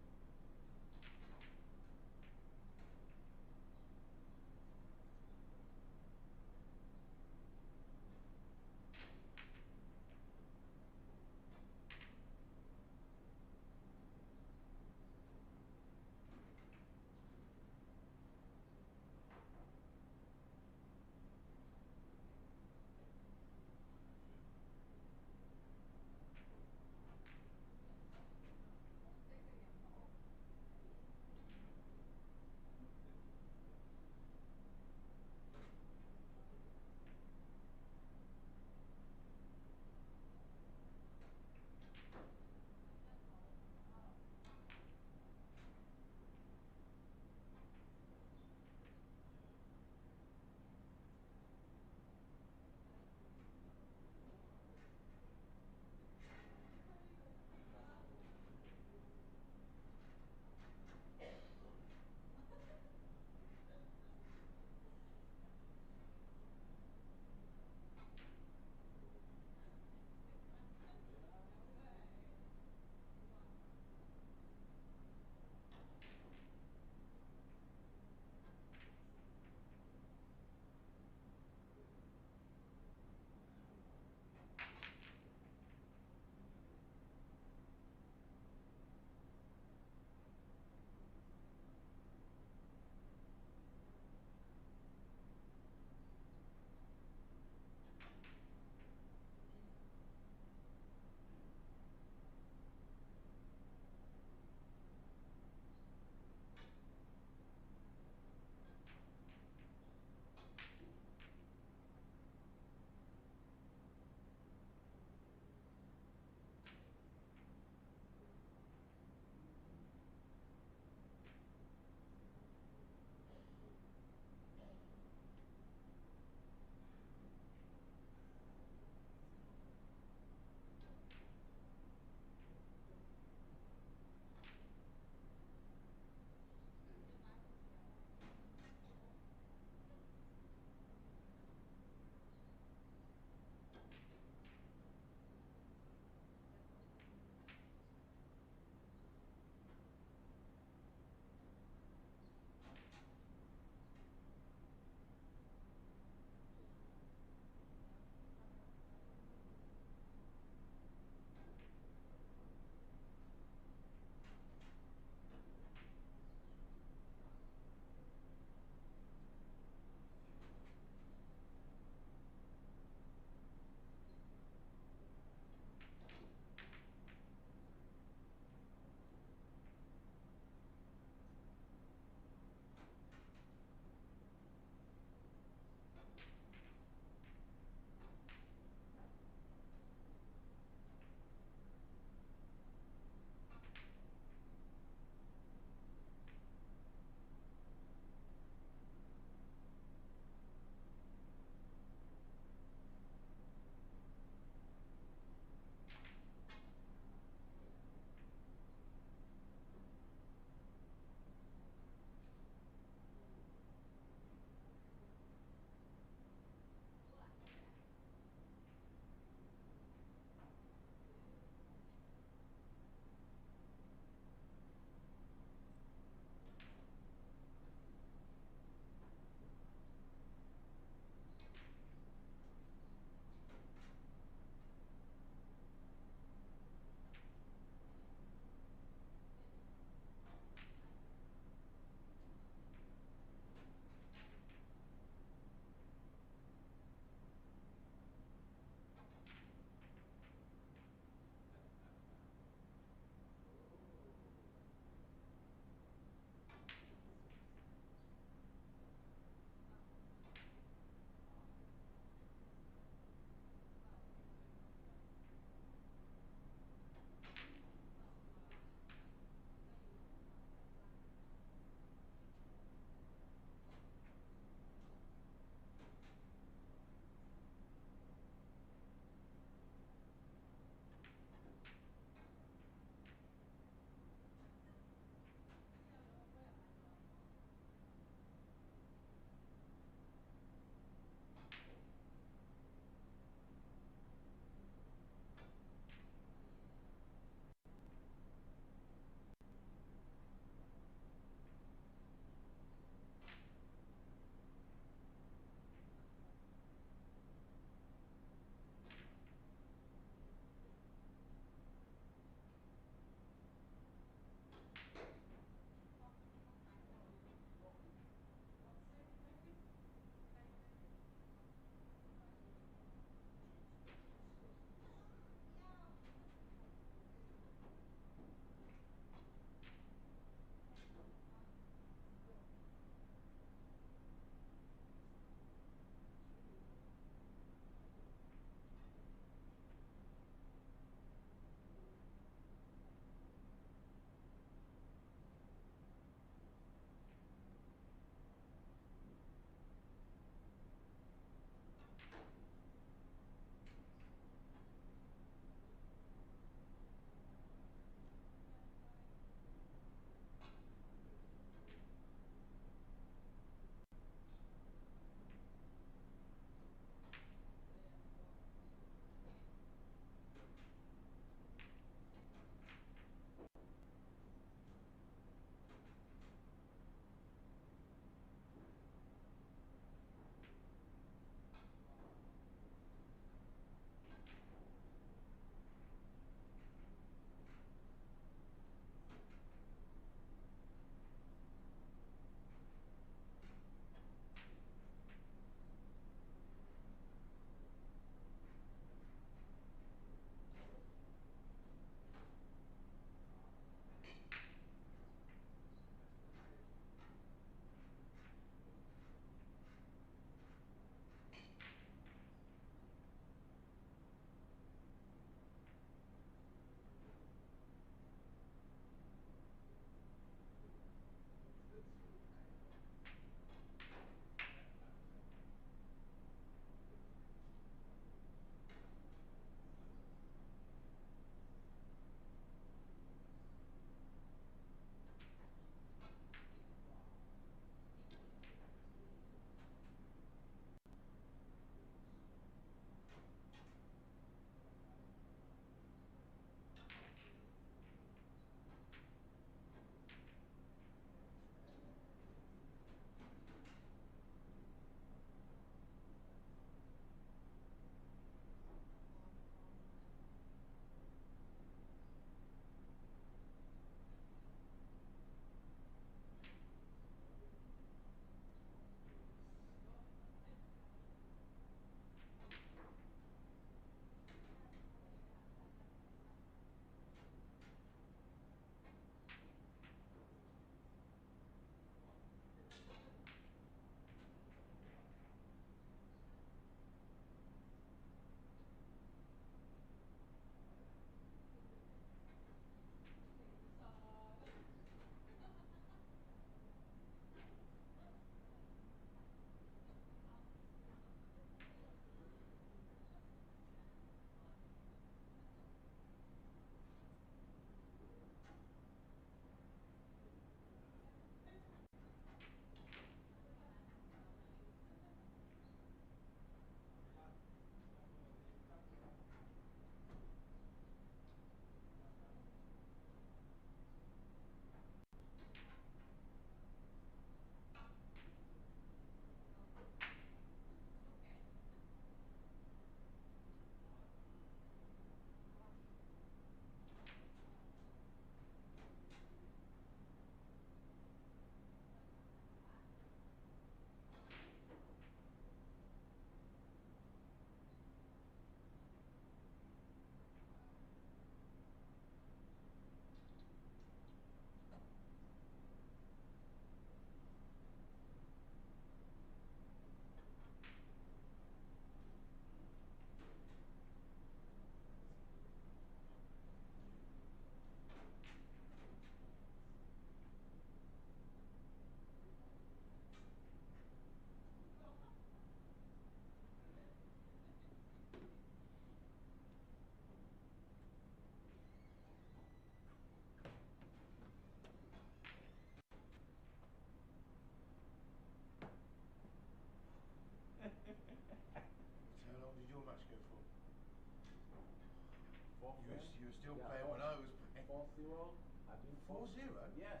You were still Yeah, playing when I was playing. 4-0. I've been 4-0? Yes.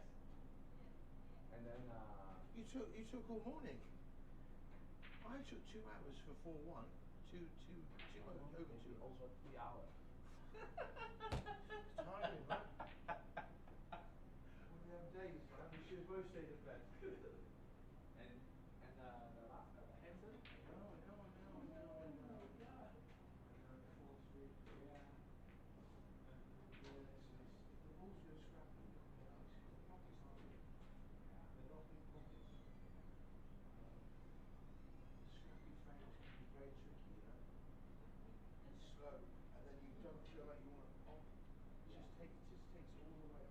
And then You took all morning. I took 2 hours for 4-1. Over 2 hours. over 3 hours. Tiring, man. One of them days, man. We should have both stayed in bed. And the last the Hanson. I know. Yeah. I know, fall asleep. Yeah. Yeah, if the ball's going scrappy, you know, the pockets aren't big. Yeah. They're not big pockets. The scrappy fails can be very tricky, you know. It's slow, and then you don't feel like you want to pop. It just takes all the way up.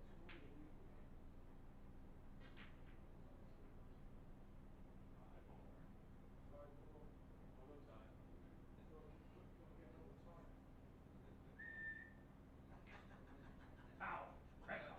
Foul. Crack off.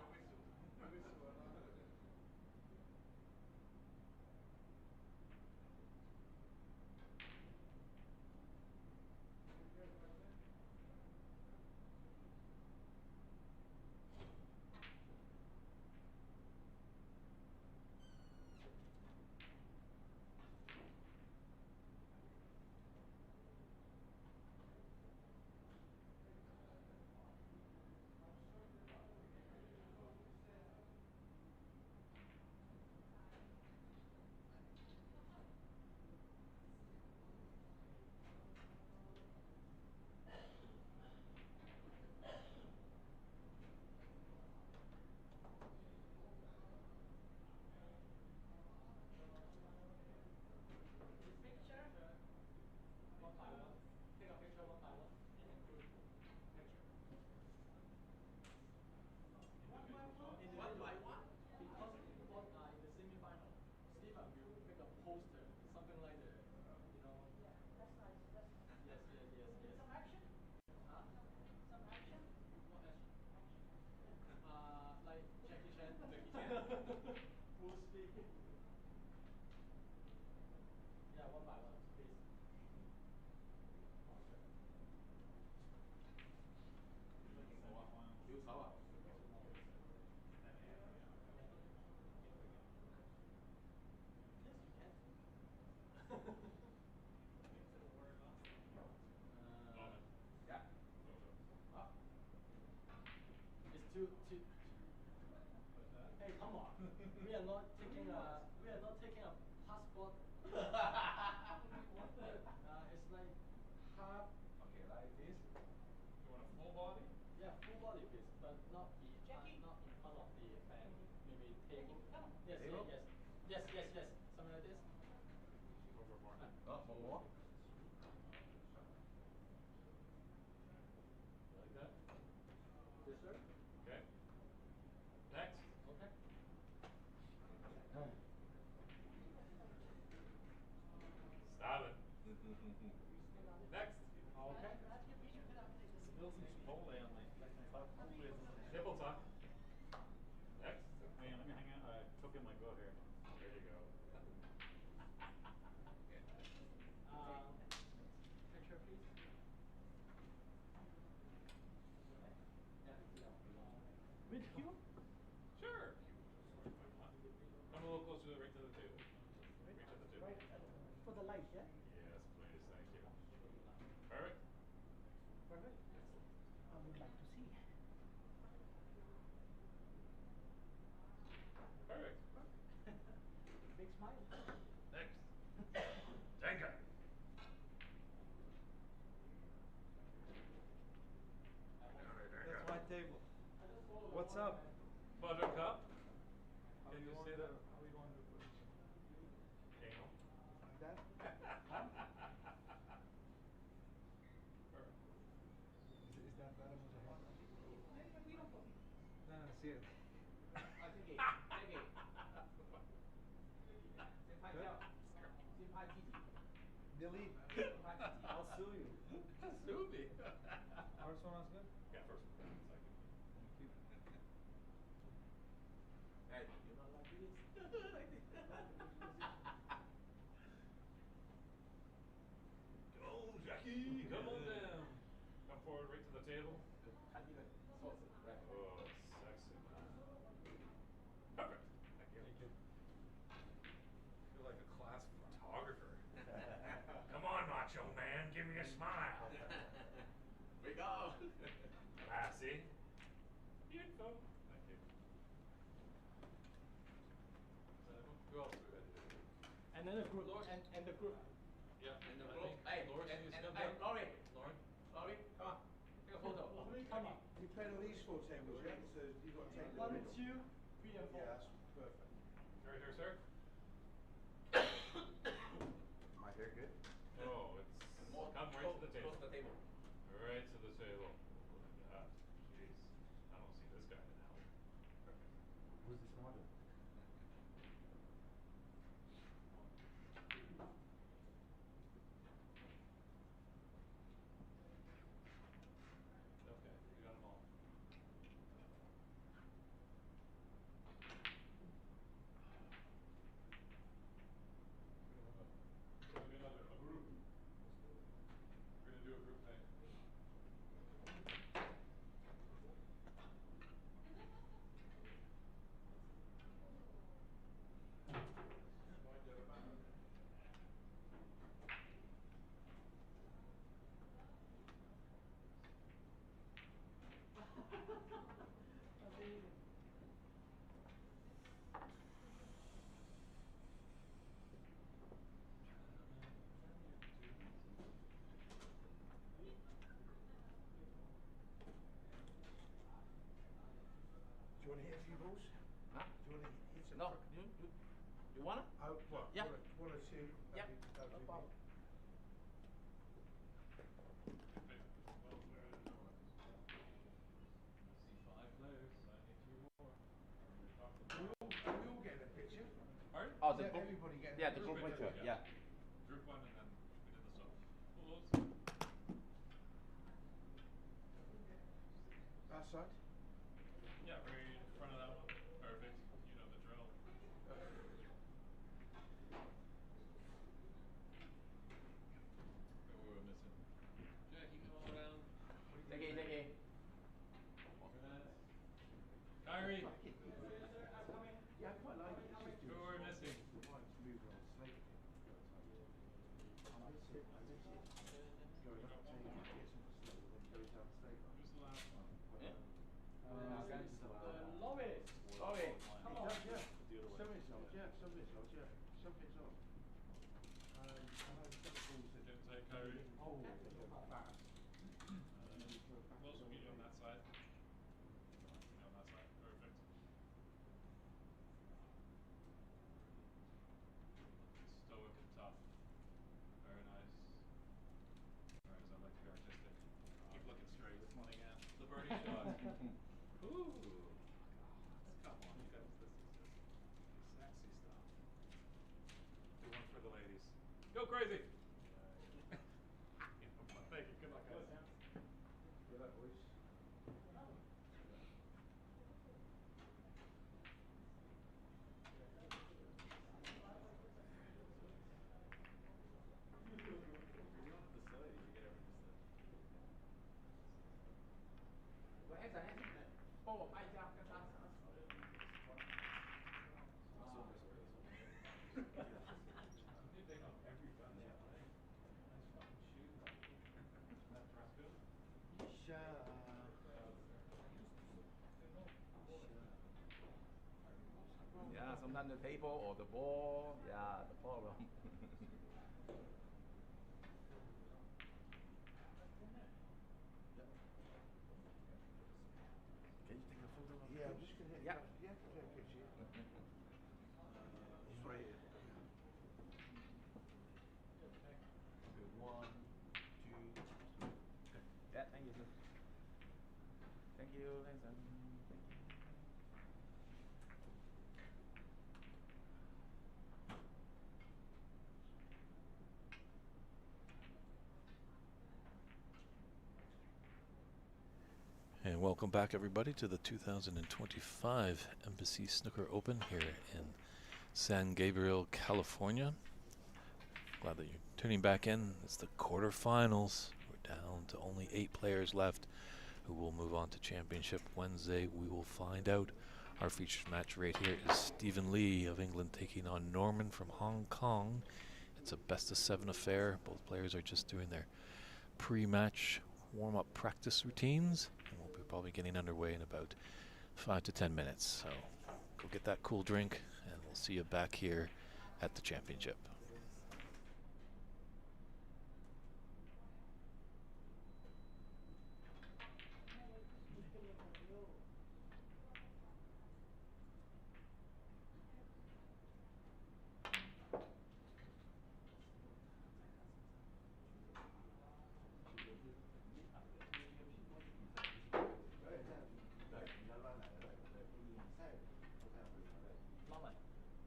Hey, come on. We are not taking a passport. It's like half. Okay, like this. You want a full body? Yeah, full body please, but not not in front of the fan. Maybe table. Yes, Table? yes. Something like this. Over more. Oh, more? You like that? Yes, sir. Okay. Next. Okay. Stop it. Next. Okay. Still some Chipotle on my top Nipple tuck. Next. Hang on, let me hang out. I took in my go here. There you go. Picture please. With you? Sure. Why not? Come a little closer right to the table. Reach at the table. Right for the light, yeah? Yes, please. Thank you. Perfect. Perfect. Excellent. I would like to see. Perfect. Big smile. Next. Tanker. That's my table. What's up? Buttercup. How Can you you want say the, that? how you want the position? Anal. Like that? Perfect. Is that better with the head? No, no, see it. Billy, I'll sue you. Sue me. First one was good? Yeah, first one. Second. Thank you. Hey, you're not like this. Go, Jackie. Come on down. Come forward right to the table. Oh, sexy, man. Perfect. Thank you. Thank you. You're like a class photographer. Come on, macho man, give me a smile. We go. Classy. Beautiful. Thank you. Is that everyone? Who else do we got to do? And then the group. Lord. And the group. Yeah. And the I group. think Hey, Laura and, needs to and, come hey, down. Laurie. Lauren? Laurie, come on. Take a photo. Come on. You playing on these four tables, yeah? So you've got to take the 1, middle. 2, 3, and 4. Yeah, that's perfect. Right here, sir. My hair good? Oh, it's More come right to the table. Close to the table. Right to the table. Look at that. Jeez. I don't see this guy in hell. Perfect. Who's this model? Okay, we got them all. We're gonna do a group. We're gonna do a group thing. Amazing. Do you want to hit a few balls? Huh? Do you want to hit some? No, you wanna? Oh, what? Yeah. One or two. Yeah. That'd No be problem. I see 5 players. I need 2 more. Are we all getting a picture? Pardon? Oh, Is the that group. everybody getting Yeah, a the picture? group picture. Yeah. Group one, and then we did the stuff. Close. That side? Yeah, right in front of that one. Perfect. You know the drill. Who we were missing? Jackie, come on around. What do you Take it, think? take it. Good. Kyrie, Yeah, I quite like it. It's just who are we missing? the bike's moving on slate. I miss it. I miss it. Going up the table, gets on the slate, and then goes down the slate. Who's the last one? Yeah. Loris. Laurie. Come It on. does, yeah. The other way. Some is odd, yeah. Some is odd, yeah. Some is odd. I know some balls that Didn't take Kyrie. oh, they go fast. We'll also meet you on that side. Yeah, on that side. Perfect. Stoic and tough. Very nice. Or as I like to be artistic. Keep looking straight. This one again. The birdie shot. Ooh. Come on, you guys. This is sexy stuff. Do one for the ladies. Go crazy. Thank you. Good luck, guys. Good luck, boys. You're not at the side, you get everything just Well, hands on, hands on. 帮我拍一下，跟他。They know everybody. Nice fucking shoes. That dress good? Yeah, sometimes the table or the ball, yeah, the problem. Can you take a photo of Yeah, you? I'm just going to hit Yeah. yeah, take a picture. Just right here. Good. 1, 2. Yeah, thank you, sir. Thank you, Hanson. Thank you. And welcome back, everybody, to the 2025 Embassy Snooker Open here in San Gabriel, California. Glad that you're tuning back in. It's the quarterfinals. We're down to only 8 players left. who will move on to Championship Wednesday. We will find out. Our featured match right here is Stephen Lee of England taking on Norman from Hong Kong. It's a best-of-7 affair. Both players are just doing their pre-match warm-up practice routines, and we'll be probably getting underway in about 5 to 10 minutes. So go get that cool drink, and we'll see you back here at the championship.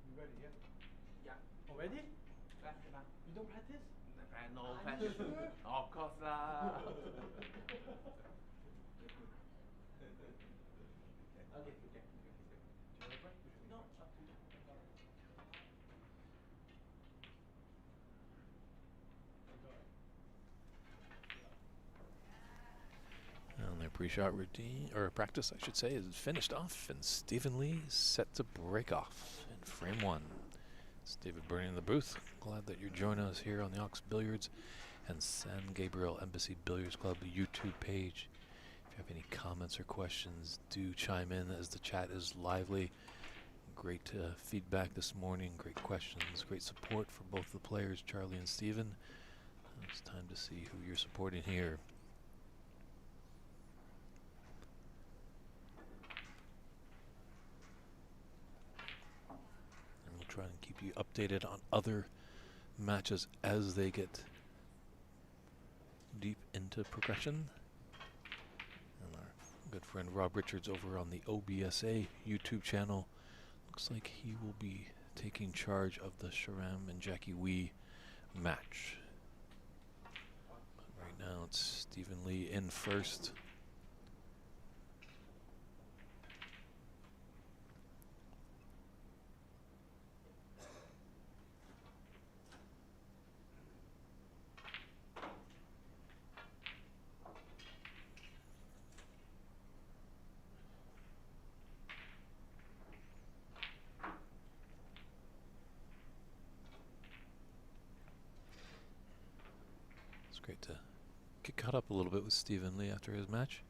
You ready, yeah? Yeah. Already? You don't practice? No Are you practice. sure? Of course lah. Okay. Do you have a break? No, up to you. And their pre-shot routine, or practice I should say, is finished off, and Stephen Lee is set to break off in frame 1. It's David Burney in the booth. Glad that you're joining us here on the Ox Billiards and San Gabriel Embassy Billiards Club YouTube page. If you have any comments or questions, do chime in as the chat is lively. Great feedback this morning, great questions, great support for both the players, Charlie and Stephen. It's time to see who you're supporting here. And we'll try and keep you updated on other matches as they get deep into progression. And our good friend Rob Richards over on the OBSA YouTube channel, looks like he will be taking charge of the Sharam and Jackie Wee match. But right now it's Stephen Lee in first. It's great to get caught up a little bit with Stephen Lee after his match.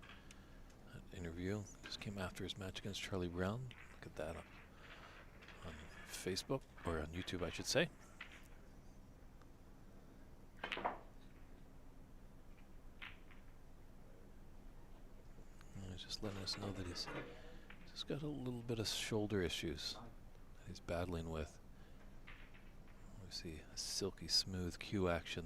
That interview just came after his match against Charlie Brown. Look at that on Facebook, or on YouTube I should say. And he's just letting us know that he's just got a little bit of shoulder issues that he's battling with. We see a silky smooth cue action.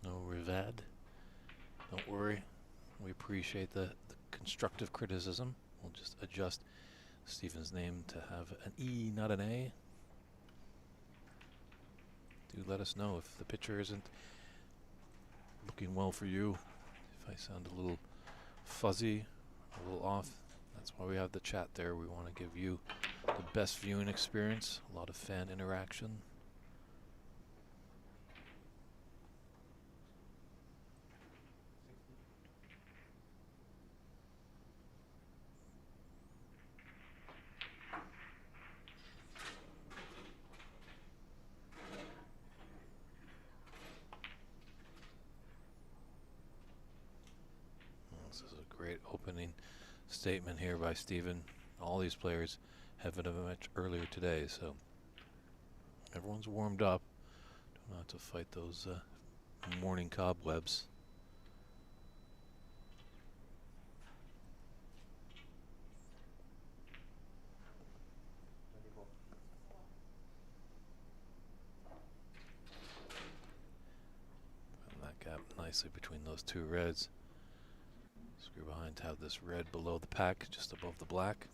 No Rivad. Don't worry. We appreciate the constructive criticism. We'll just adjust Stephen's name to have an E, not an A. Do let us know if the picture isn't looking well for you. If I sound a little fuzzy, a little off, that's why we have the chat there. We want to give you the best viewing experience, a lot of fan interaction. This is a great opening statement here by Stephen. All these players have had a match earlier today, so everyone's warmed up. Don't have to fight those morning cobwebs. And that gap nicely between those two reds. Screw behind to have this red below the pack, just above the black.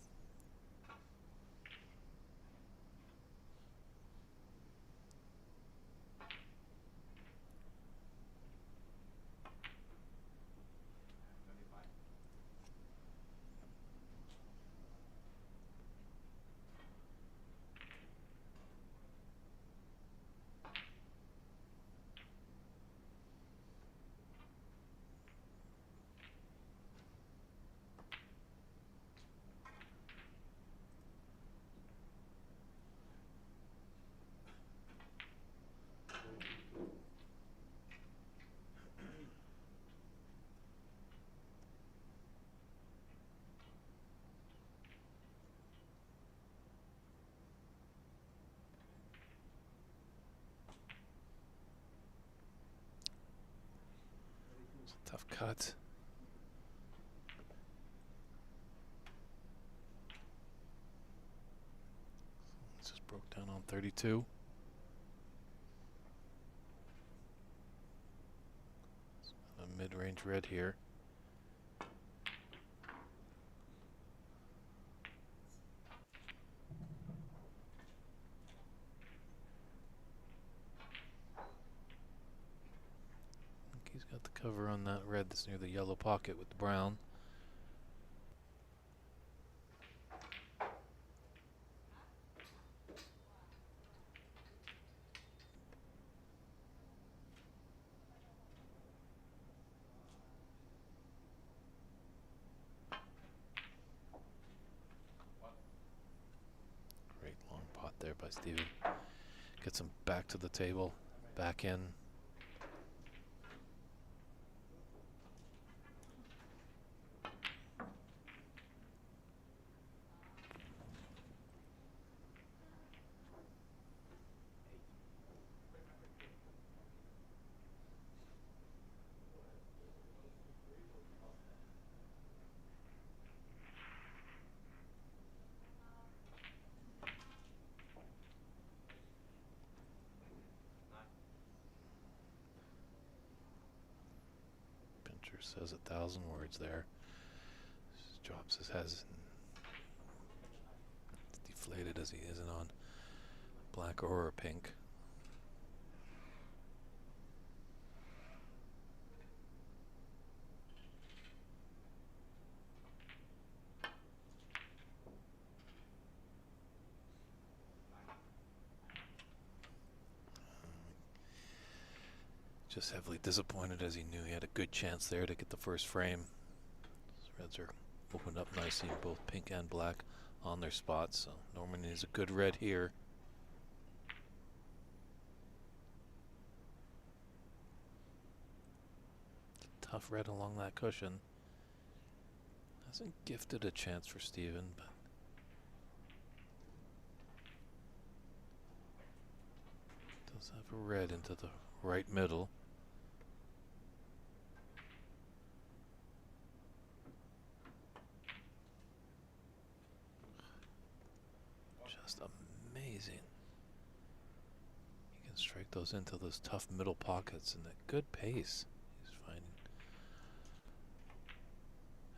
It's a tough cut. Just broke down on 32. A mid-range red here. I think he's got the cover on that red that's near the yellow pocket with the brown. Great long pot there by Steven. Gets him back to the table, back in. Pincher says 1,000 words there. Just drops his head. As deflated as he isn't on black or a pink. Just heavily disappointed as he knew he had a good chance there to get the first frame. His reds are opened up nicely, both pink and black on their spots. So Norman is a good red here. Tough red along that cushion. Hasn't gifted a chance for Steven, but does have a red into the right middle. Just amazing. He can strike those into those tough middle pockets and at good pace. He's finding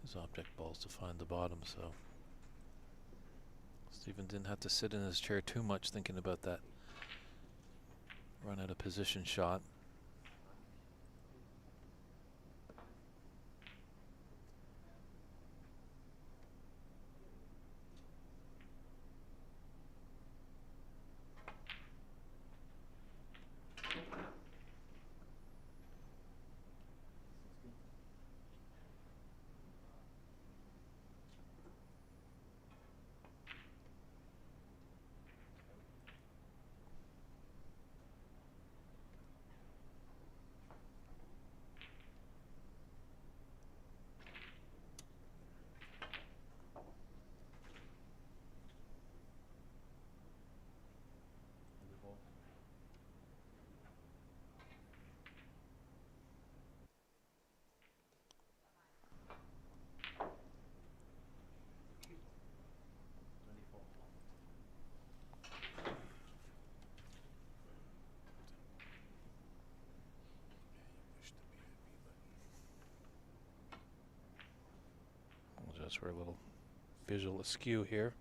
his object balls to find the bottom, so Steven didn't have to sit in his chair too much thinking about that run out of position shot. Notice we're a little visual askew here.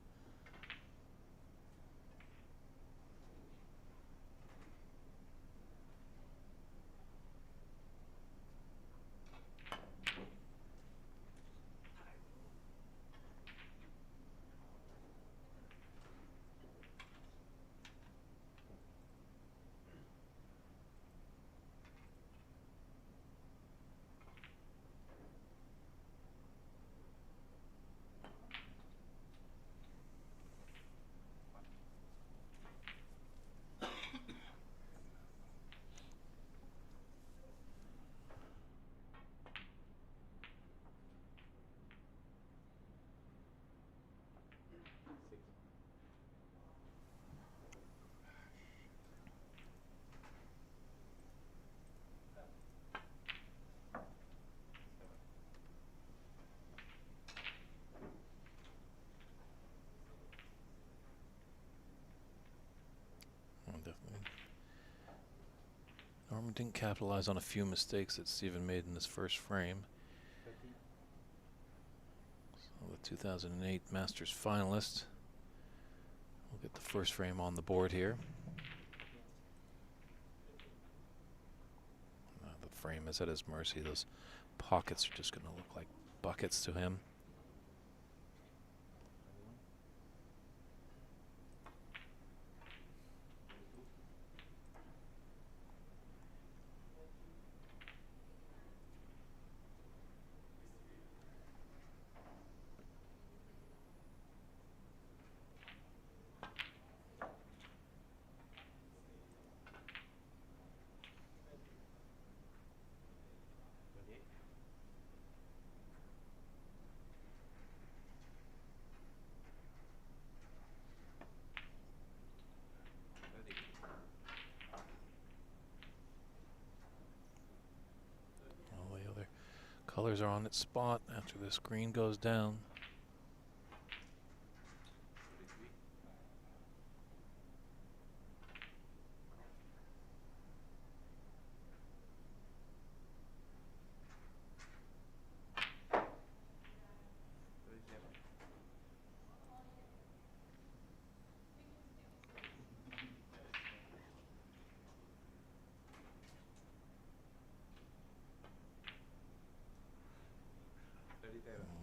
Definitely. Norman didn't capitalize on a few mistakes that Stephen made in his first frame. So the 2008 Masters finalist will get the first frame on the board here. The frame is at his mercy. Those pockets are just going to look like buckets to him. All the other colors are on its spot after the screen goes down.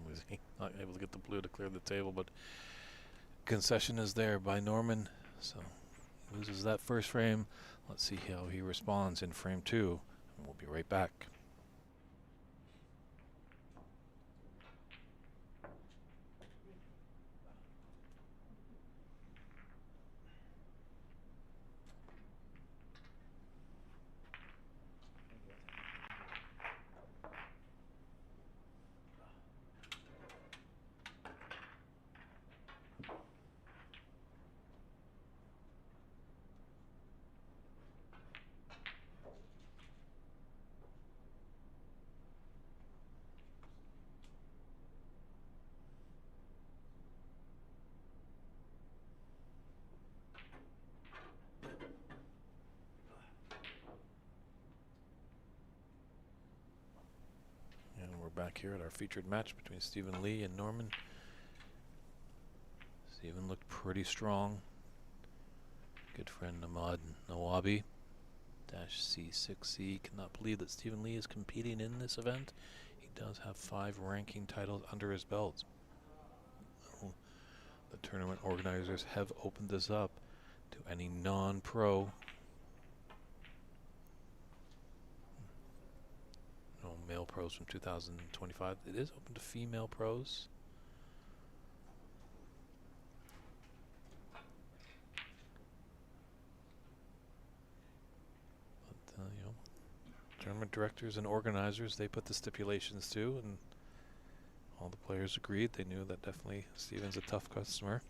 Was he not able to get the blue to clear the table, but concession is there by Norman, so he loses that first frame. Let's see how he responds in frame 2, and we'll be right back. And we're back here at our featured match between Stephen Lee and Norman. Stephen looked pretty strong. Good friend Ahmad Nawabi -C6C cannot believe that Stephen Lee is competing in this event. He does have 5 ranking titles under his belt. The tournament organizers have opened this up to any non-pro. No male pros from 2025. It is open to female pros. But, you know, tournament directors and organizers, they put the stipulations too, and all the players agreed. They knew that definitely Stephen's a tough customer.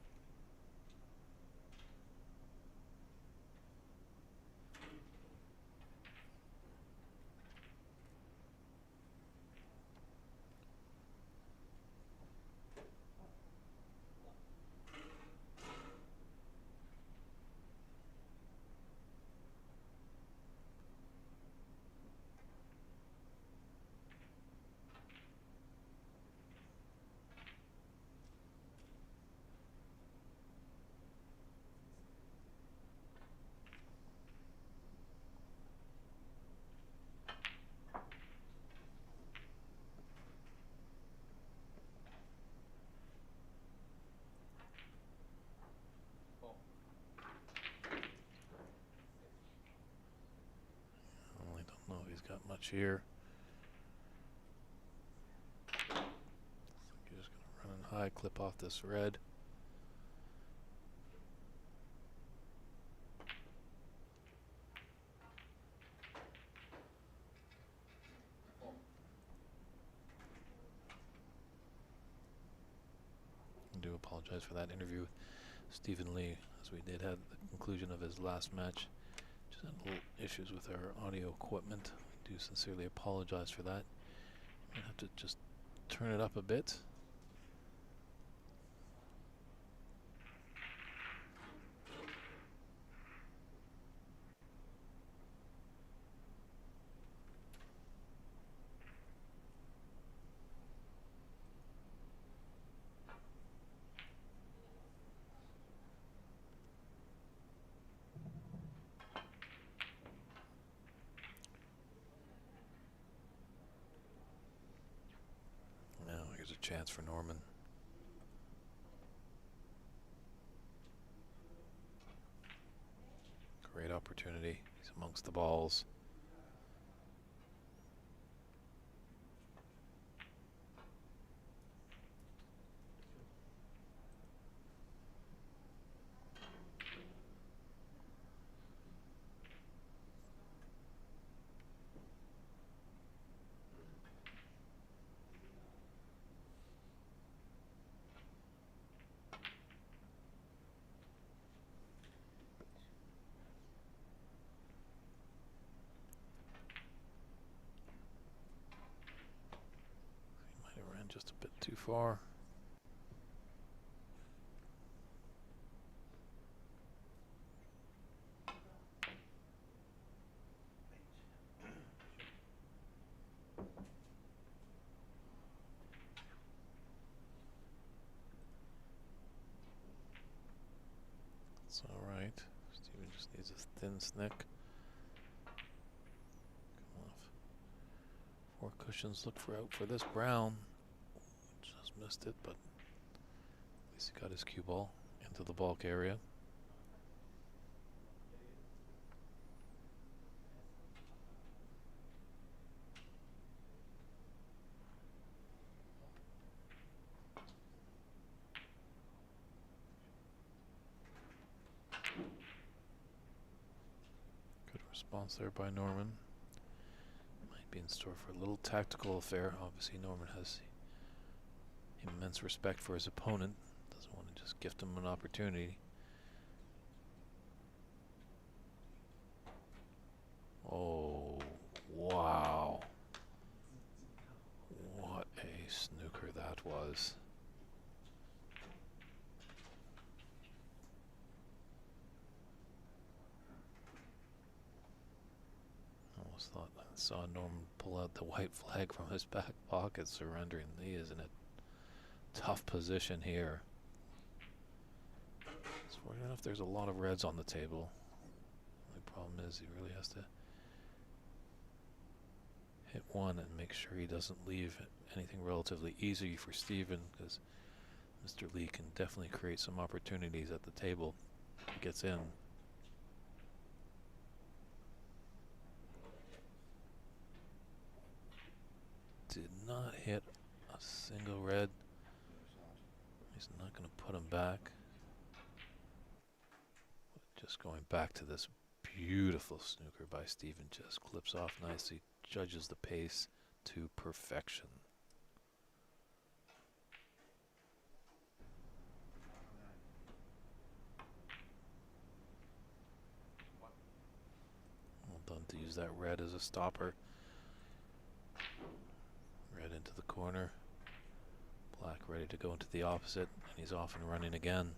much here. You're just going to run in high, clip off this red. I do apologize for that interview with Stephen Lee, as we did have the conclusion of his last match. Just had little issues with our audio equipment. I do sincerely apologize for that. I have to just turn it up a bit. Now here's a chance for Norman. Great opportunity. He's amongst the balls. He might have ran just a bit too far. It's alright. Steven just needs a thin snick. Come off. 4 cushions. Look for out for this brown. Just missed it, but at least he got his cue ball into the bulk area. Good response there by Norman. Might be in store for a little tactical affair. Obviously Norman has immense respect for his opponent. Doesn't want to just gift him an opportunity. Oh, wow. What a snooker that was. Almost thought I saw Norman pull out the white flag from his back pocket, surrendering. He is in a tough position here. So fortunate enough, there's a lot of reds on the table. The problem is he really has to hit one and make sure he doesn't leave anything relatively easy for Steven, because Mr. Lee can definitely create some opportunities at the table if he gets in. Did not hit a single red. He's not going to put him back. Just going back to this beautiful snooker by Steven, just clips off nicely, judges the pace to perfection. Well done to use that red as a stopper. Red into the corner. Black ready to go into the opposite, and he's off and running again.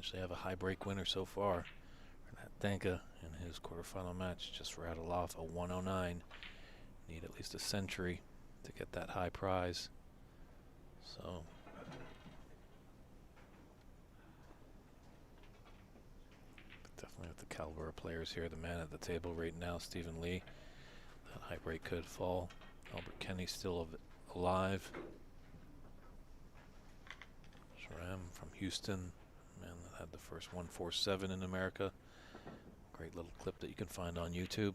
potentially have a high break winner so far. Renat Danka in his quarterfinal match just rattled off a 109. Need at least a century to get that high prize. So definitely with the caliber of players here, the man at the table right now, Stephen Lee. That high break could fall. Albert Kenny still alive. Sharam from Houston, man that had the first 147 in America. Great little clip that you can find on YouTube.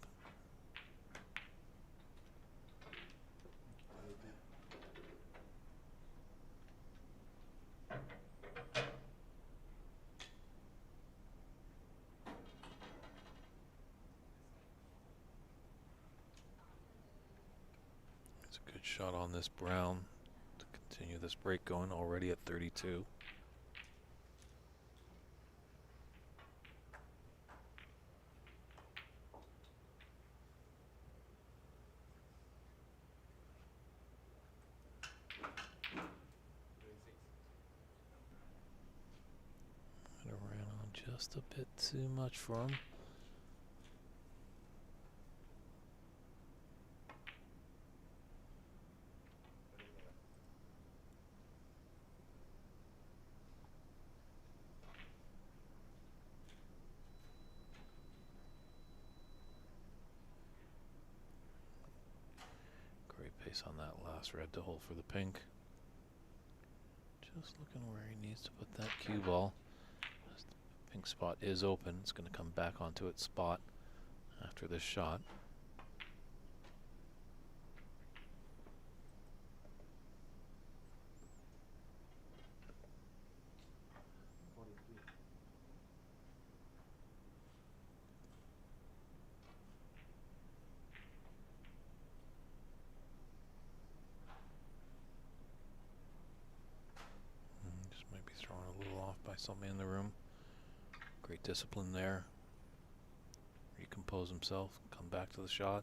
It's a good shot on this brown to continue this break going, already at 32. It ran on just a bit too much for him. Great pace on that last red to hold for the pink. Just looking where he needs to put that cue ball. The pink spot is open. It's going to come back onto its spot after this shot. Just might be thrown a little off by somebody in the room. Great discipline there. Recompose himself, come back to the shot.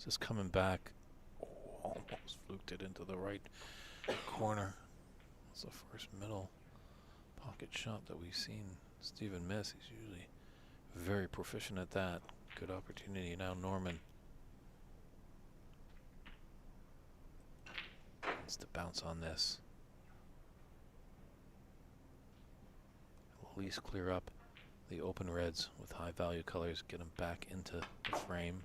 Just coming back. Oh, almost fluked it into the right corner. It's the first middle pocket shot that we've seen Stephen miss. He's usually very proficient at that. Good opportunity now, Norman. Needs to bounce on this. At least clear up the open reds with high value colors. Get them back into the frame.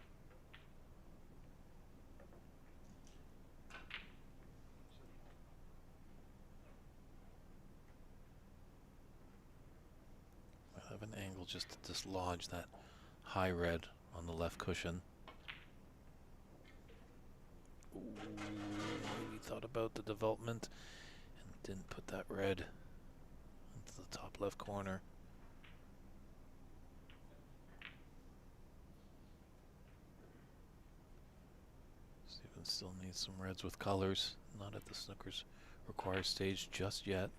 Have an angle just to dislodge that high red on the left cushion. Ooh, maybe thought about the development and didn't put that red into the top left corner. Steven still needs some reds with colors, not at the snookers required stage just yet.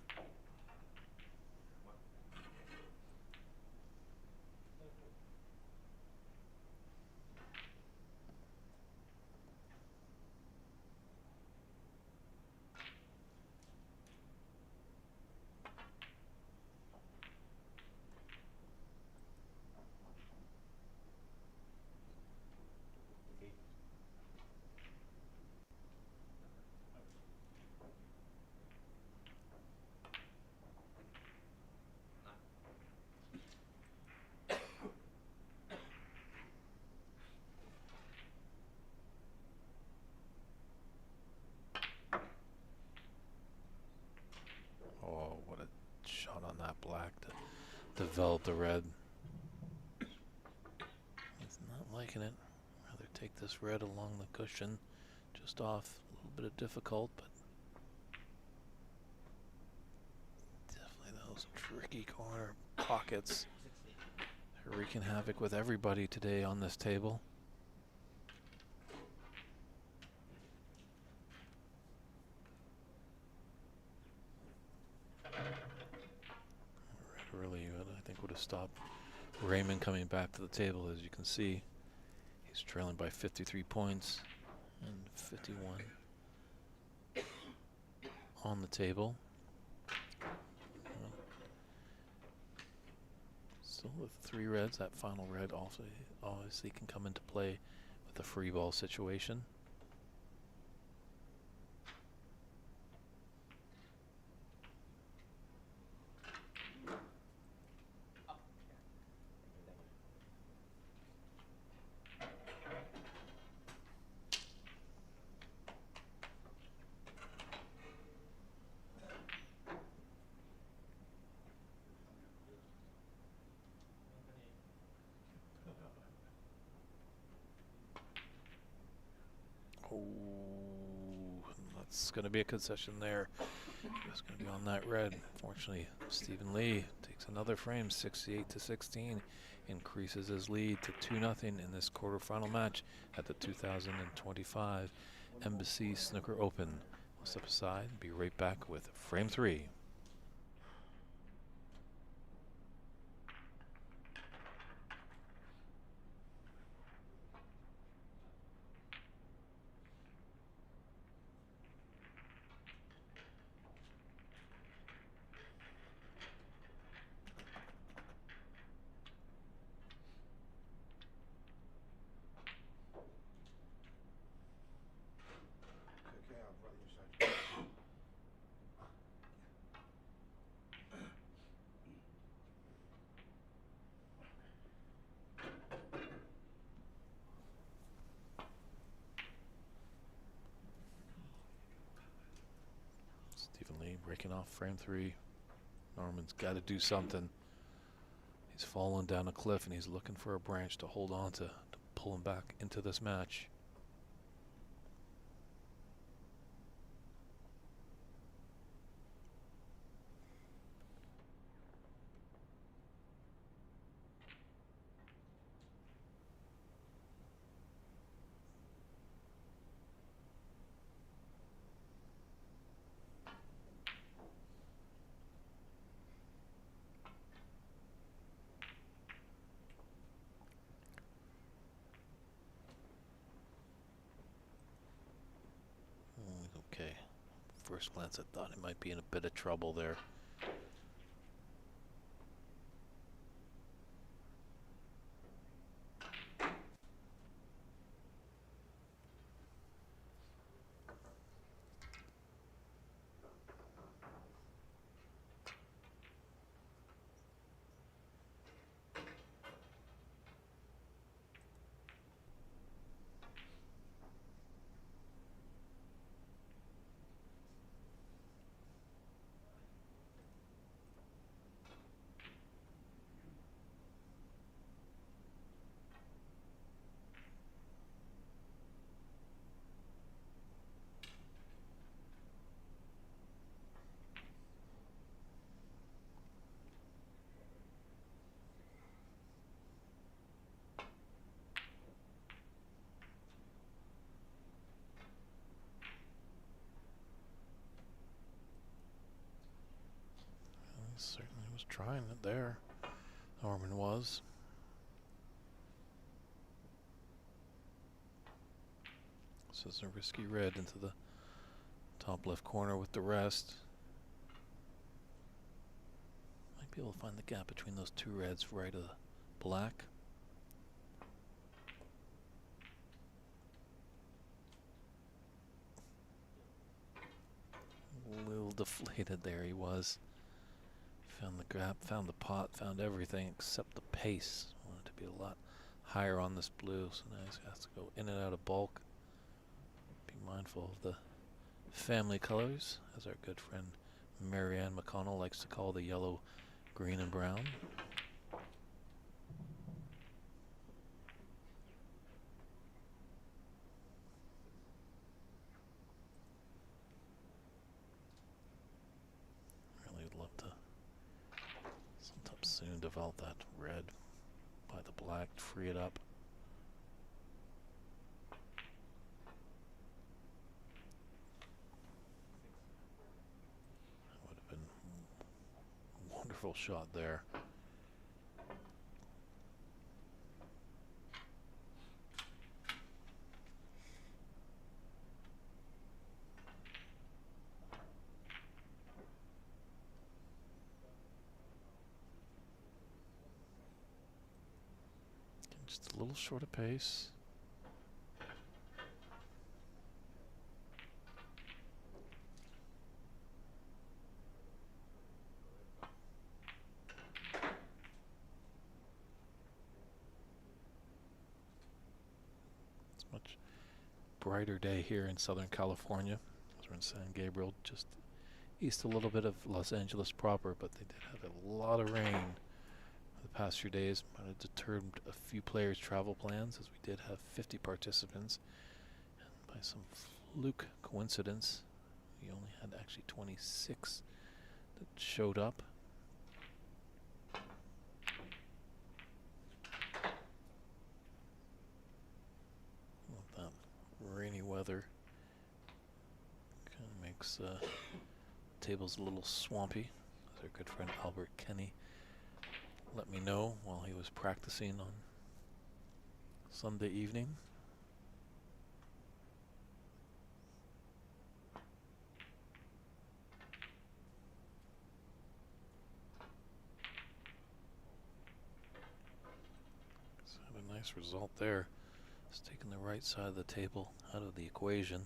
Oh, what a shot on that black to develop the red. He's not liking it. Rather take this red along the cushion, just off. A little bit of difficult, but definitely those tricky corner pockets. wreaking havoc with everybody today on this table. Really, I think would have stopped Raymond coming back to the table. As you can see, he's trailing by 53 points and 51 on the table. Still with 3 reds, that final red also obviously can come into play with the free ball situation. Oh, that's going to be a concession there. It's going to be on that red. Fortunately, Stephen Lee takes another frame, 68-16, increases his lead to 2-0 in this quarterfinal match at the 2025 Embassy Snooker Open. We'll step aside and be right back with frame 3. Okay, I'll brother you say. Stephen Lee breaking off frame 3. Norman's got to do something. He's fallen down a cliff and he's looking for a branch to hold on to pull him back into this match. Okay, first glance I thought he might be in a bit of trouble there. He certainly was trying it there. Norman was. This is a risky red into the top left corner with the rest. Might be able to find the gap between those 2 reds right of the black. A little deflated there he was. Found the gap, found the pot, found everything except the pace. Wanted to be a lot higher on this blue, so now he has to go in and out of bulk. Be mindful of the family colors, as our good friend Marianne McConnell likes to call the yellow, green, and brown. Really would love to sometime soon develop that red. by the black to free it up. That would have been a wonderful shot there. Just a little short of pace. It's a much brighter day here in Southern California. We're in San Gabriel, just east a little bit of Los Angeles proper, but they did have a lot of rain the past few days. Might have deterred a few players' travel plans, as we did have 50 participants. And by some fluke coincidence, we only had actually 26 that showed up. With that rainy weather, kind of makes tables a little swampy. As our good friend Albert Kenny let me know while he was practicing on Sunday evening. So had a nice result there. It's taking the right side of the table out of the equation.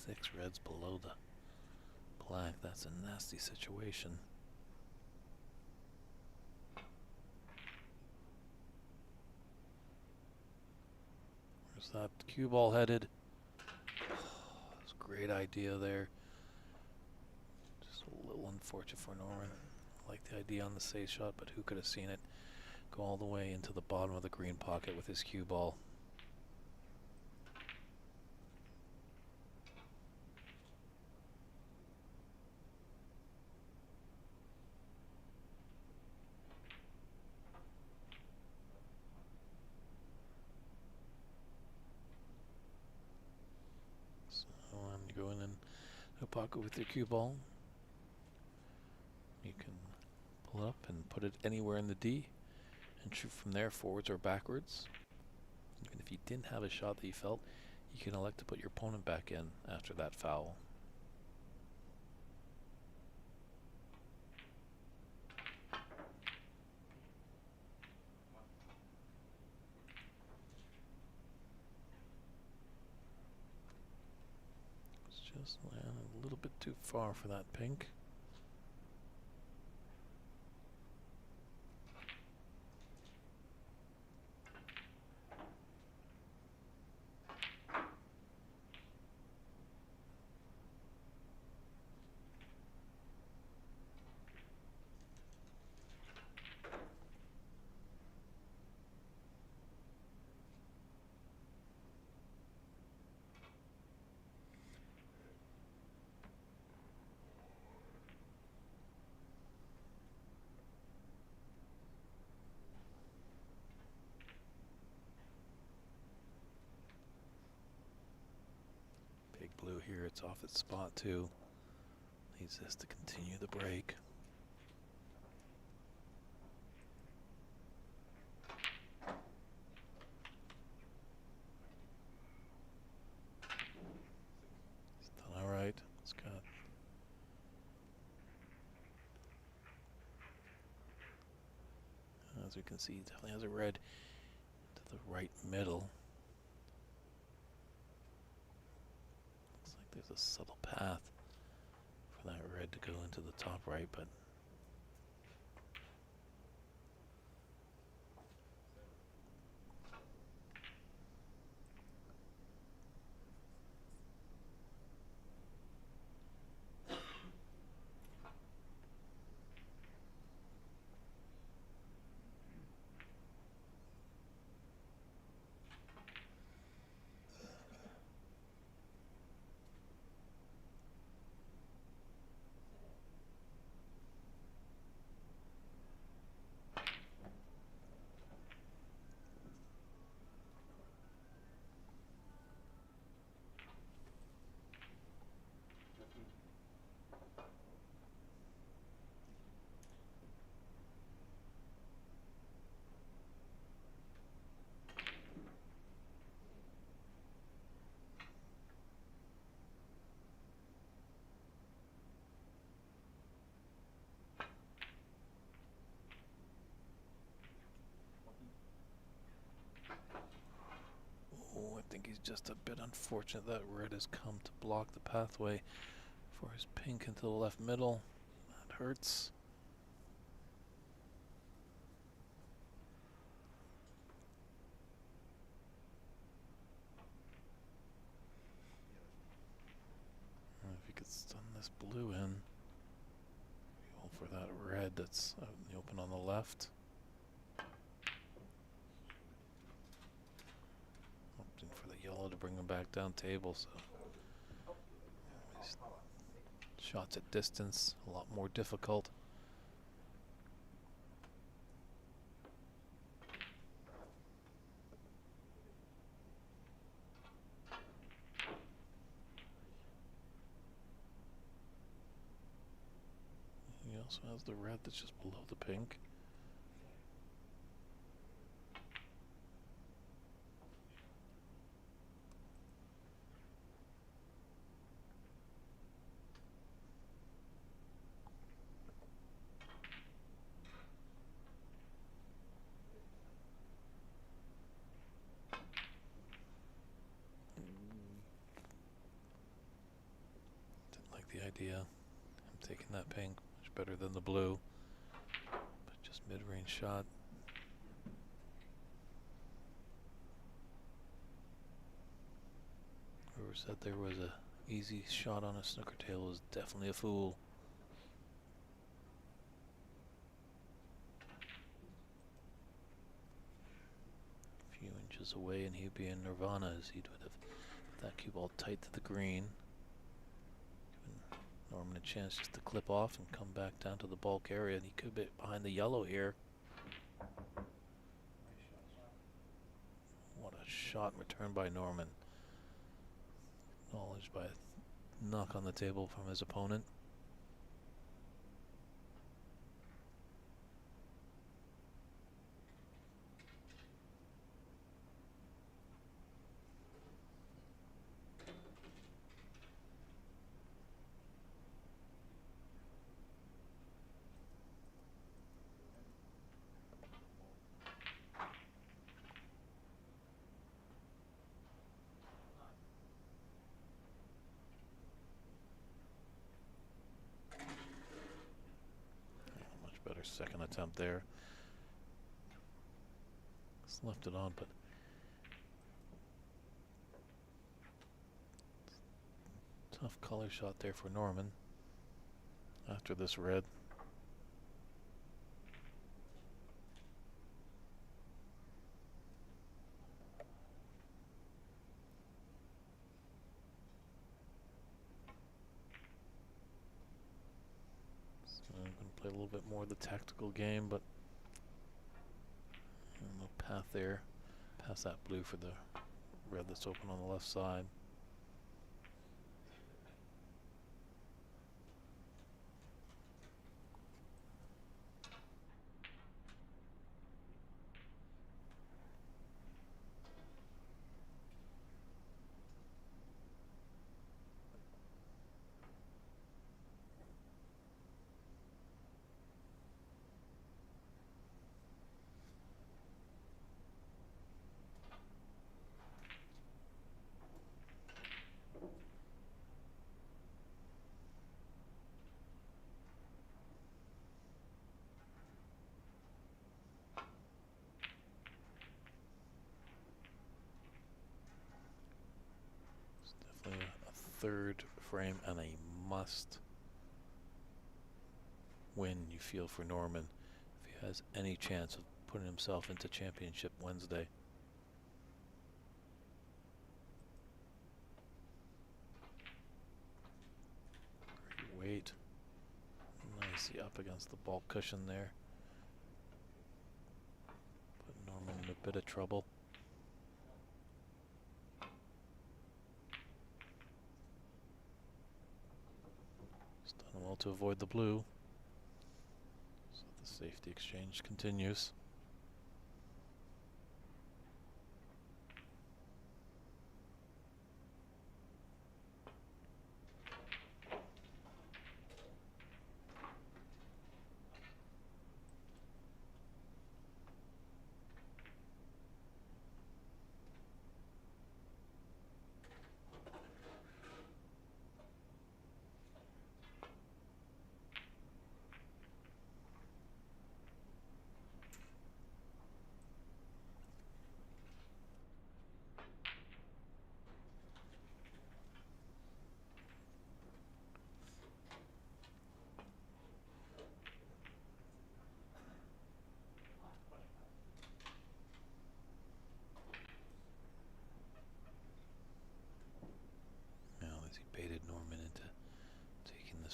Six reds below the black. That's a nasty situation. Where's that cue ball headed? That's a great idea there. Just a little unfortunate for Norman. I like the idea on the safe shot, but who could have seen it go all the way into the bottom of the green pocket with his cue ball? So when you go in a pocket with your cue ball, you can pull it up and put it anywhere in the D and shoot from there, forwards or backwards. Even if you didn't have a shot that you felt, you can elect to put your opponent back in after that foul. It's just landed a little bit too far for that pink. Big blue here, it's off its spot too. Needs this to continue the break. Still alright. It's got as we can see, it definitely has a red to the right middle. Looks like there's a subtle path for that red to go into the top right, but he's just a bit unfortunate that red has come to block the pathway for his pink into the left middle. That hurts. If he could stun this blue in, go for that red that's out in the open on the left. Opting for the yellow to bring him back down table, so shots at distance, a lot more difficult. He also has the red that's just below the pink. Didn't like the idea. I'm taking that pink, much better than the blue. But just mid-range shot. Whoever said there was a easy shot on a snooker table was definitely a fool. A few inches away and he'd be in nirvana as he'd have that cue ball tight to the green. Giving Norman a chance just to clip off and come back down to the bulk area, and he could be behind the yellow here. What a shot returned by Norman. Acknowledged by a knock on the table from his opponent. Better second attempt there. Just left it on, but tough color shot there for Norman after this red. I'm going to play a little bit more of the tactical game, but no path there. Pass that blue for the red that's open on the left side. Definitely a third frame and a must win, you feel, for Norman if he has any chance of putting himself into Championship Wednesday. Great weight. Nicely up against the ball cushion there. Put Norman in a bit of trouble. Done well to avoid the blue. So the safety exchange continues.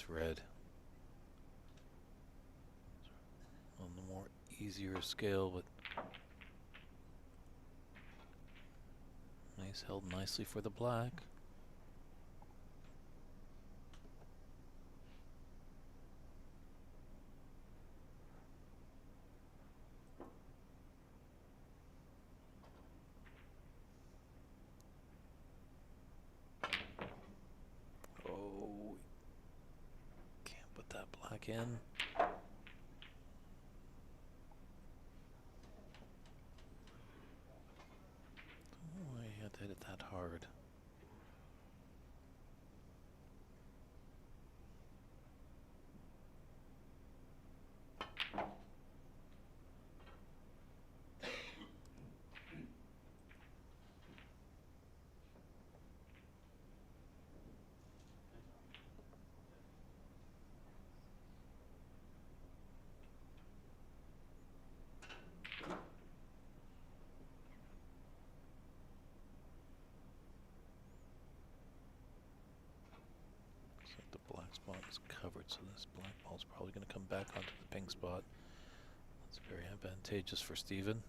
this red. On the more easier scale, but nice, held nicely for the black. Oh, can't put that black in. Oh, I had to hit it that hard. Looks like the black spot is covered, so this black ball is probably going to come back onto the pink spot. That's very advantageous for Steven.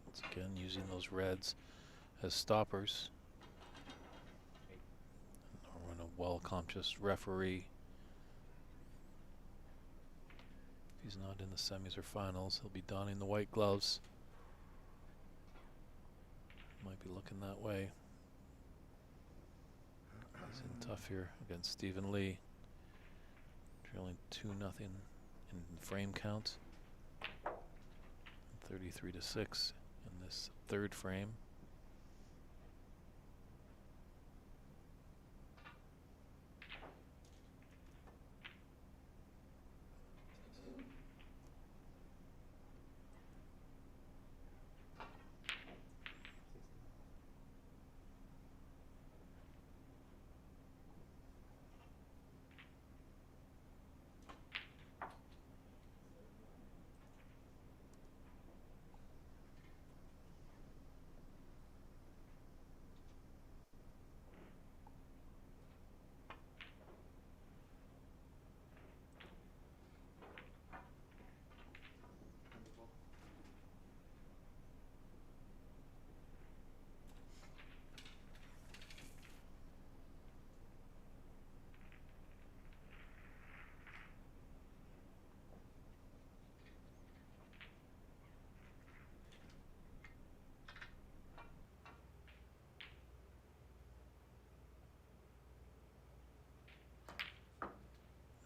Once again, using those reds as stoppers. When a well-conscious referee, if he's not in the semis or finals, he'll be donning the white gloves. Might be looking that way. He's in tough here against Stephen Lee. Trailing 2-0 in frame count. 33-6 in this third frame.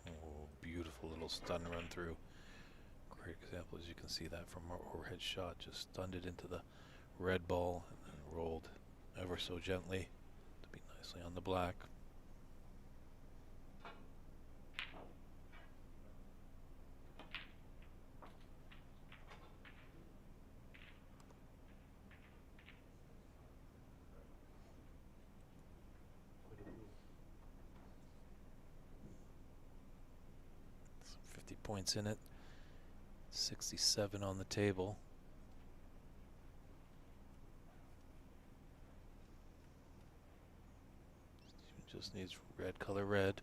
Oh, beautiful little stun run through. Great example, as you can see that from our overhead shot, just stunned it into the red ball and then rolled ever so gently to be nicely on the black. Some 50 points in it, 67 on the table. Just needs red color red.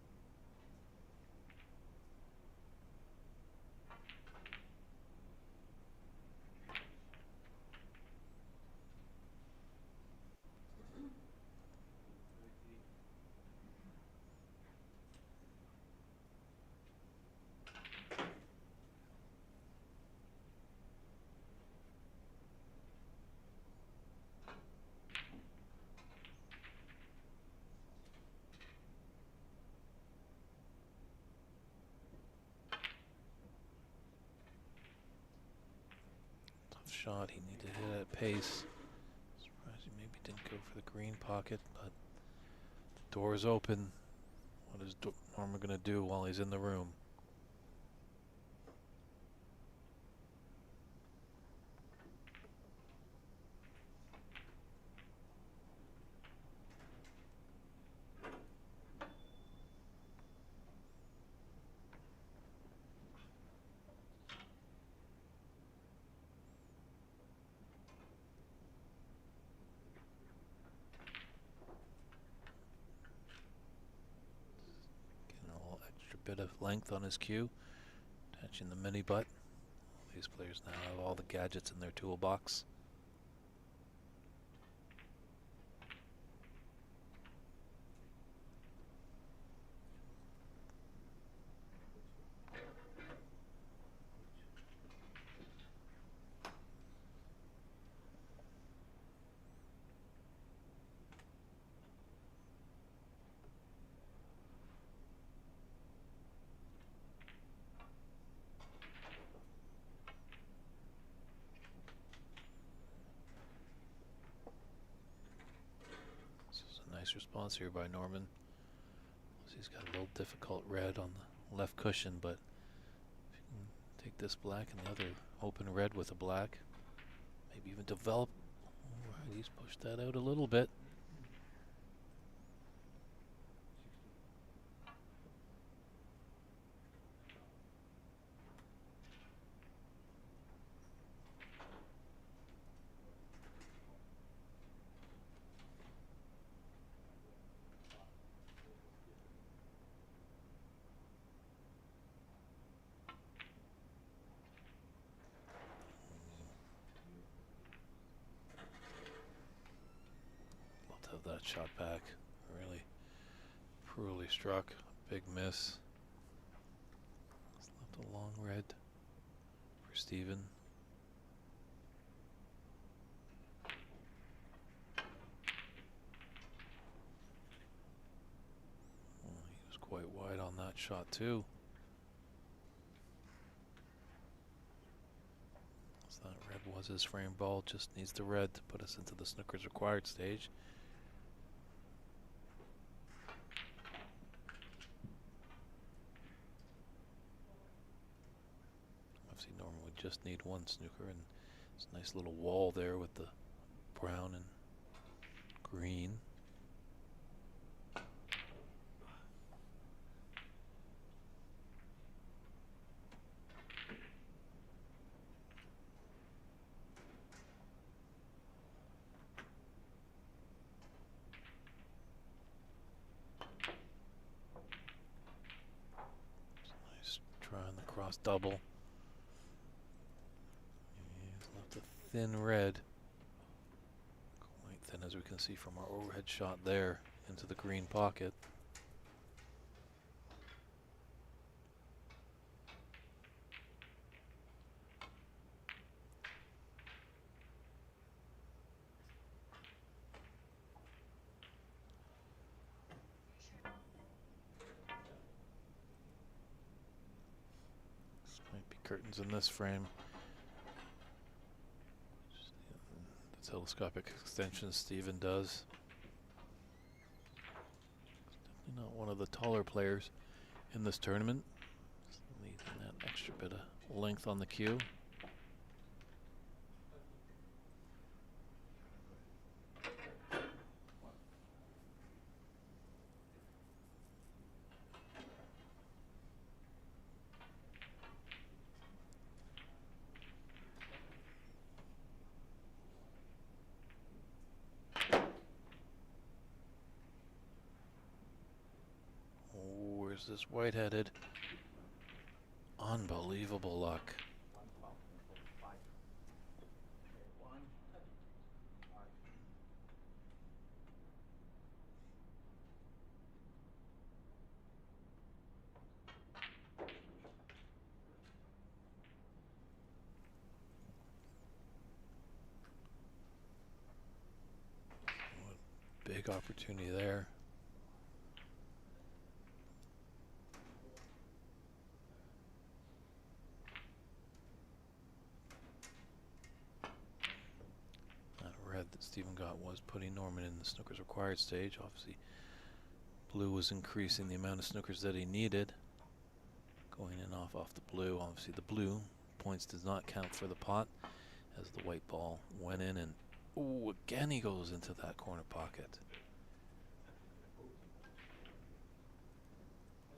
Shot, he needed to hit at pace. Surprised he maybe didn't go for the green pocket, but the door is open. What is Norma going to do while he's in the room? bit of length on his cue, attaching the mini butt. These players now have all the gadgets in their toolbox. Nice response here by Norman. He's got a little difficult red on the left cushion, but if you can take this black and the other open red with a black, maybe even develop. All right, he's pushed that out a little bit. Love to have that shot back. Really poorly struck. Big miss. It's left a long red for Steven. Well, he was quite wide on that shot too. So that red was his frame ball. Just needs the red to put us into the snooker's required stage. Obviously Norman would just need one snooker, and it's a nice little wall there with the brown and green. Nice try on the cross double. He's left a thin red. Quite thin, as we can see from our overhead shot there, into the green pocket. This might be curtains in this frame. The telescopic extension Steven does. Definitely not one of the taller players in this tournament. Needing that extra bit of length on the cue. Where's this white-headed? Unbelievable luck. What a big opportunity there. Red that Steven got was putting Norman in the snooker's required stage. Obviously, blue was increasing the amount of snookers that he needed. Going in off the blue. Obviously, the blue points does not count for the pot, as the white ball went in, and ooh, again he goes into that corner pocket.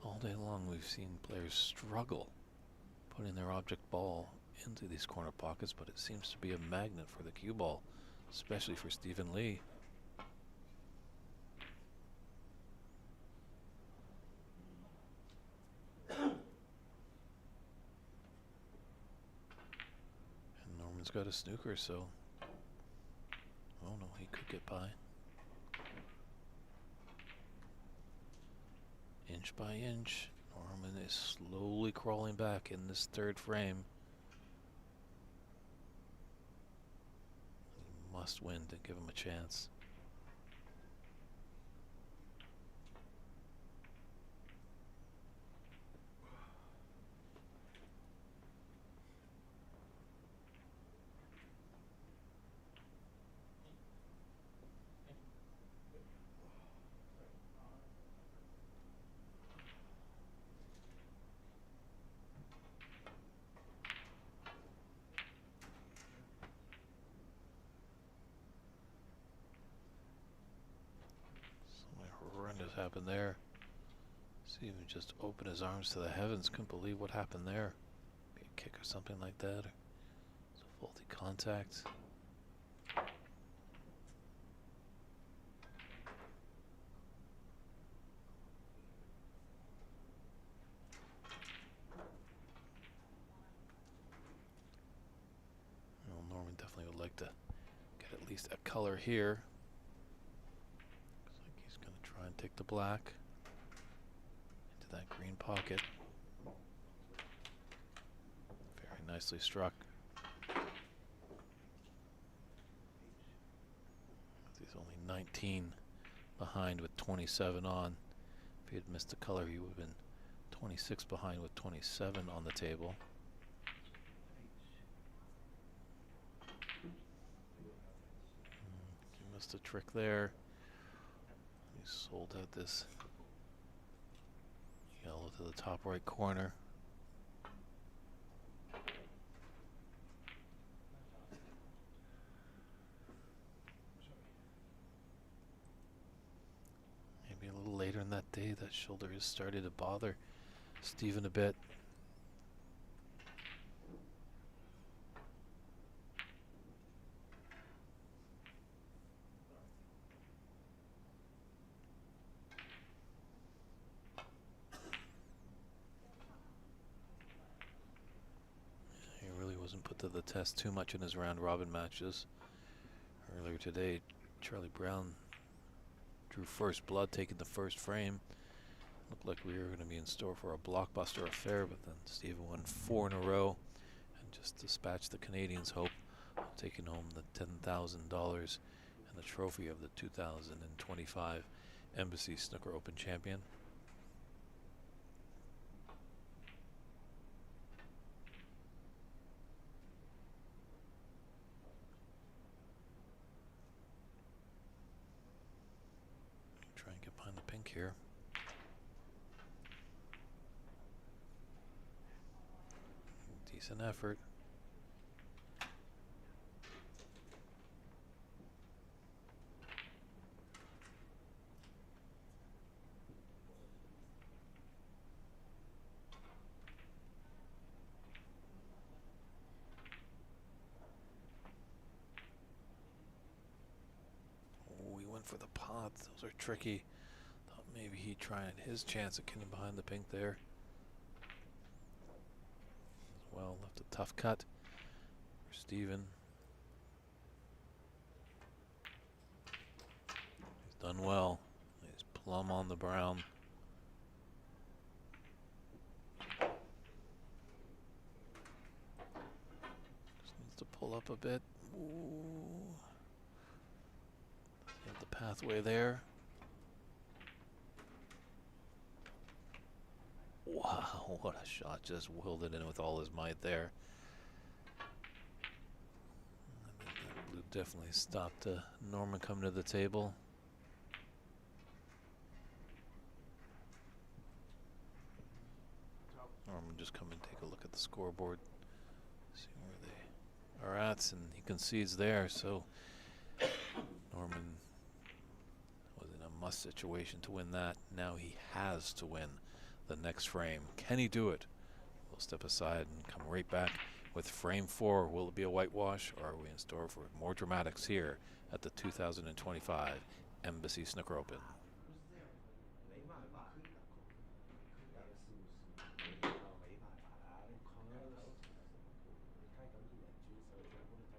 All day long we've seen players struggle putting their object ball into these corner pockets, but it seems to be a magnet for the cue ball, especially for Steven Lee. got a snooker, so. Oh no, he could get by. Inch by inch, Norman is slowly crawling back in this third frame. He must win to give him a chance. Something horrendous happened there. Steven just opened his arms to the heavens. Couldn't believe what happened there. Maybe a kick or something like that. Or it's a faulty contact. Well, Norman definitely would like to get at least a color here. Looks like he's going to try and take the black into that green pocket. Very nicely struck. He's only 19 behind with 27 on. If he had missed the color, he would have been 26 behind with 27 on the table. He missed a trick there. He sold out this yellow to the top right corner. Maybe a little later in that day, that shoulder has started to bother Steven a bit. He really wasn't put to the test too much in his round robin matches. Earlier today, Charlie Brown drew first blood, taking the first frame. Looked like we were going to be in store for a blockbuster affair, but then Steven won 4 in a row and just dispatched the Canadians' hope of taking home the $10,000 and the trophy of the 2025 Embassy Snooker Open champion. Try and get behind the pink here. Decent effort. Oh, he went for the pots. Those are tricky. Thought maybe he'd try his chance at getting behind the pink there. Well, left a tough cut for Steven. He's done well. He's plumb on the brown. Just needs to pull up a bit. Ooh. Have the pathway there. Wow, what a shot. Just willed it in with all his might there. I think that blue definitely stopped Norman coming to the table. Norman just come and take a look at the scoreboard. See where they are at, and he concedes there, so Norman was in a must situation to win that. Now he has to win the next frame. Can he do it? We'll step aside and come right back with frame 4. Will it be a whitewash, or are we in store for more dramatics here at the 2025 Embassy Snooker Open? 没办法，那个是没办法啊！你看到你看到这么多，你看到你人均手全部都在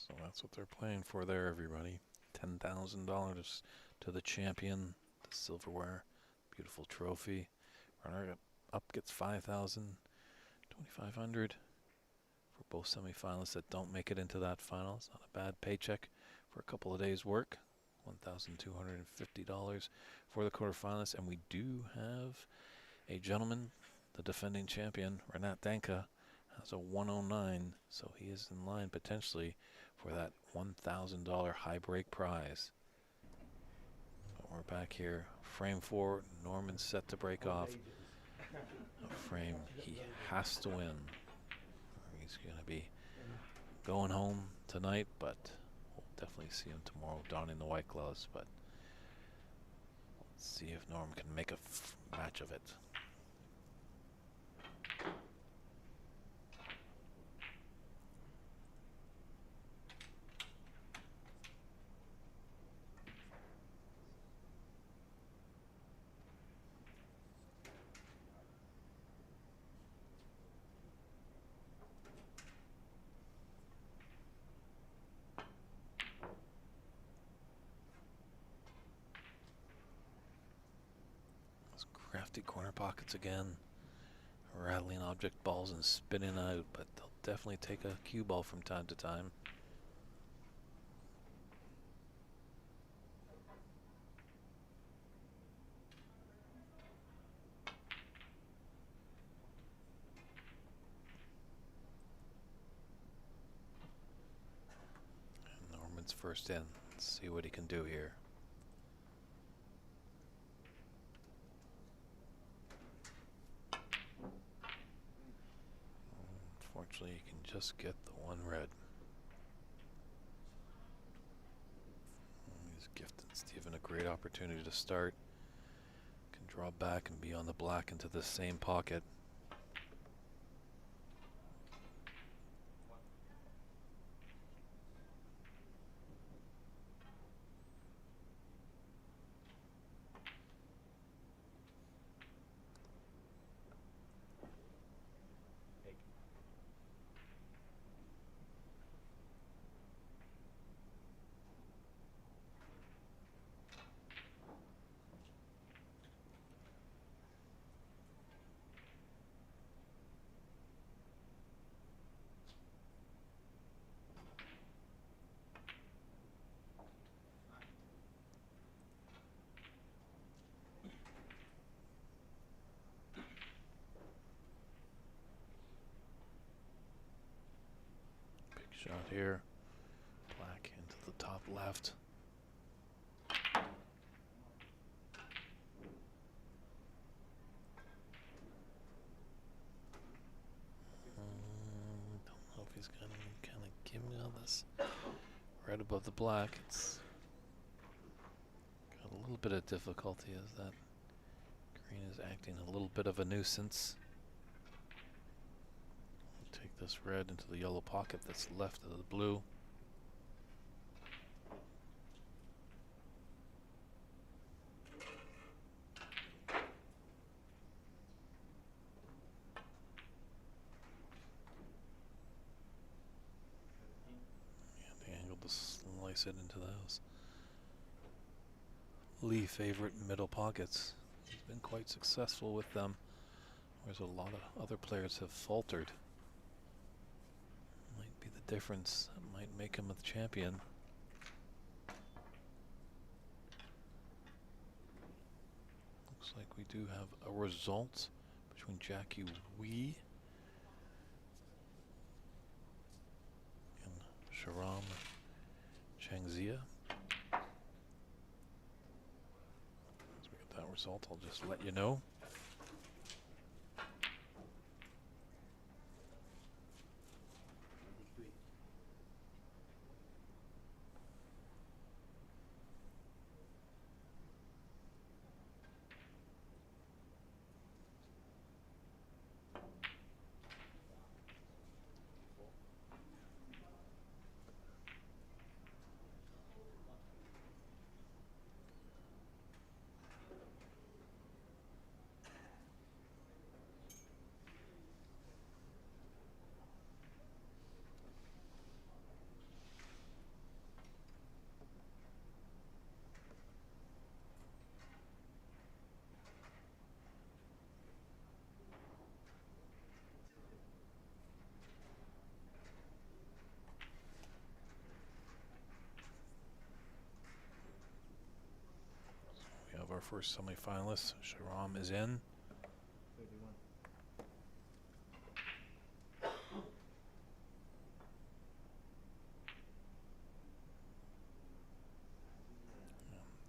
So that's what they're playing for there, everybody. $10,000 to the champion, the silverware. Beautiful trophy. Runner up gets 5,000, 2,500 for both semifinalists that don't make it into that final. It's not a bad paycheck for a couple of days' work. $1,250 for the quarterfinalists. And we do have a gentleman, the defending champion, Renat Danka, has a 109, so he is in line potentially for that $1,000 high break prize. But we're back here. Frame 4, Norman's set to break off. A frame he has to win. He's going to be going home tonight, but we'll definitely see him tomorrow donning the white gloves. But let's see if Norm can make a match of it. Crafty corner pockets again. Rattling object balls and spinning out, but they'll definitely take a cue ball from time to time. And Norman's first in. Let's see what he can do here. Unfortunately, you can just get the one red. He's gifting Stephen a great opportunity to start. Can draw back and be on the black into the same pocket. Shot here. Black into the top left. Don't know if he's going to kind of give me all this. Right above the black. It's got a little bit of difficulty as that green is acting a little bit of a nuisance. Take this red into the yellow pocket that's left of the blue. And the angle to slice it into those Lee favorite middle pockets. He's been quite successful with them, whereas a lot of other players have faltered. Might be the difference that might make him a champion. Looks like we do have a result between Jackie Wee and Sharam Changzia. As we get that result, I'll just let you know. our first semifinalist. Sharam is in. 31.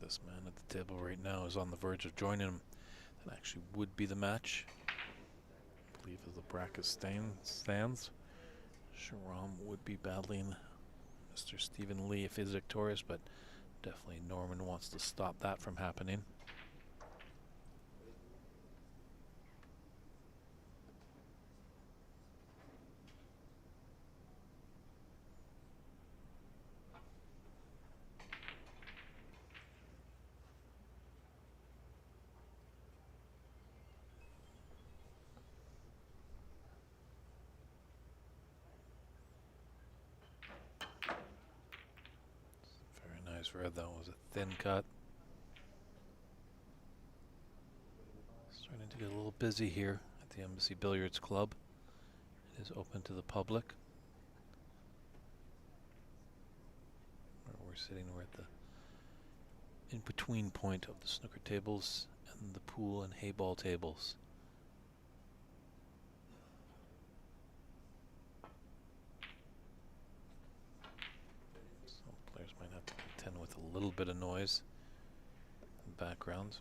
This man at the table right now is on the verge of joining him. That actually would be the match, I believe, as the bracket stands. Sharam would be battling Mr. Stephen Lee if he's victorious, but definitely Norman wants to stop that from happening. Very nice red. That was a thin cut. Starting to get a little busy here at the Embassy Billiards Club. It is open to the public. We're sitting, we're at the in-between point of the snooker tables and the pool and hay ball tables. Some players might have to contend with a little bit of noise in the background.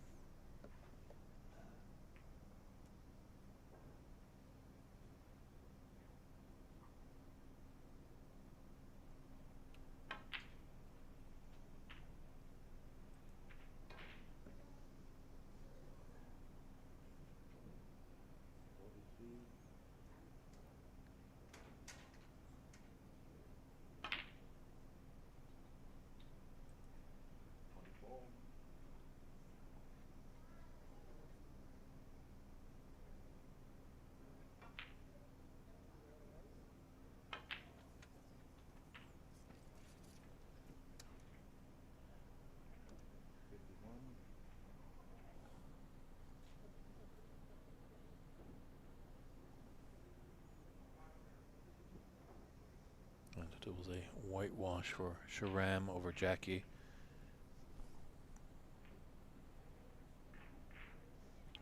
And it was a whitewash for Sharam over Jackie.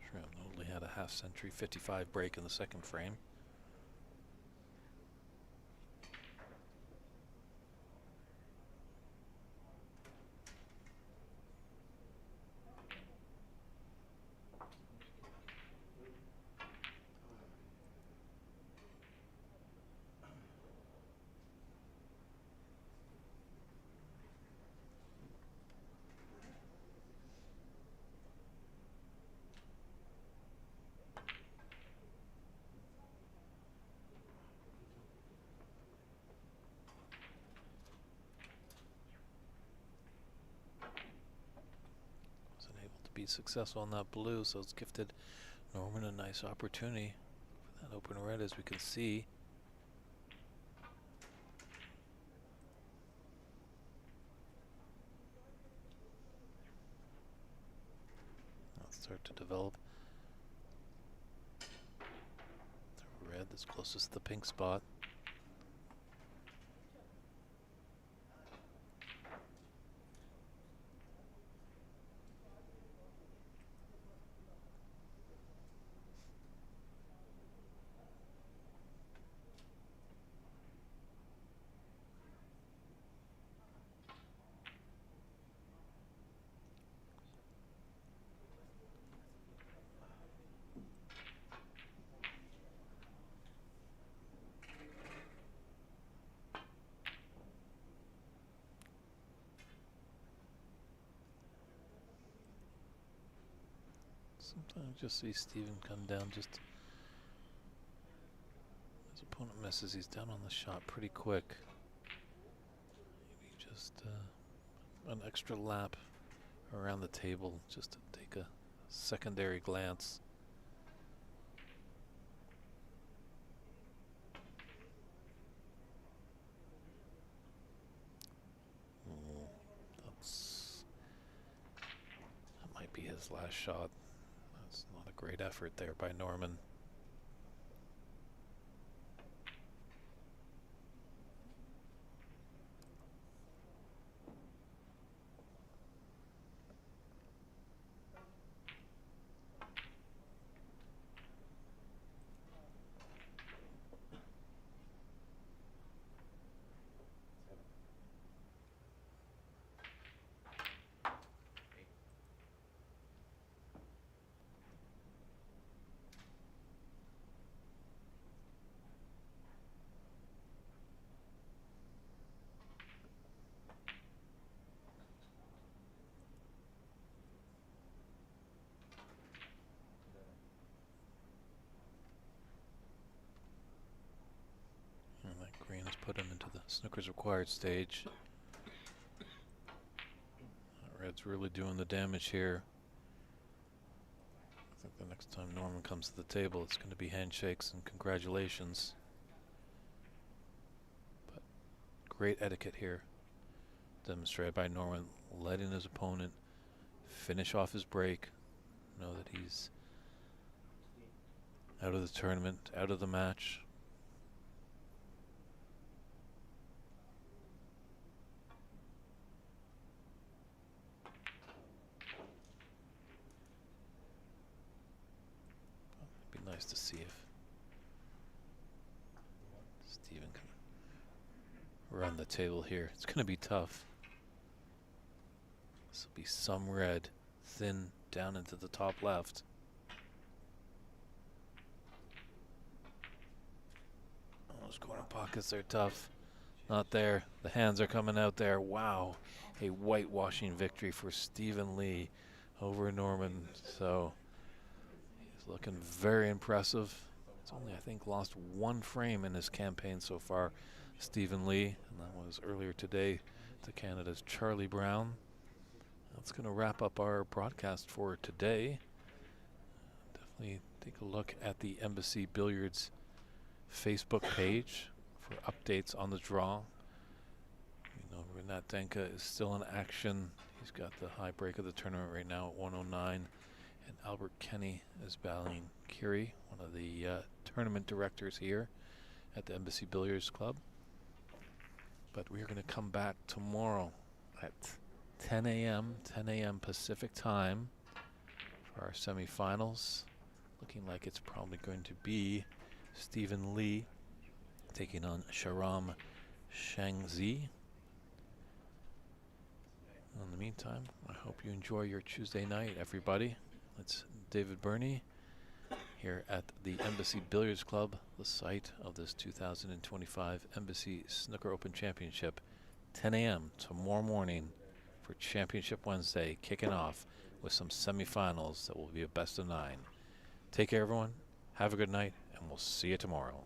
Sharam only had a half-century 55 break in the second frame. Be successful on that blue, so it's gifted Norman a nice opportunity for that open red, as we can see. Let's start to develop the red that's closest to the pink spot. Sometimes just see Steven come down, just his opponent misses, he's down on the shot pretty quick. Maybe just an extra lap around the table just to take a secondary glance. That might be his last shot. That's not a great effort there by Norman. put him into the snooker's required stage. Red's really doing the damage here. I think the next time Norman comes to the table, it's going to be handshakes and congratulations. But great etiquette here, demonstrated by Norman, letting his opponent finish off his break, know that he's out of the tournament, out of the match. It'd be nice to see if Steven can run the table here. It's going to be tough. This will be some red, thin down into the top left. Those corner pockets are tough. Not there. The hands are coming out there. Wow. A whitewashing victory for Stephen Lee over Norman. So he's looking very impressive. He's only, I think, lost one frame in his campaign so far, Stephen Lee. And that was earlier today to Canada's Charlie Brown. That's going to wrap up our broadcast for today. Definitely take a look at the Embassy Billiards Facebook page for updates on the draw. You know, Renat Denka is still in action. He's got the high break of the tournament right now at 109. And Albert Kenny is battling Kiri, one of the tournament directors here at the Embassy Billiards Club. But we're going to come back tomorrow at 10 a.m. Pacific time for our semifinals. Looking like it's probably going to be Stephen Lee taking on Sharam Shangzi. In the meantime, I hope you enjoy your Tuesday night, everybody. It's David Burney here at the Embassy Billiards Club, the site of this 2025 Embassy Snooker Open Championship. 10 a.m. tomorrow morning for Championship Wednesday, kicking off with some semifinals that will be a best of 9. Take care, everyone. Have a good night, and we'll see you tomorrow.